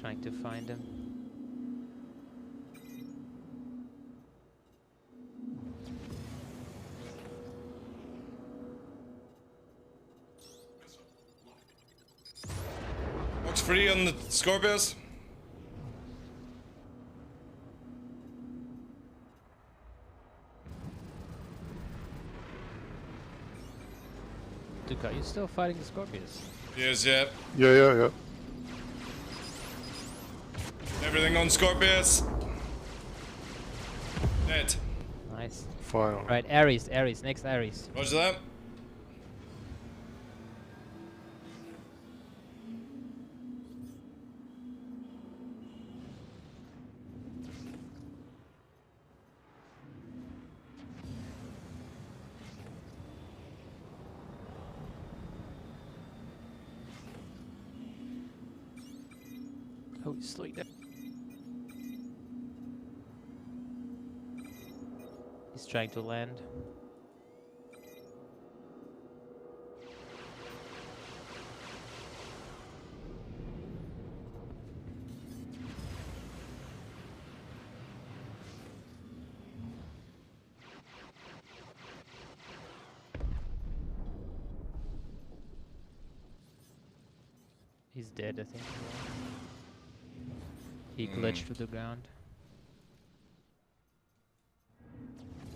Trying to find him. Box free on the Scorpios. Duke, are you still fighting the Scorpions? Yes, yeah. Yeah. Everything on Scorpius. Dead. Nice. Final. Right, Ares, next Ares. Watch that. Oh, he's slowing down. He's trying to land. He's dead, I think. He glitched to the ground.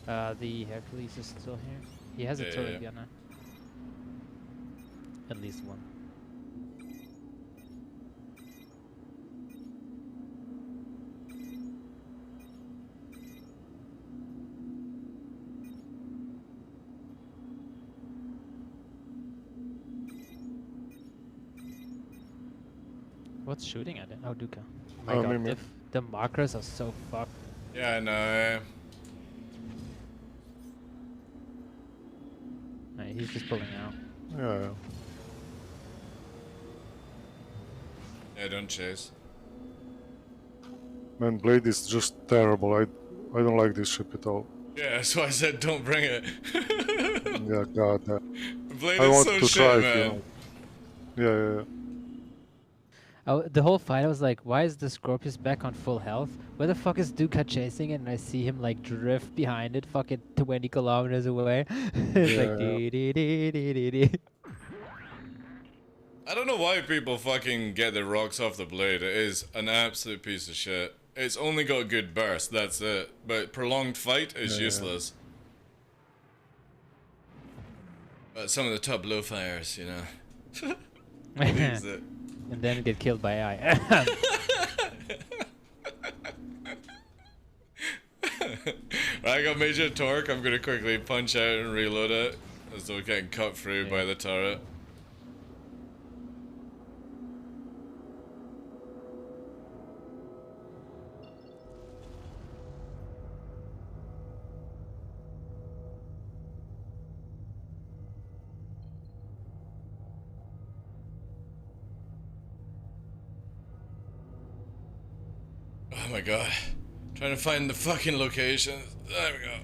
The Hercules is still here. He has a turret gunner. At least one. What's shooting at it? Oh, Duka. My god, me. the markers are so fucked. Yeah, I know. Right, he's just pulling out. Yeah. Yeah, don't chase. Man, Blade is just terrible. I don't like this ship at all. Yeah, that's why I said don't bring it. Yeah, god. Blade I is want so to shit, try man. it, you know. Yeah. Oh, the whole fight I was like, why is the Scorpius back on full health? Where the fuck is Duka chasing it? And I see him like drift behind it, fucking 20 kilometers away. It's like dee dee dee dee dee dee. I don't know why people fucking get their rocks off the Blade. It is an absolute piece of shit. It's only got good burst, that's it. But prolonged fight is useless. But some of the top low fires, you know. Use it. And then get killed by AI. I got major torque. I'm gonna quickly punch out and reload it as though getting cut through by the turret. Oh my god. Trying to find the fucking location. There we go.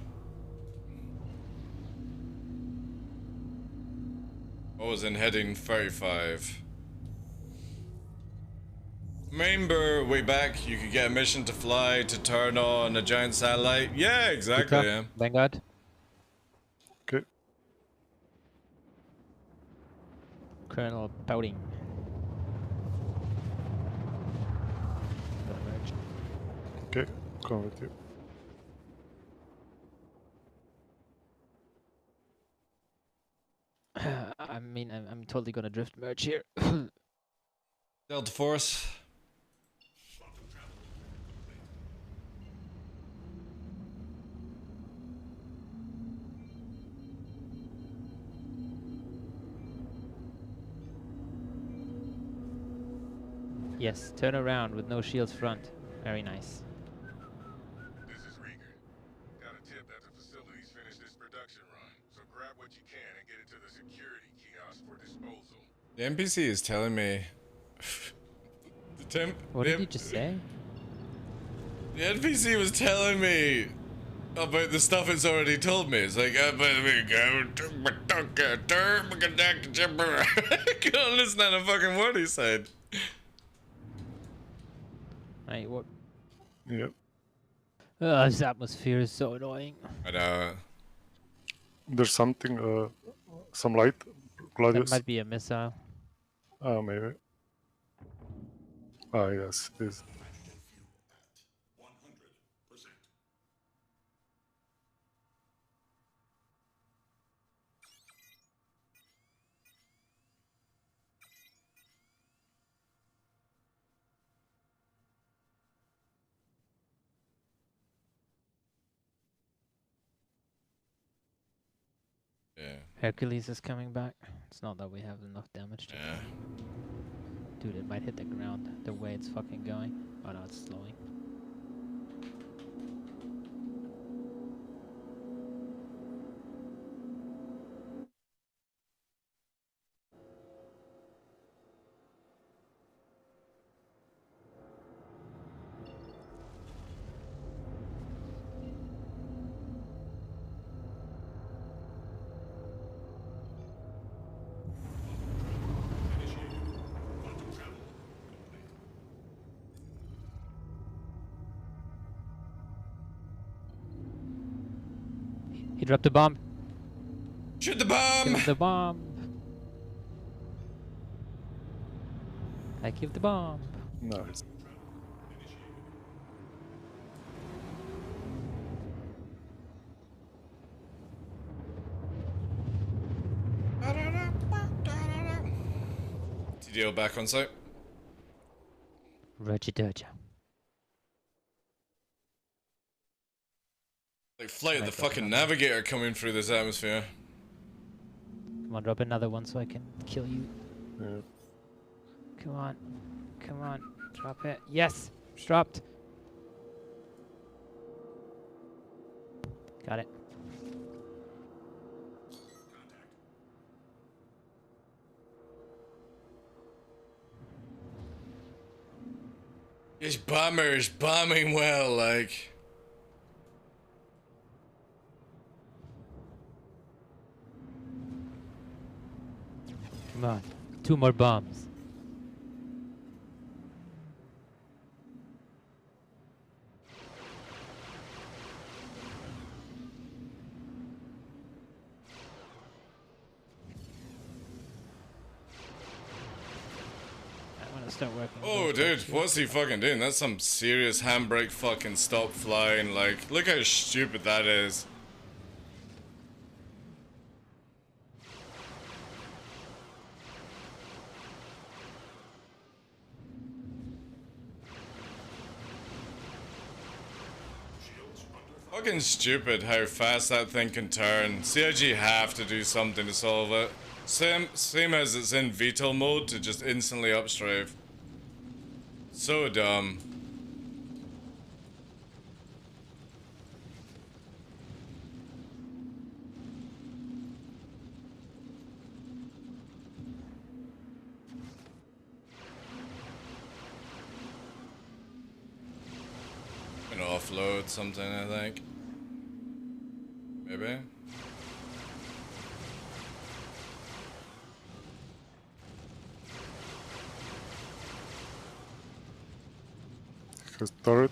I was in heading 35. Remember way back you could get a mission to fly to turn on a giant satellite? Yeah, exactly, yeah. Vanguard. Okay. Colonel Pouting. Okay. Come with you. I mean, I'm totally gonna drift merge here. Delta Force. Yes, turn around with no shields front. Very nice. This is Rieger. Got a tip that the facility's finished its production run, so grab what you can and get it to the security kiosk for disposal. The NPC is telling me Tim, What the, did you just say? the NPC was telling me about the stuff it's already told me. It's like, I can't understand a fucking word he said. Right, what? Yep. This atmosphere is so annoying. But, There's something, some light, That Gladius. might be a missile. Ah, maybe. Ah, yes, it is. yeah. Hercules is coming back. It's not that we have enough damage to Yeah. Dude, it might hit the ground the way it's fucking going. Oh no, it's slowing. He dropped the bomb. Shoot the bomb! Kill the bomb. I killed the bomb. Nice. TDO back on site. Roger Doja. Like Flight of Might the drop fucking another. Navigator coming through this atmosphere. Come on, drop another one so I can kill you. Yeah. Come on. Come on. Drop it. Yes! Dropped. Got it. This bomber is bombing well, like. Come on. 2 more bombs. I want to start working. on Oh, those dude, actually. what's he fucking doing? That's some serious handbrake fucking stop flying. Like, look how stupid that is. Fucking stupid how fast that thing can turn. CIG have to do something to solve it. Same as it's in VTOL mode to just instantly upstrafe. So dumb. Gonna offload something, I think. Maybe. His turret.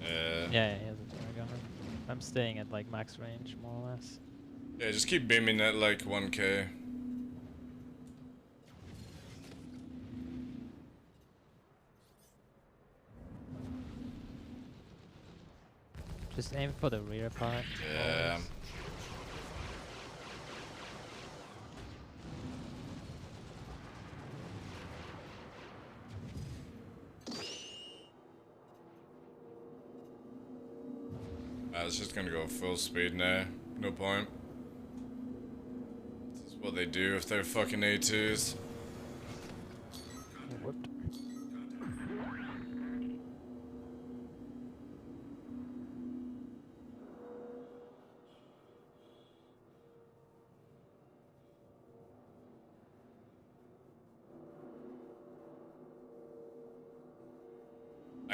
Yeah. Yeah, he has a turret gunner. I'm staying at like max range, more or less. Yeah, just keep beaming at like 1k. Just aim for the rear part. Yeah. always. It's just gonna go full speed now. No point. This is what they do if they're fucking A2s. Whooped.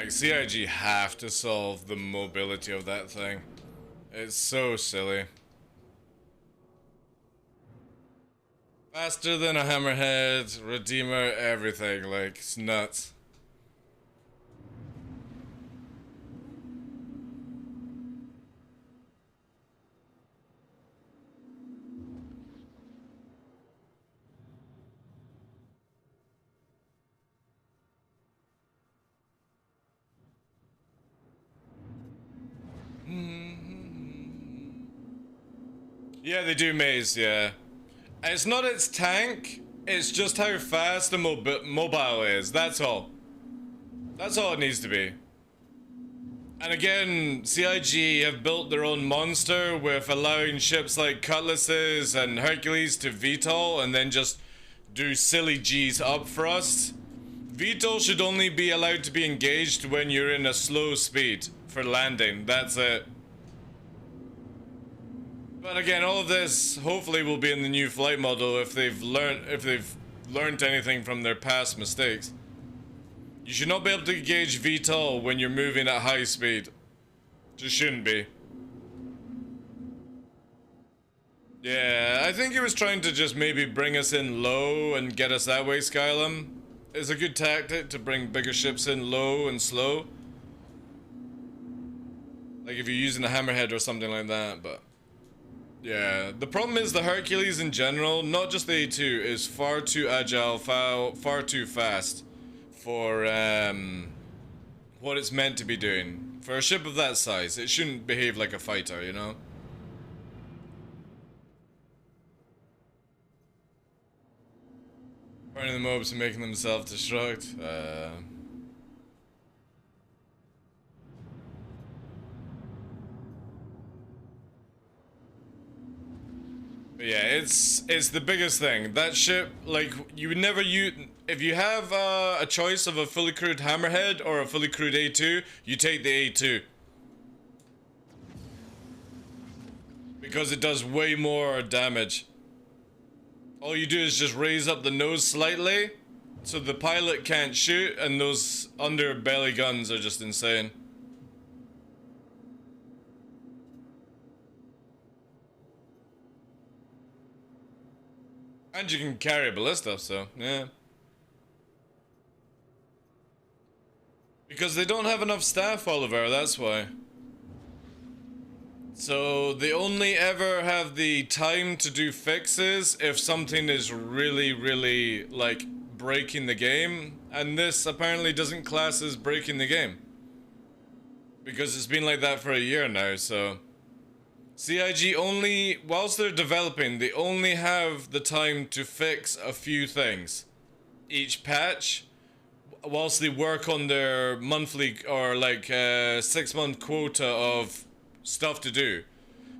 Like, CIG have to solve the mobility of that thing. It's so silly. Faster than a hammerhead, redeemer, everything. Like, it's nuts. Yeah, they do maze, yeah. It's not its tank, it's just how fast the mobile is, that's all. That's all it needs to be. And again, CIG have built their own monster with allowing ships like Cutlasses and Hercules to VTOL and then just do silly G's up thrust. VTOL should only be allowed to be engaged when you're in a slow speed for landing, that's it. But again, all of this hopefully will be in the new flight model if they've learned anything from their past mistakes. You should not be able to engage VTOL when you're moving at high speed. Just shouldn't be. Yeah, I think he was trying to just maybe bring us in low and get us that way, Skylum. It's a good tactic to bring bigger ships in low and slow. Like if you're using a hammerhead or something like that, but... yeah, the problem is the Hercules in general, not just the A2, is far too agile, far too fast for what it's meant to be doing. For a ship of that size, it shouldn't behave like a fighter, you know? Burning the mobs and making them self-destruct. Yeah, it's the biggest thing. That ship, like, you would never use... if you have a choice of a fully crewed hammerhead or a fully crewed A2, you take the A2. Because it does way more damage. All you do is just raise up the nose slightly, so the pilot can't shoot, and those underbelly guns are just insane. And you can carry a ballista, so, yeah. Because they don't have enough staff, Oliver, that's why. So, they only ever have the time to do fixes if something is really, really, like, breaking the game. And this apparently doesn't class as breaking the game. Because it's been like that for a year now, so... CIG only, whilst they're developing, they only have the time to fix a few things each patch, whilst they work on their monthly or like 6-month quota of stuff to do.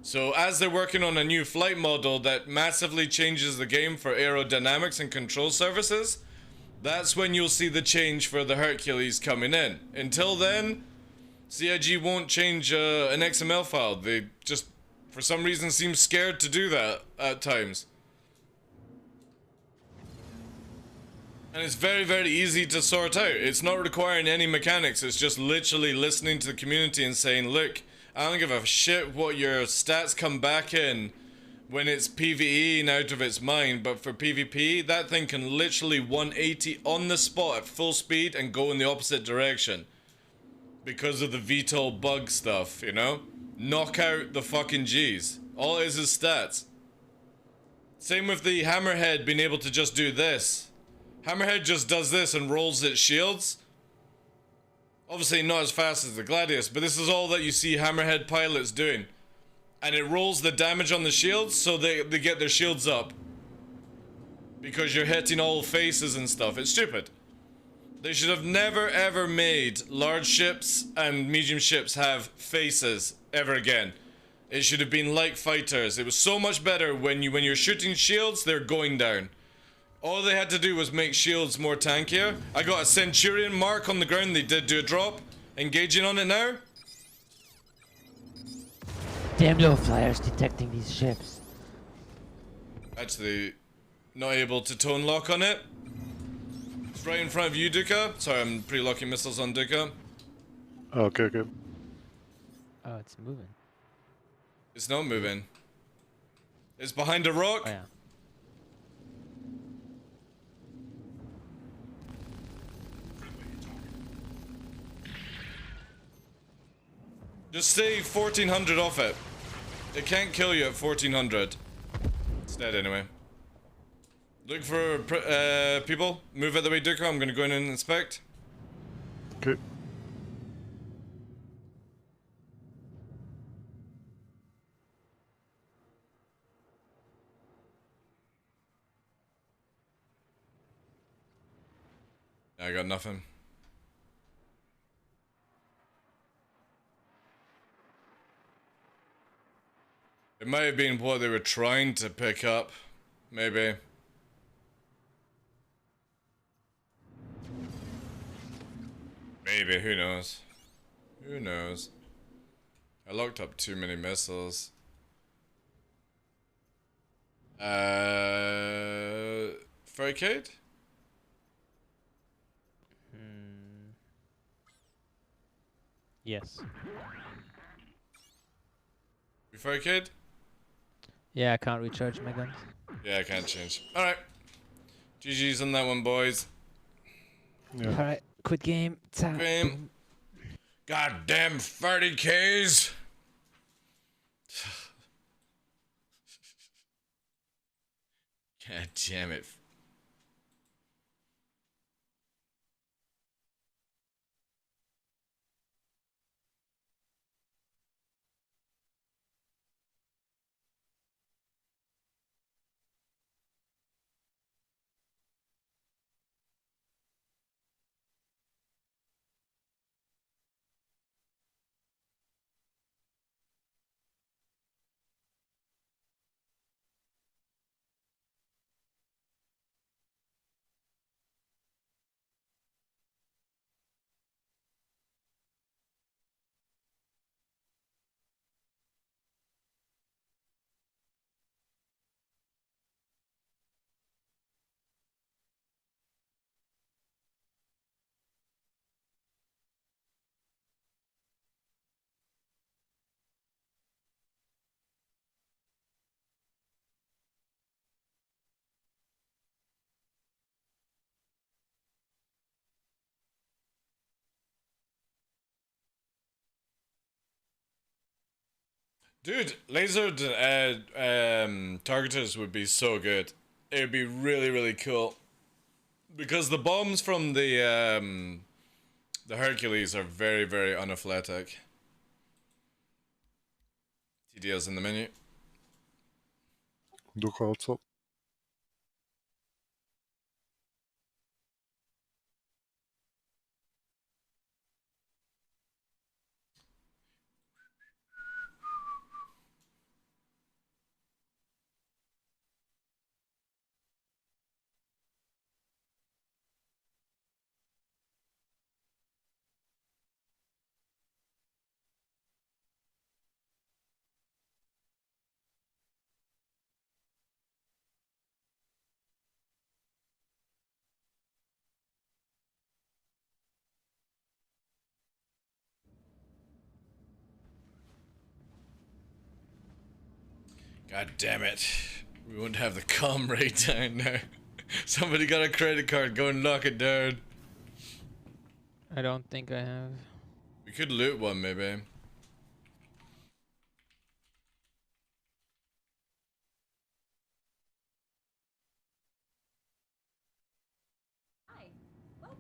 So as they're working on a new flight model that massively changes the game for aerodynamics and control services, that's when you'll see the change for the Hercules coming in. Until then, CIG won't change an XML file. They just, for some reason, seem scared to do that at times. And it's very, very easy to sort out. It's not requiring any mechanics. It's just literally listening to the community and saying, look, I don't give a shit what your stats come back in when it's PvE and out of its mind, but for PvP, that thing can literally 180 on the spot at full speed and go in the opposite direction. Because of the VTOL bug stuff, you know? Knock out the fucking G's. All it is stats. Same with the Hammerhead being able to just do this. Hammerhead just does this and rolls its shields. Obviously not as fast as the Gladius, but this is all that you see Hammerhead pilots doing. And it rolls the damage on the shields so they get their shields up. Because you're hitting all faces and stuff. It's stupid. They should have never ever made large ships and medium ships have faces ever again. It should have been like fighters. It was so much better when you're shooting shields, they're going down. All they had to do was make shields more tankier. I got a Centurion mark on the ground. They did do a drop. Engaging on it now. Damn low flyers detecting these ships. Actually, not able to tone lock on it. It's right in front of you, Duka. Sorry, I'm pre-locking missiles on Duka. Okay, okay. Oh, it's moving. It's not moving. It's behind a rock. Oh yeah. Just stay 1400 off it. It can't kill you at 1400. It's dead anyway. Look for people. Move out the way, Duco. I'm gonna go in and inspect. Okay. I got nothing. It might have been what they were trying to pick up. Maybe. Maybe, who knows? Who knows? I locked up too many missiles. Furcade? Yes. You Furcade? Yeah, I can't recharge my guns. Yeah, I can't change. Alright. GG's on that one, boys. Yeah. Alright, quit game. Time. Game. Goddamn 30Ks. God damn it. Dude, laser targeters would be so good. It would be really, really cool. Because the bombs from the Hercules are very, very unathletic. TDL's in the menu. Duke also. God damn it. We won't have the comm rate down now. Somebody got a credit card, go and knock it down. I don't think I have. We could loot one, maybe. Hi, welcome.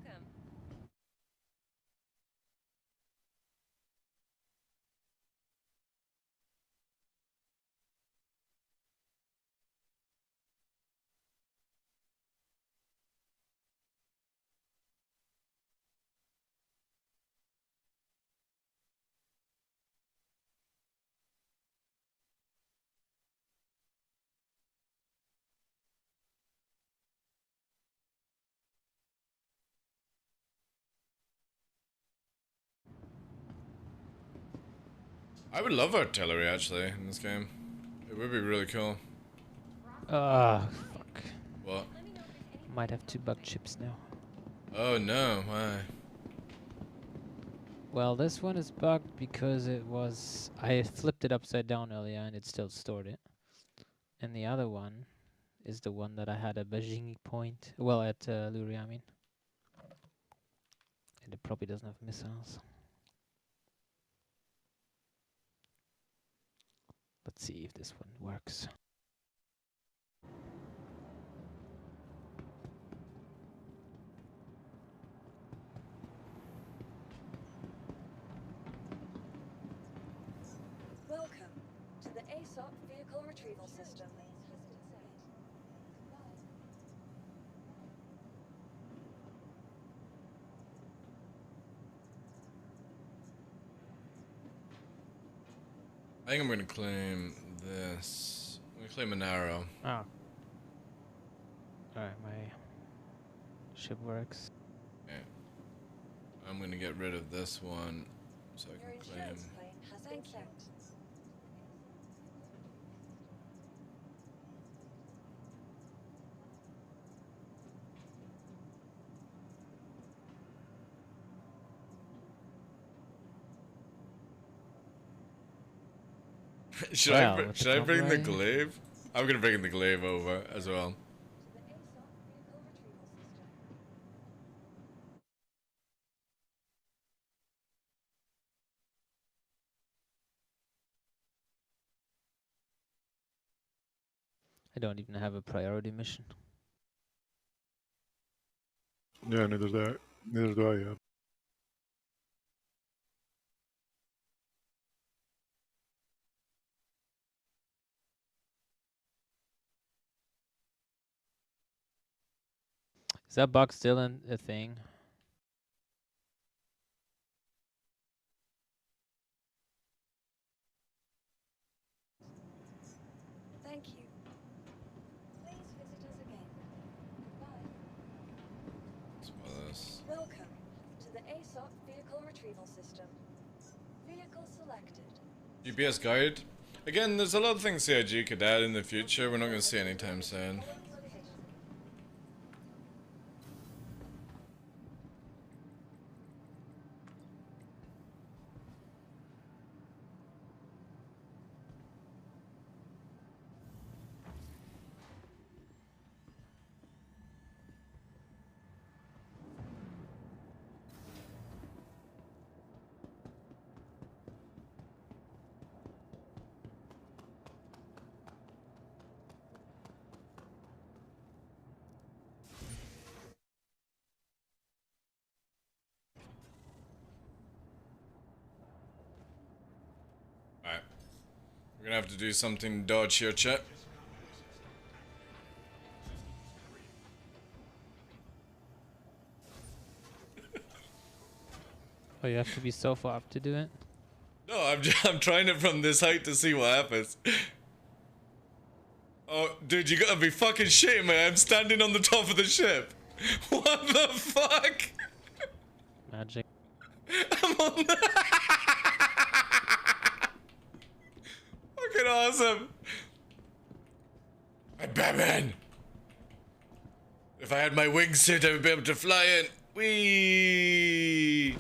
I would love artillery, actually, in this game. It would be really cool. Ah, fuck. What? Might have 2 bug chips now. Oh no, why? Well, this one is bugged because it was... I flipped it upside down earlier and it still stored it. And the other one is the one that I had a Beijing point. Well, at Luria, I mean. And it probably doesn't have missiles. Let's see if this one works. Welcome to the ASOP vehicle retrieval system. I think I'm gonna claim this. I'm gonna claim an arrow. Oh. Alright, my ship works. Okay. I'm gonna get rid of this one so I Your can claim. insurance claim has been sent. Should Well, I with should the I bring the copyright- glaive? I'm gonna bring the glaive over as well. To the ASOP vehicle retrieval system. I don't even have a priority mission. Yeah, neither do I. Yeah. Is that bug still a thing? Thank you. Please visit us again. Goodbye. Smell this. Welcome to the ASOP vehicle retrieval system. Vehicle selected. GPS guide. Again, there's a lot of things CIG could add in the future. We're not gonna see anytime soon. Location. Alright. We're gonna have to do something to dodge here, chat. Oh, you have to be so far up to do it? No, I'm trying it from this height to see what happens. Oh, dude, you gotta be fucking shitting me. I'm standing on the top of the ship. What the fuck? Magic. I'm on the... Fucking awesome. I'm Batman. If I had my wingsuit, I would be able to fly in. Whee!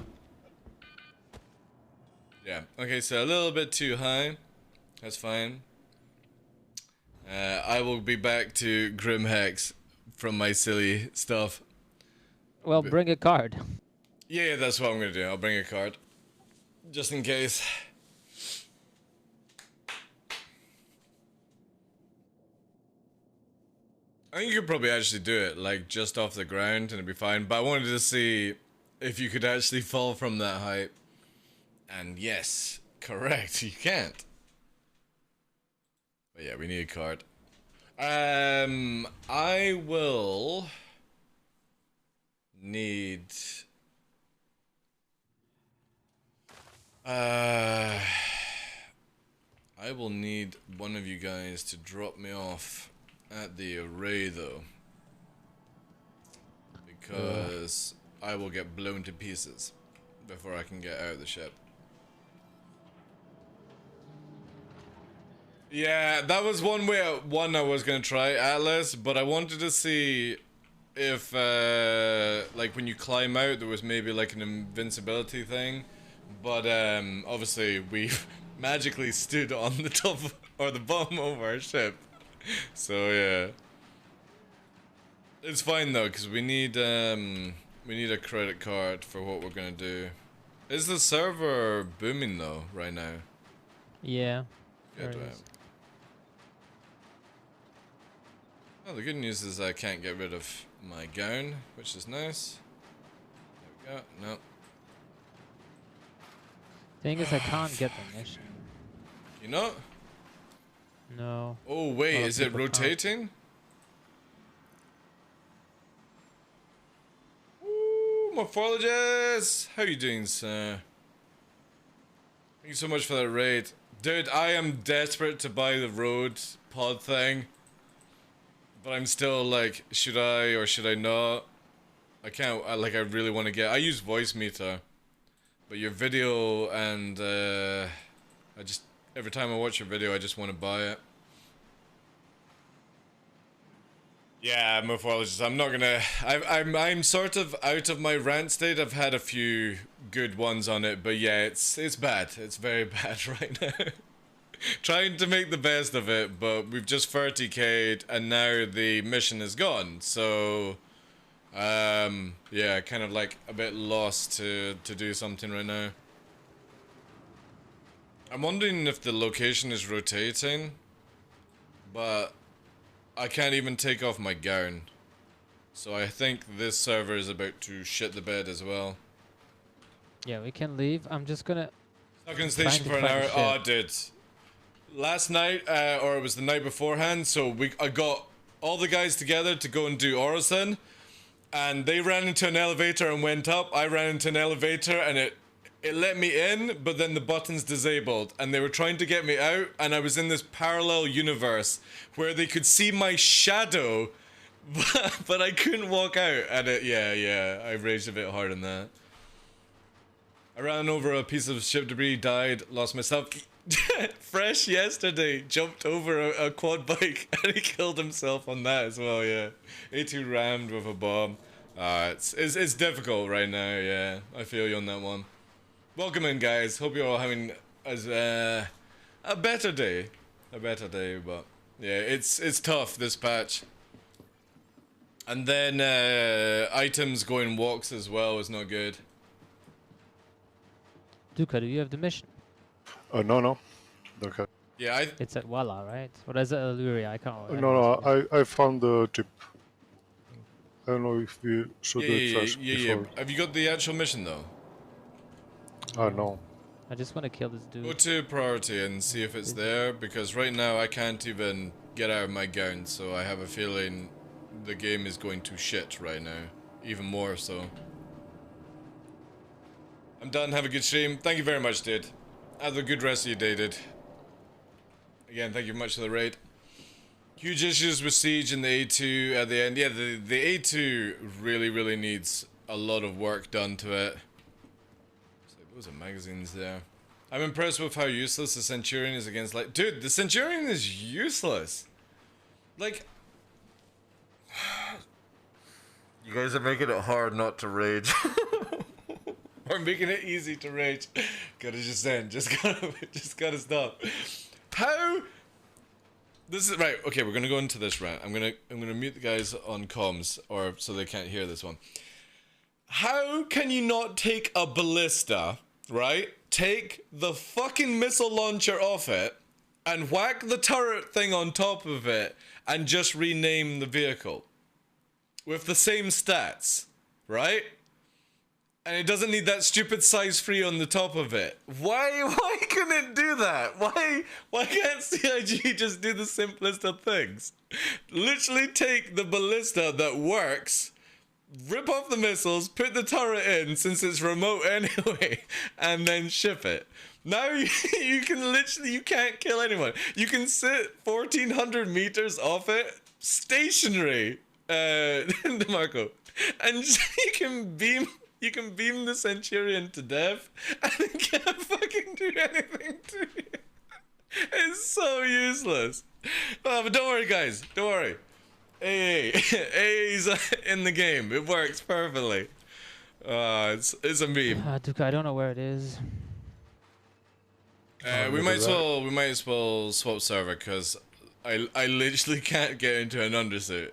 Yeah, okay, so a little bit too high. That's fine. I will be back to Grim Hex from my silly stuff. Well, bring a card. Yeah, that's what I'm gonna do. I'll bring a card. Just in case. I think you could probably actually do it, like, just off the ground and it'd be fine. But I wanted to see if you could actually fall from that height. And yes, correct, you can't. But yeah, we need a card. I will need... I will need one of you guys to drop me off at the array, though. Because I will get blown to pieces before I can get out of the ship. Yeah, that was one way I was gonna try Atlas, but I wanted to see if, like, when you climb out, there was maybe like an invincibility thing. but obviously we magically stood on the top or the bottom of our ship. So yeah, it's fine though, because we need a credit card for what we're gonna do. Is the server booming though right now? Yeah. Good. There it is. Oh, the good news is I can't get rid of my gown, which is nice. There we go. No. Thing is, I can't get the mission. You know? No. Oh wait, A lot of is it people can't. rotating? Ooh, morphologist! How you doing, sir? Thank you so much for that raid. Dude, I am desperate to buy the road pod thing. But I'm still like, should I or should I not? I can't, I really want to get, I use voice meter. But your video and, every time I watch your video, I just want to buy it. Yeah, morphologist, I'm not gonna, I'm sort of out of my rant state. I've had a few good ones on it, but yeah, it's bad. It's very bad right now. Trying to make the best of it, but we've just 30k'd and now the mission is gone, so yeah, kind of like a bit lost to do something right now. I'm wondering if the location is rotating, but I can't even take off my gown, so I think this server is about to shit the bed as well. Yeah, we can leave. I'm just gonna. Stuck in station for an hour. Oh, dude. Last night, or it was the night beforehand, so I got all the guys together to go and do Orison, and they ran into an elevator and went up. I ran into an elevator and it let me in, but then the button's disabled, and they were trying to get me out, and I was in this parallel universe where they could see my shadow, but I couldn't walk out, and yeah, I raged a bit hard on that. I ran over a piece of ship debris, died, lost my stuff. Fresh yesterday, jumped over a quad bike and he killed himself on that as well, yeah. A2 rammed with a bomb. It's difficult right now, yeah. I feel you on that one. Welcome in, guys. Hope you're all having a better day. A better day, but yeah, it's tough, this patch. And then items going walks as well is not good. Duca, do you have the mission? No. Okay. Yeah, It's at Walla, right? Or is it Illyria? I can't remember. No, I found the tip. I don't know if we should do it first yeah. before. Have you got the actual mission though? No. I just want to kill this dude. Go to priority and see if it's there, because right now I can't even get out of my gown, so I have a feeling the game is going to shit right now. Even more so. I'm done, have a good stream. Thank you very much, dude. Have a good rest of your day, dude. Again, thank you very much for the raid. Huge issues with Siege and the A2 at the end. Yeah, the A2 really needs a lot of work done to it. Those are magazines there. I'm impressed with how useless the Centurion is against like... Dude, the Centurion is useless. Like... You guys are making it hard not to rage. Or making it easy to rage. Gotta just end. Just gotta stop. How... This is... Right, okay, we're gonna go into this rant. I'm gonna mute the guys on comms, or so they can't hear this one. How can you not take a ballista, right? Take the fucking missile launcher off it, and whack the turret thing on top of it, and just rename the vehicle? With the same stats, right? And it doesn't need that stupid size 3 on the top of it. Why can it do that? Why can't CIG just do the simplest of things? Literally take the ballista that works, rip off the missiles, put the turret in since it's remote anyway, and then ship it. Now you can literally, you can't kill anyone. You can sit 1,400 meters off it, stationary, DeMarco, and you can beam the Centurion to death, and it can't fucking do anything to you. It's so useless. But don't worry, guys. Don't worry. AA's in the game. It works perfectly. It's a meme. Duke, I don't know where it is. We might as well swap server because I literally can't get into an undersuit,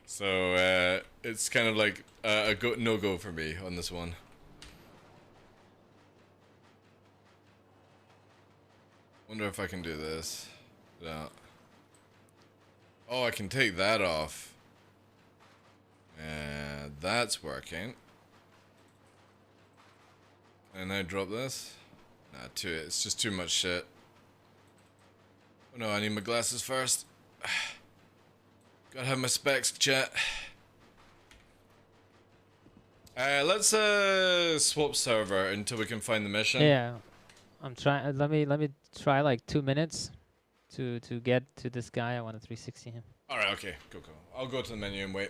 so it's kind of like a no go for me on this one. Wonder if I can do this. No. Oh, I can take that off. That's working. And I drop this. Nah, it's just too much shit. Oh no, I need my glasses first. Gotta have my specs, chat. Let's swap server until we can find the mission. Yeah, I'm trying. Let me try like 2 minutes to get to this guy. I want to 360 him. All right, okay, cool. I'll go to the menu and wait.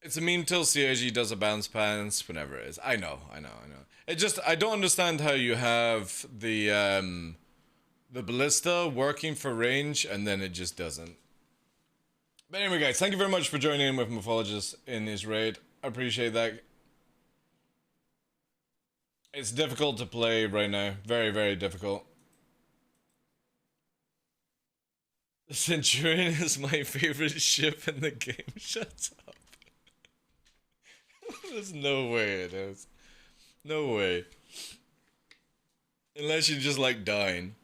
It's a meme till CIG does a bounce pants whenever it is. I know. It just, I don't understand how you have the ballista working for range and then it just doesn't. But anyway, guys, thank you very much for joining in with Morphologist in his raid. I appreciate that. It's difficult to play right now. Very, very difficult. The Centurion is my favorite ship in the game. Shut up. There's no way it is. No way. Unless you just like dying.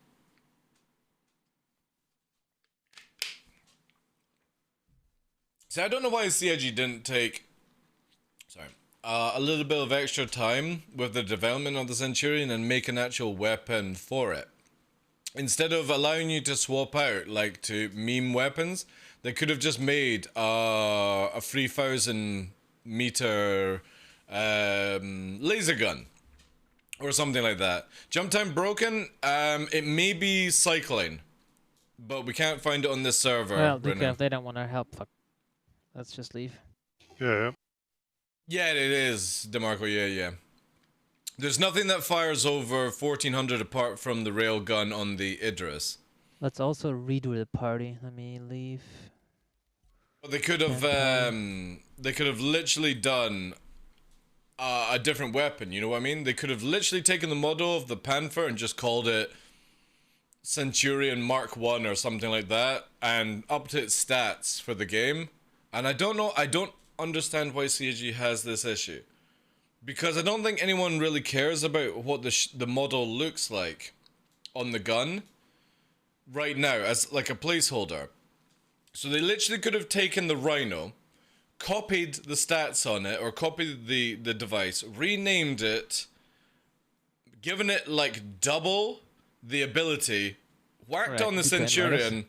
See, I don't know why CIG didn't take a little bit of extra time with the development of the Centurion and make an actual weapon for it. Instead of allowing you to swap out, like, to meme weapons, they could have just made a 3,000 meter laser gun or something like that. Jump time broken. It may be cycling, but we can't find it on this server. Well, right now. if they don't want our help, fuck. Let's just leave. Yeah. Yeah, it is, DeMarco. Yeah. There's nothing that fires over 1400 apart from the railgun on the Idris. Let's also redo the party. Let me leave. They could have literally done a different weapon, you know what I mean? They could have literally taken the model of the Panther and just called it Centurion Mark 1 or something like that and upped its stats for the game. And I don't understand why CG has this issue. Because I don't think anyone really cares about what the model looks like on the gun right now as like a placeholder. So they literally could have taken the Rhino, copied the stats on it, or copied the device, renamed it, given it like double the ability, whacked on the Centurion,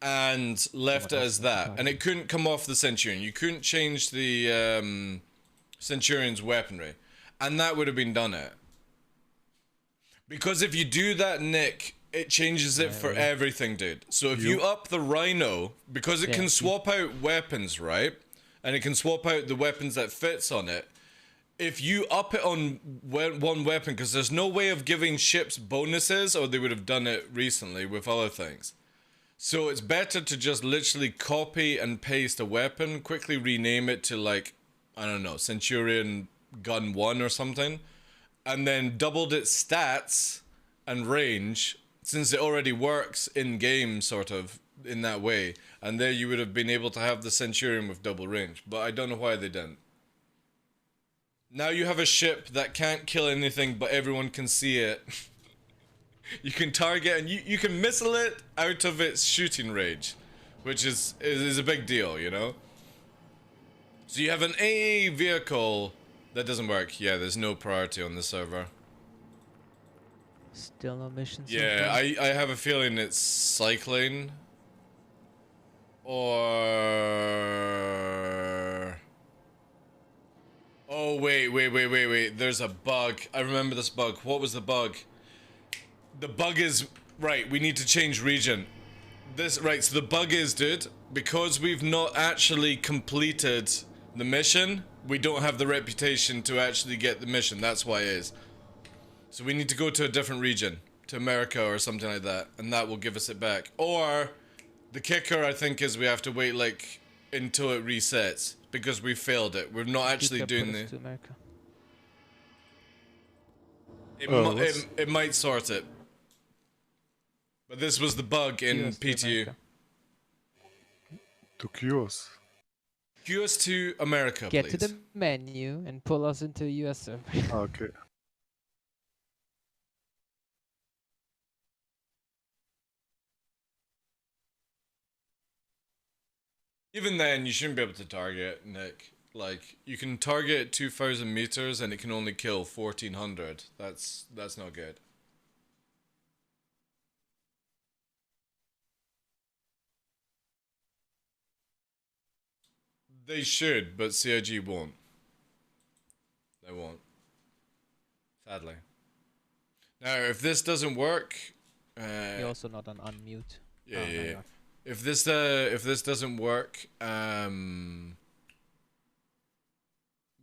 and left it as that. And it couldn't come off the Centurion. You couldn't change the Centurion's weaponry. And that would have been done it. Because if you do that, Nick, it changes it for everything, dude. So if you up the Rhino, because it can swap out weapons, right? And it can swap out the weapons that fits on it. If you up it on one weapon, because there's no way of giving ships bonuses, or they would have done it recently with other things. So it's better to just literally copy and paste a weapon, quickly rename it to like, I don't know, Centurion Gun 1 or something, and then doubled its stats and range, since it already works in-game, sort of, in that way. And there you would have been able to have the Centurion with double range. But I don't know why they didn't. Now you have a ship that can't kill anything, but everyone can see it. You can target, and you can missile it out of its shooting range. Which is a big deal, you know? So you have an AA vehicle that doesn't work. Yeah, there's no priority on the server. Still no missions. Yeah, I have a feeling it's cycling. Or... Oh, wait. There's a bug. I remember this bug. What was the bug? The bug is... Right, we need to change region. Right, so the bug is, dude, because we've not actually completed the mission, we don't have the reputation to actually get the mission. That's why it is. So we need to go to a different region, to America or something like that, and that will give us it back. Or the kicker, I think, is we have to wait like until it resets. because we failed it. We're not actually Keep doing put us the. to America. It might sort it. But this was the bug in US to PTU. America. To QS. QS to America, Get please. to the menu and pull us into a US server. Okay. Even then, you shouldn't be able to target, Nick. Like, you can target 2,000 meters and it can only kill 1,400. That's not good. They should, but CIG won't. They won't. Sadly. Now, if this doesn't work, You're also not on unmute. yeah, Oh, no, yeah. you're not. If this doesn't work, we're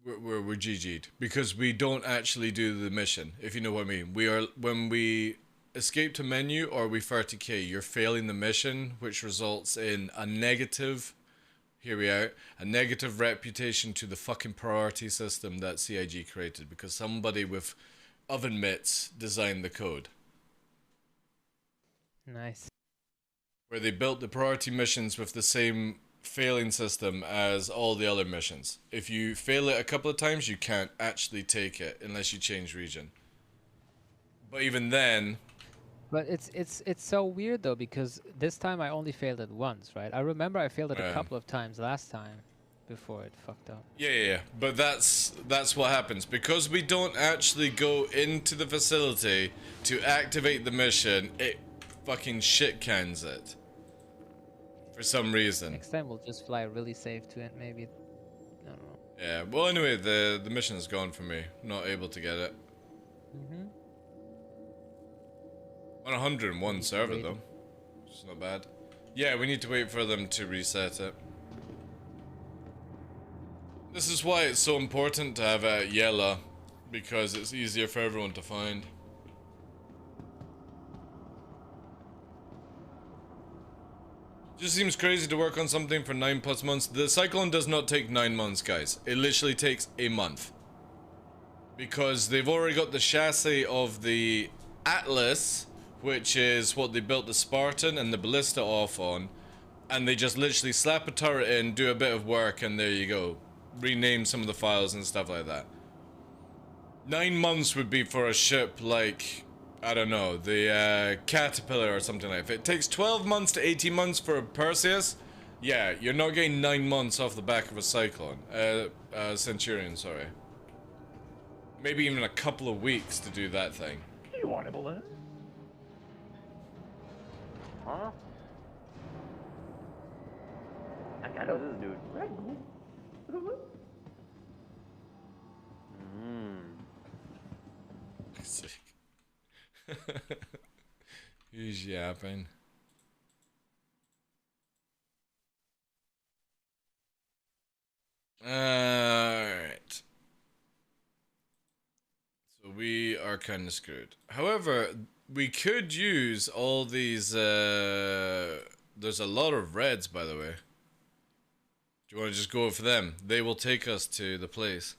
GG'd because we don't actually do the mission. If you know what I mean, when we escape to menu or we 30k, you're failing the mission, which results in a negative. Hear me out. A negative reputation to the fucking priority system that CIG created because somebody with oven mitts designed the code. Nice. Where they built the priority missions with the same failing system as all the other missions. If you fail it a couple of times, you can't actually take it unless you change region. But even then... But it's so weird though, because this time I only failed it once, right? I remember I failed it a couple of times last time before it fucked up. Yeah. But that's what happens. Because we don't actually go into the facility to activate the mission, it fucking shit cans it. For some reason. Next time we'll just fly really safe to it, maybe. I don't know. Yeah, well anyway, the mission's gone for me. Not able to get it. Mm-hmm. On 101 server though. It's not bad. Yeah, we need to wait for them to reset it. This is why it's so important to have a Yella, because it's easier for everyone to find. Just seems crazy to work on something for 9+ months. The Cyclone does not take 9 months, guys. It literally takes a month. Because they've already got the chassis of the Atlas, which is what they built the Spartan and the Ballista off on. And they just literally slap a turret in, do a bit of work, and there you go. Rename some of the files and stuff like that. 9 months would be for a ship like... I don't know, the Caterpillar or something like that. If it takes 12 months to 18 months for a Perseus, yeah, you're not getting 9 months off the back of a Cyclone. Centurion, sorry. Maybe even a couple of weeks to do that thing. You want a balloon? Huh? I know this dude. Sick. Who's yapping? Alright. So we are kind of screwed. However, we could use all these, there's a lot of reds, by the way. Do you want to just go for them? They will take us to the place.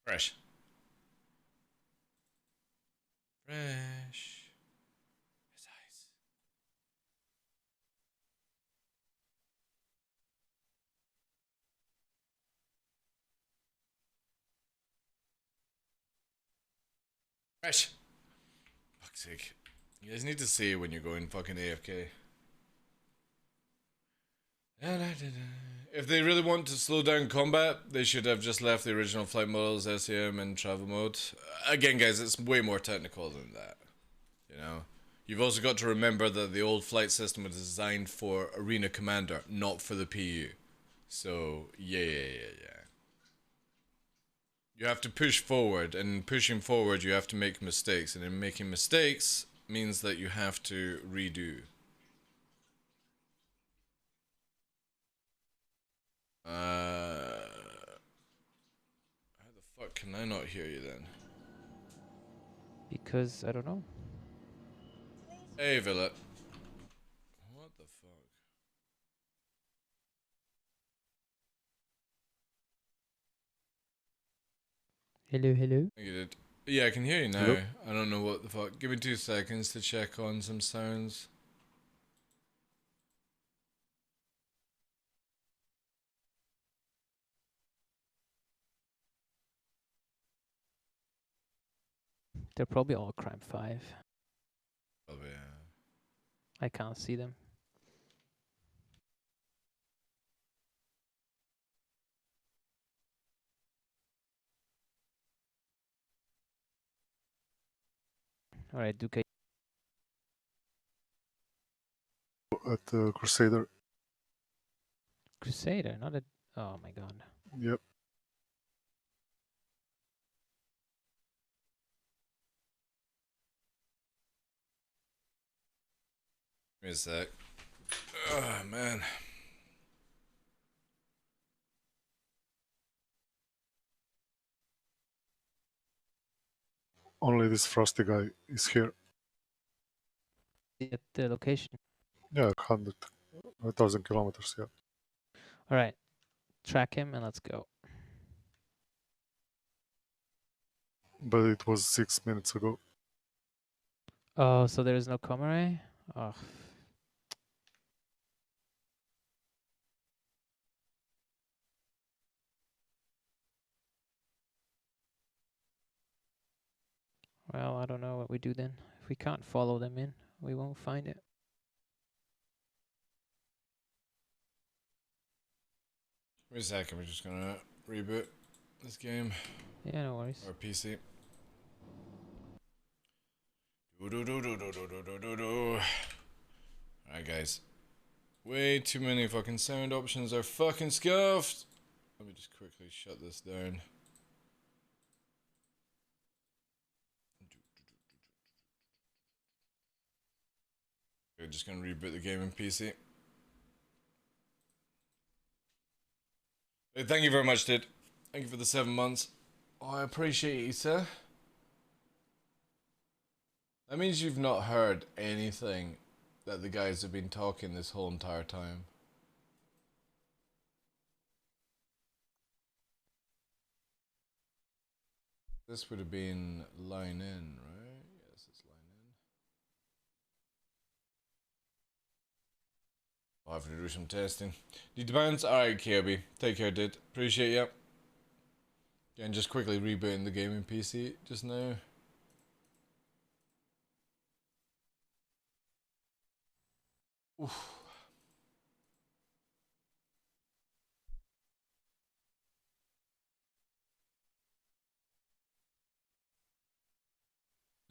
Fresh. Fresh. His eyes. Fresh. Fuck's sake. You guys need to see when you're going fucking AFK. If they really want to slow down combat, they should have just left the original flight models, SEM, and travel mode. Again, guys, it's way more technical than that. You know? You've also got to remember that the old flight system was designed for Arena Commander, not for the PU. So, yeah. You have to push forward, and pushing forward, you have to make mistakes. And in making mistakes means that you have to redo. How the fuck can I not hear you then? Because, I don't know. Hey, Villet. What the fuck? Hello, hello. I get it. Yeah, I can hear you now. Hello? I don't know what the fuck. Give me 2 seconds to check on some sounds. They're probably all Crime 5. Oh yeah. I can't see them. Alright, Duke. At the Crusader. Crusader, not a... Oh my god. Yep. Give me a sec. Oh man. Only this Frosty guy is here. At the location. Yeah, 1,000 kilometers, yeah. Alright, track him and let's go. But it was 6 minutes ago. Oh, so there is no Comare? Oh. Well, I don't know what we do then. If we can't follow them in, we won't find it. Give me a second, we're just gonna reboot this game. Yeah, no worries. Or PC. Alright guys. Way too many fucking sound options are fucking scuffed. Let me just quickly shut this down. We're just gonna reboot the game in PC. Hey, thank you very much, dude. Thank you for the 7 months. Oh, I appreciate you, sir. That means you've not heard anything that the guys have been talking this whole entire time. This would have been line in, right? Yes, it's line in. I'll have to do some testing. Need to bounce? Alright, Kirby. Take care, dude. Appreciate you. Yeah, and just quickly rebooting the gaming PC just now. Oof.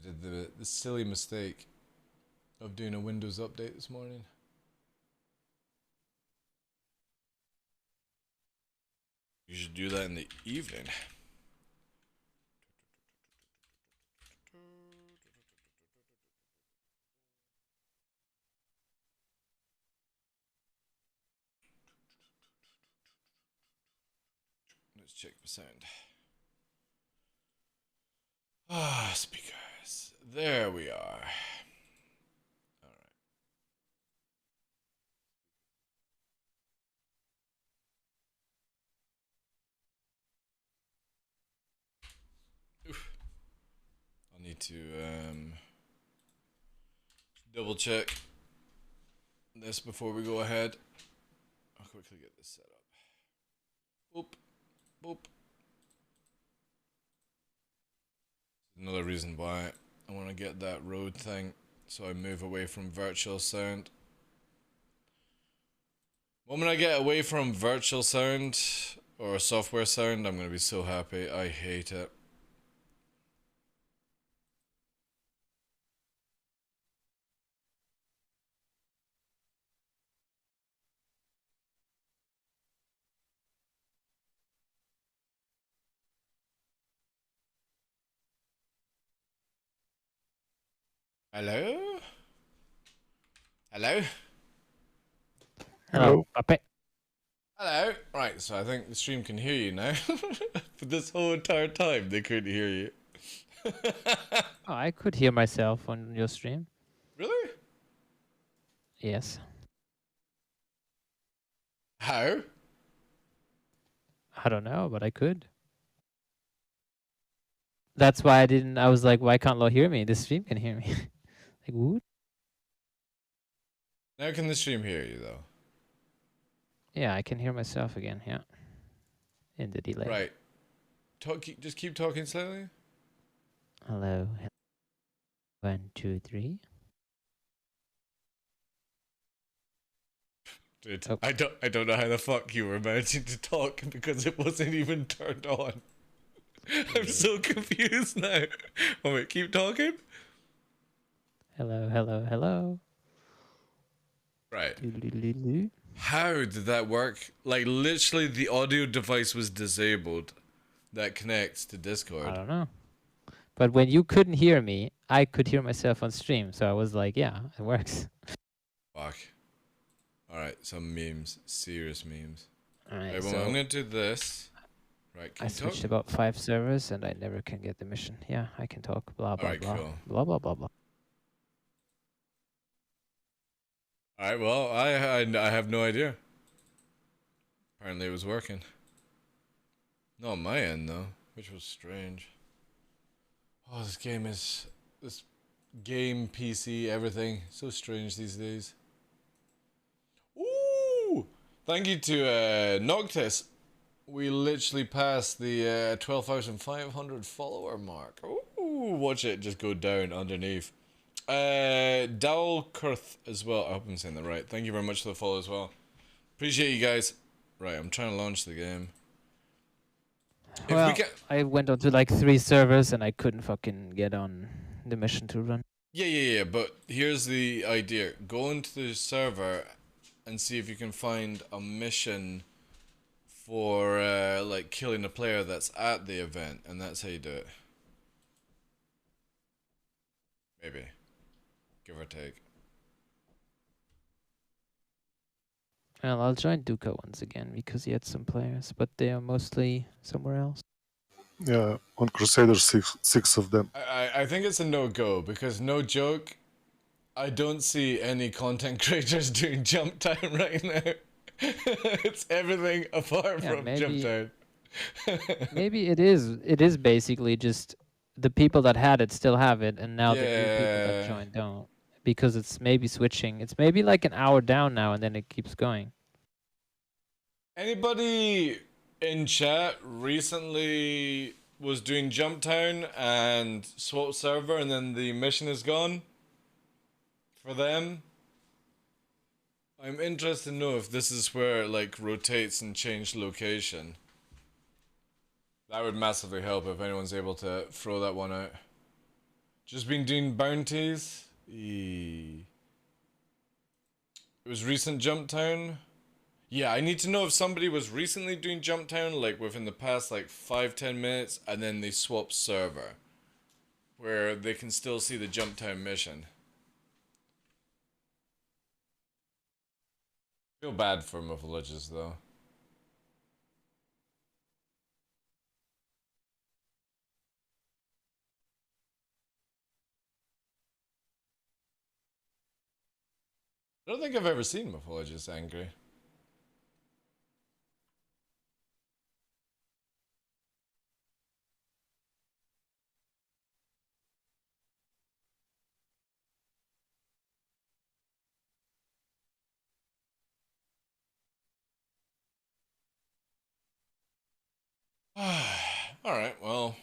I did the silly mistake of doing a Windows update this morning. You should do that in the evening. Let's check the sound. Ah, speakers. There we are. Alright. Oof. I'll need to double check this before we go ahead. I'll quickly get this set up. Boop. Boop. Another reason why I want to get that road thing so I move away from virtual sound. Moment I get away from virtual sound or software sound, I'm going to be so happy. I hate it. Hello? Hello? Hello, Puppet. Hello? Right, so I think the stream can hear you now. For this whole entire time, they couldn't hear you. Oh, I could hear myself on your stream. Really? Yes. How? I don't know, but I could. That's why I didn't. I was like, why can't Law hear me? The stream can hear me. Like, what? Now can the stream hear you though? Yeah, I can hear myself again. Yeah, in the delay. Right. Just keep talking slowly. Hello. 1, 2, 3. Dude, Oh. I don't know how the fuck you were managing to talk because it wasn't even turned on. I'm so confused now. Oh wait, keep talking. Hello, hello, hello. Right. Doodly-doo-doo. How did that work? Like literally the audio device was disabled that connects to Discord. I don't know. But when you couldn't hear me, I could hear myself on stream. So I was like, yeah, it works. Fuck. Alright, some memes. Serious memes. Alright, Right, well, so I'm gonna do this. Right, can I you talk? switched about 5 servers and I never can get the mission. Yeah, I can talk. Blah, blah, Alright, blah. cool. Blah, blah, blah, blah. Alright, well, I have no idea. Apparently it was working. Not on my end though, which was strange. Oh, this game, PC, everything, so strange these days. Ooh! Thank you to Noctis. We literally passed the 12,500 follower mark. Ooh, watch it just go down underneath. Dalkurth as well. I hope I'm saying that right. Thank you very much for the follow as well. Appreciate you guys. Right, I'm trying to launch the game. Well, I went on to like 3 servers and I couldn't fucking get on the mission to run. Yeah, but here's the idea. Go into the server and see if you can find a mission for like killing a player that's at the event, and that's how you do it. Maybe. Give or take. Well, I'll join Duca once again because he had some players, but they are mostly somewhere else. Yeah, on Crusader, six of them. I think it's a no-go because no joke, I don't see any content creators doing jump time right now. It's everything apart from jump time. Maybe it is basically just the people that had it still have it, and now the new people that joined don't. Because it's maybe switching. It's maybe like an hour down now, and then it keeps going. Anybody in chat recently was doing Jump Town and swap server and then the mission is gone? For them? I'm interested to know if this is where it like rotates and change location. That would massively help if anyone's able to throw that one out. Just been doing bounties? It was recent Jump Town? Yeah, I need to know if somebody was recently doing Jump Town, like within the past like 5-10 minutes, and then they swap server. Where they can still see the Jump Town mission. Feel bad for my villages though. I don't think I've ever seen my villages angry. Alright, well.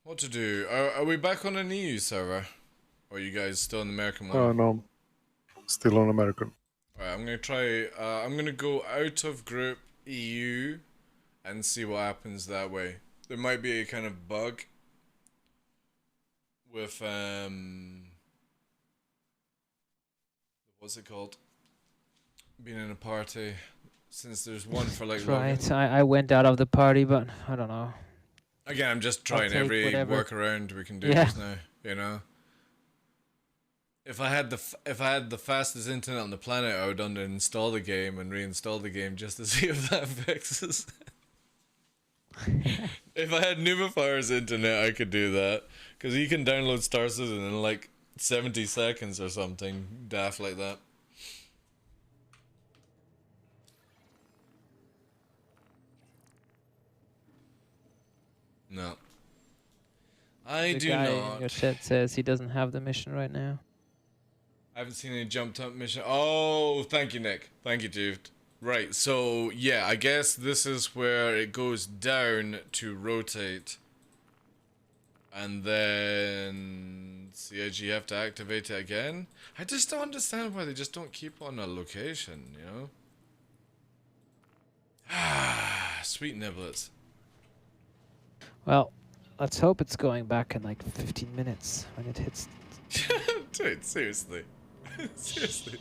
What to do? Are we back on an EU server? Or are you guys still on the American one? No, still on American. Alright, I'm gonna try, I'm gonna go out of group EU and see what happens that way. There might be a kind of bug with, what's it called? Being in a party. Since there's one for like Right, I went out of the party, but I don't know. Again, I'm just trying every workaround we can do just now, you know? If I had the fastest internet on the planet, I would uninstall the game and reinstall the game just to see if that fixes. If I had Numafire's internet, I could do that. Because you can download Star Citizen in like 70 seconds or something daft like that. No. I The do guy not. in your chat says he doesn't have the mission right now. I haven't seen any jumped up mission. Oh, thank you, Nick. Thank you, dude. Right, so yeah, I guess this is where it goes down to rotate. And then CIG have to activate it again. I just don't understand why they just don't keep on a location, you know? Ah, sweet niblets. Well, let's hope it's going back in like 15 minutes when it hits. Dude, seriously. Seriously.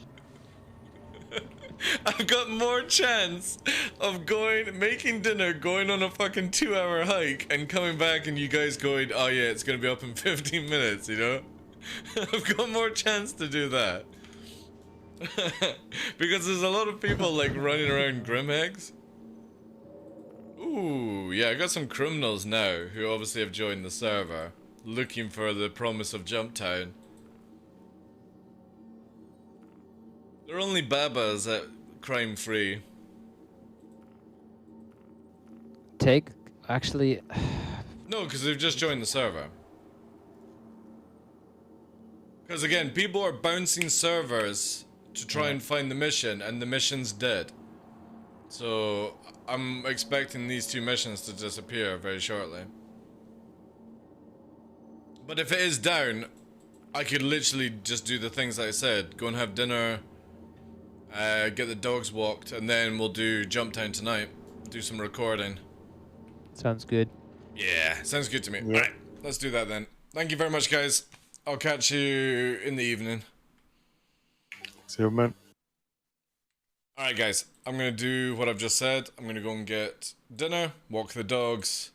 I've got more chance of making dinner, going on a fucking 2-hour hike, and coming back and you guys going, oh yeah, it's gonna be up in 15 minutes, you know? I've got more chance to do that. Because there's a lot of people like running around Grimhegs. Ooh, yeah, I got some criminals now who obviously have joined the server, looking for the promise of Jump Town. They're only babas at crime free. Actually. No, because they've just joined the server. Because again, people are bouncing servers to try and find the mission, and the mission's dead. So I'm expecting these 2 missions to disappear very shortly. But if it is down, I could literally just do the things I said. Go and have dinner, get the dogs walked, and then we'll do Jump Town tonight. Do some recording. Sounds good. Yeah, sounds good to me. Yeah. Alright, let's do that then. Thank you very much, guys. I'll catch you in the evening. See you, man. Alright, guys. I'm gonna do what I've just said. I'm gonna go and get dinner, walk the dogs,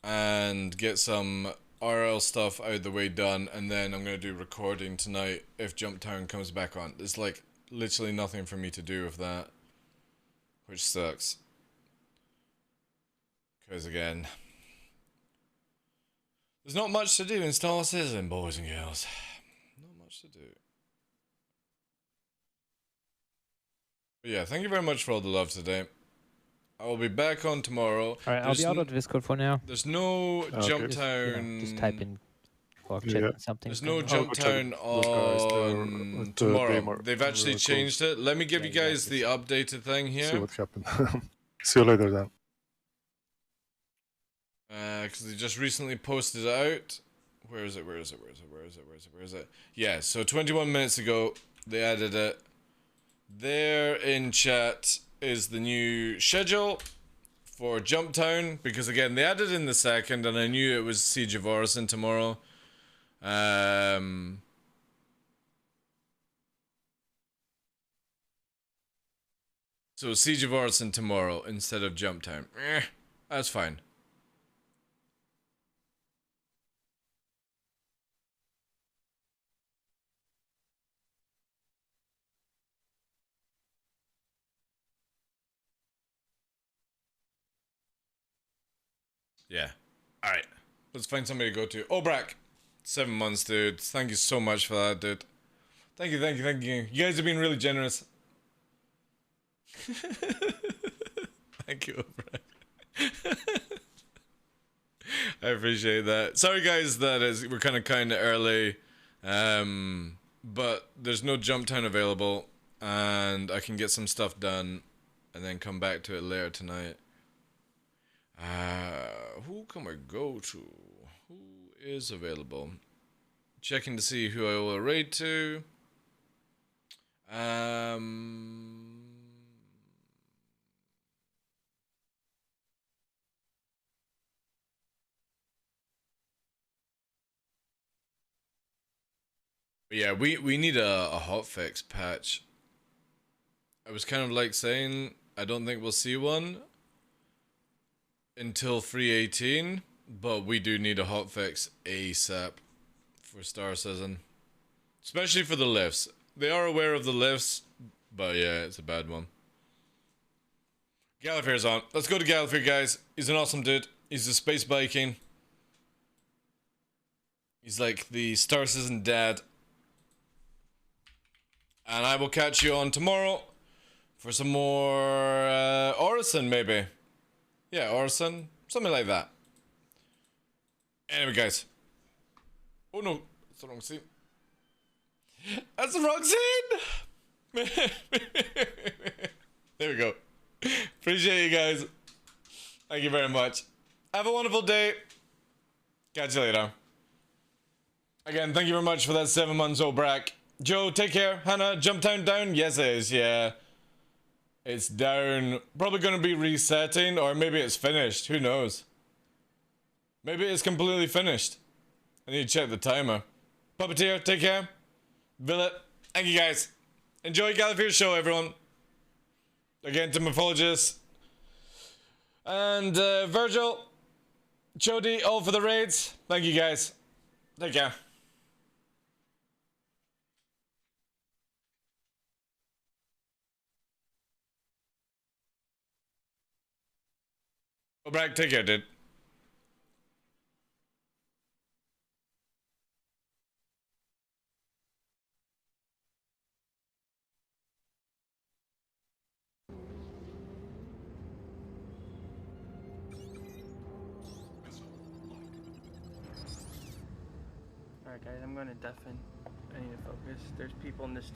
and get some RL stuff out of the way done, and then I'm gonna do recording tonight if Jump Town comes back on. There's like literally nothing for me to do with that, which sucks. Because again, there's not much to do in Star Citizen, boys and girls. Not much to do. But yeah, thank you very much for all the love today. I will be back on tomorrow. Alright, I'll be out of Discord for now. There's no Jump Just, Town. just type in or chat Yeah. something. There's no I'll Jump go check Town those guys. on With the tomorrow. gamer. They've actually Cool. changed it. Let me give Yeah, you guys exactly. the updated thing See here. what happened. See you later then. Because they just recently posted it out. Where is it? Yeah, so 21 minutes ago, they added it. There in chat is the new schedule for Jump Town. Because again, they added in the second, and I knew it was Siege of Orison tomorrow. So Siege of Orison tomorrow instead of Jump Town. That's fine. Yeah. Alright. Let's find somebody to go to. Obrak! 7 months, dude. Thank you so much for that, dude. Thank you. You guys have been really generous. Thank you, Obrak. I appreciate that. Sorry, guys, we're kind of early. But there's no Jump Town available. And I can get some stuff done. And then come back to it later tonight. Who can I go to? Who is available? Checking to see who I will raid to. Yeah, we need a hotfix patch. I was kind of like saying I don't think we'll see one until 3.18, but we do need a hotfix ASAP for Star Citizen. Especially for the lifts. They are aware of the lifts, but yeah, it's a bad one. Gallifrey's on. Let's go to Gallifrey, guys. He's an awesome dude. He's a space Viking. He's like the Star Citizen dad. And I will catch you on tomorrow for some more Orison, maybe. Yeah, Orison. Something like that. Anyway, guys. Oh no, that's the wrong scene. That's the wrong scene! There we go. Appreciate you guys. Thank you very much. Have a wonderful day. Catch you later. Again, thank you very much for that 7 months old Brack. Joe, take care. Hannah, jump down. Yes, it is, yeah. It's down. Probably going to be resetting, or maybe it's finished. Who knows? Maybe it's completely finished. I need to check the timer. Puppeteer, take care. Billet, thank you guys. Enjoy Galifier's show, everyone. Again, to Mythologist. And Virgil, Jody, all for the raids. Thank you guys. Take care. Oh, Bragg, take care, dude. Alright guys, I'm going to deafen. I need to focus. There's people in this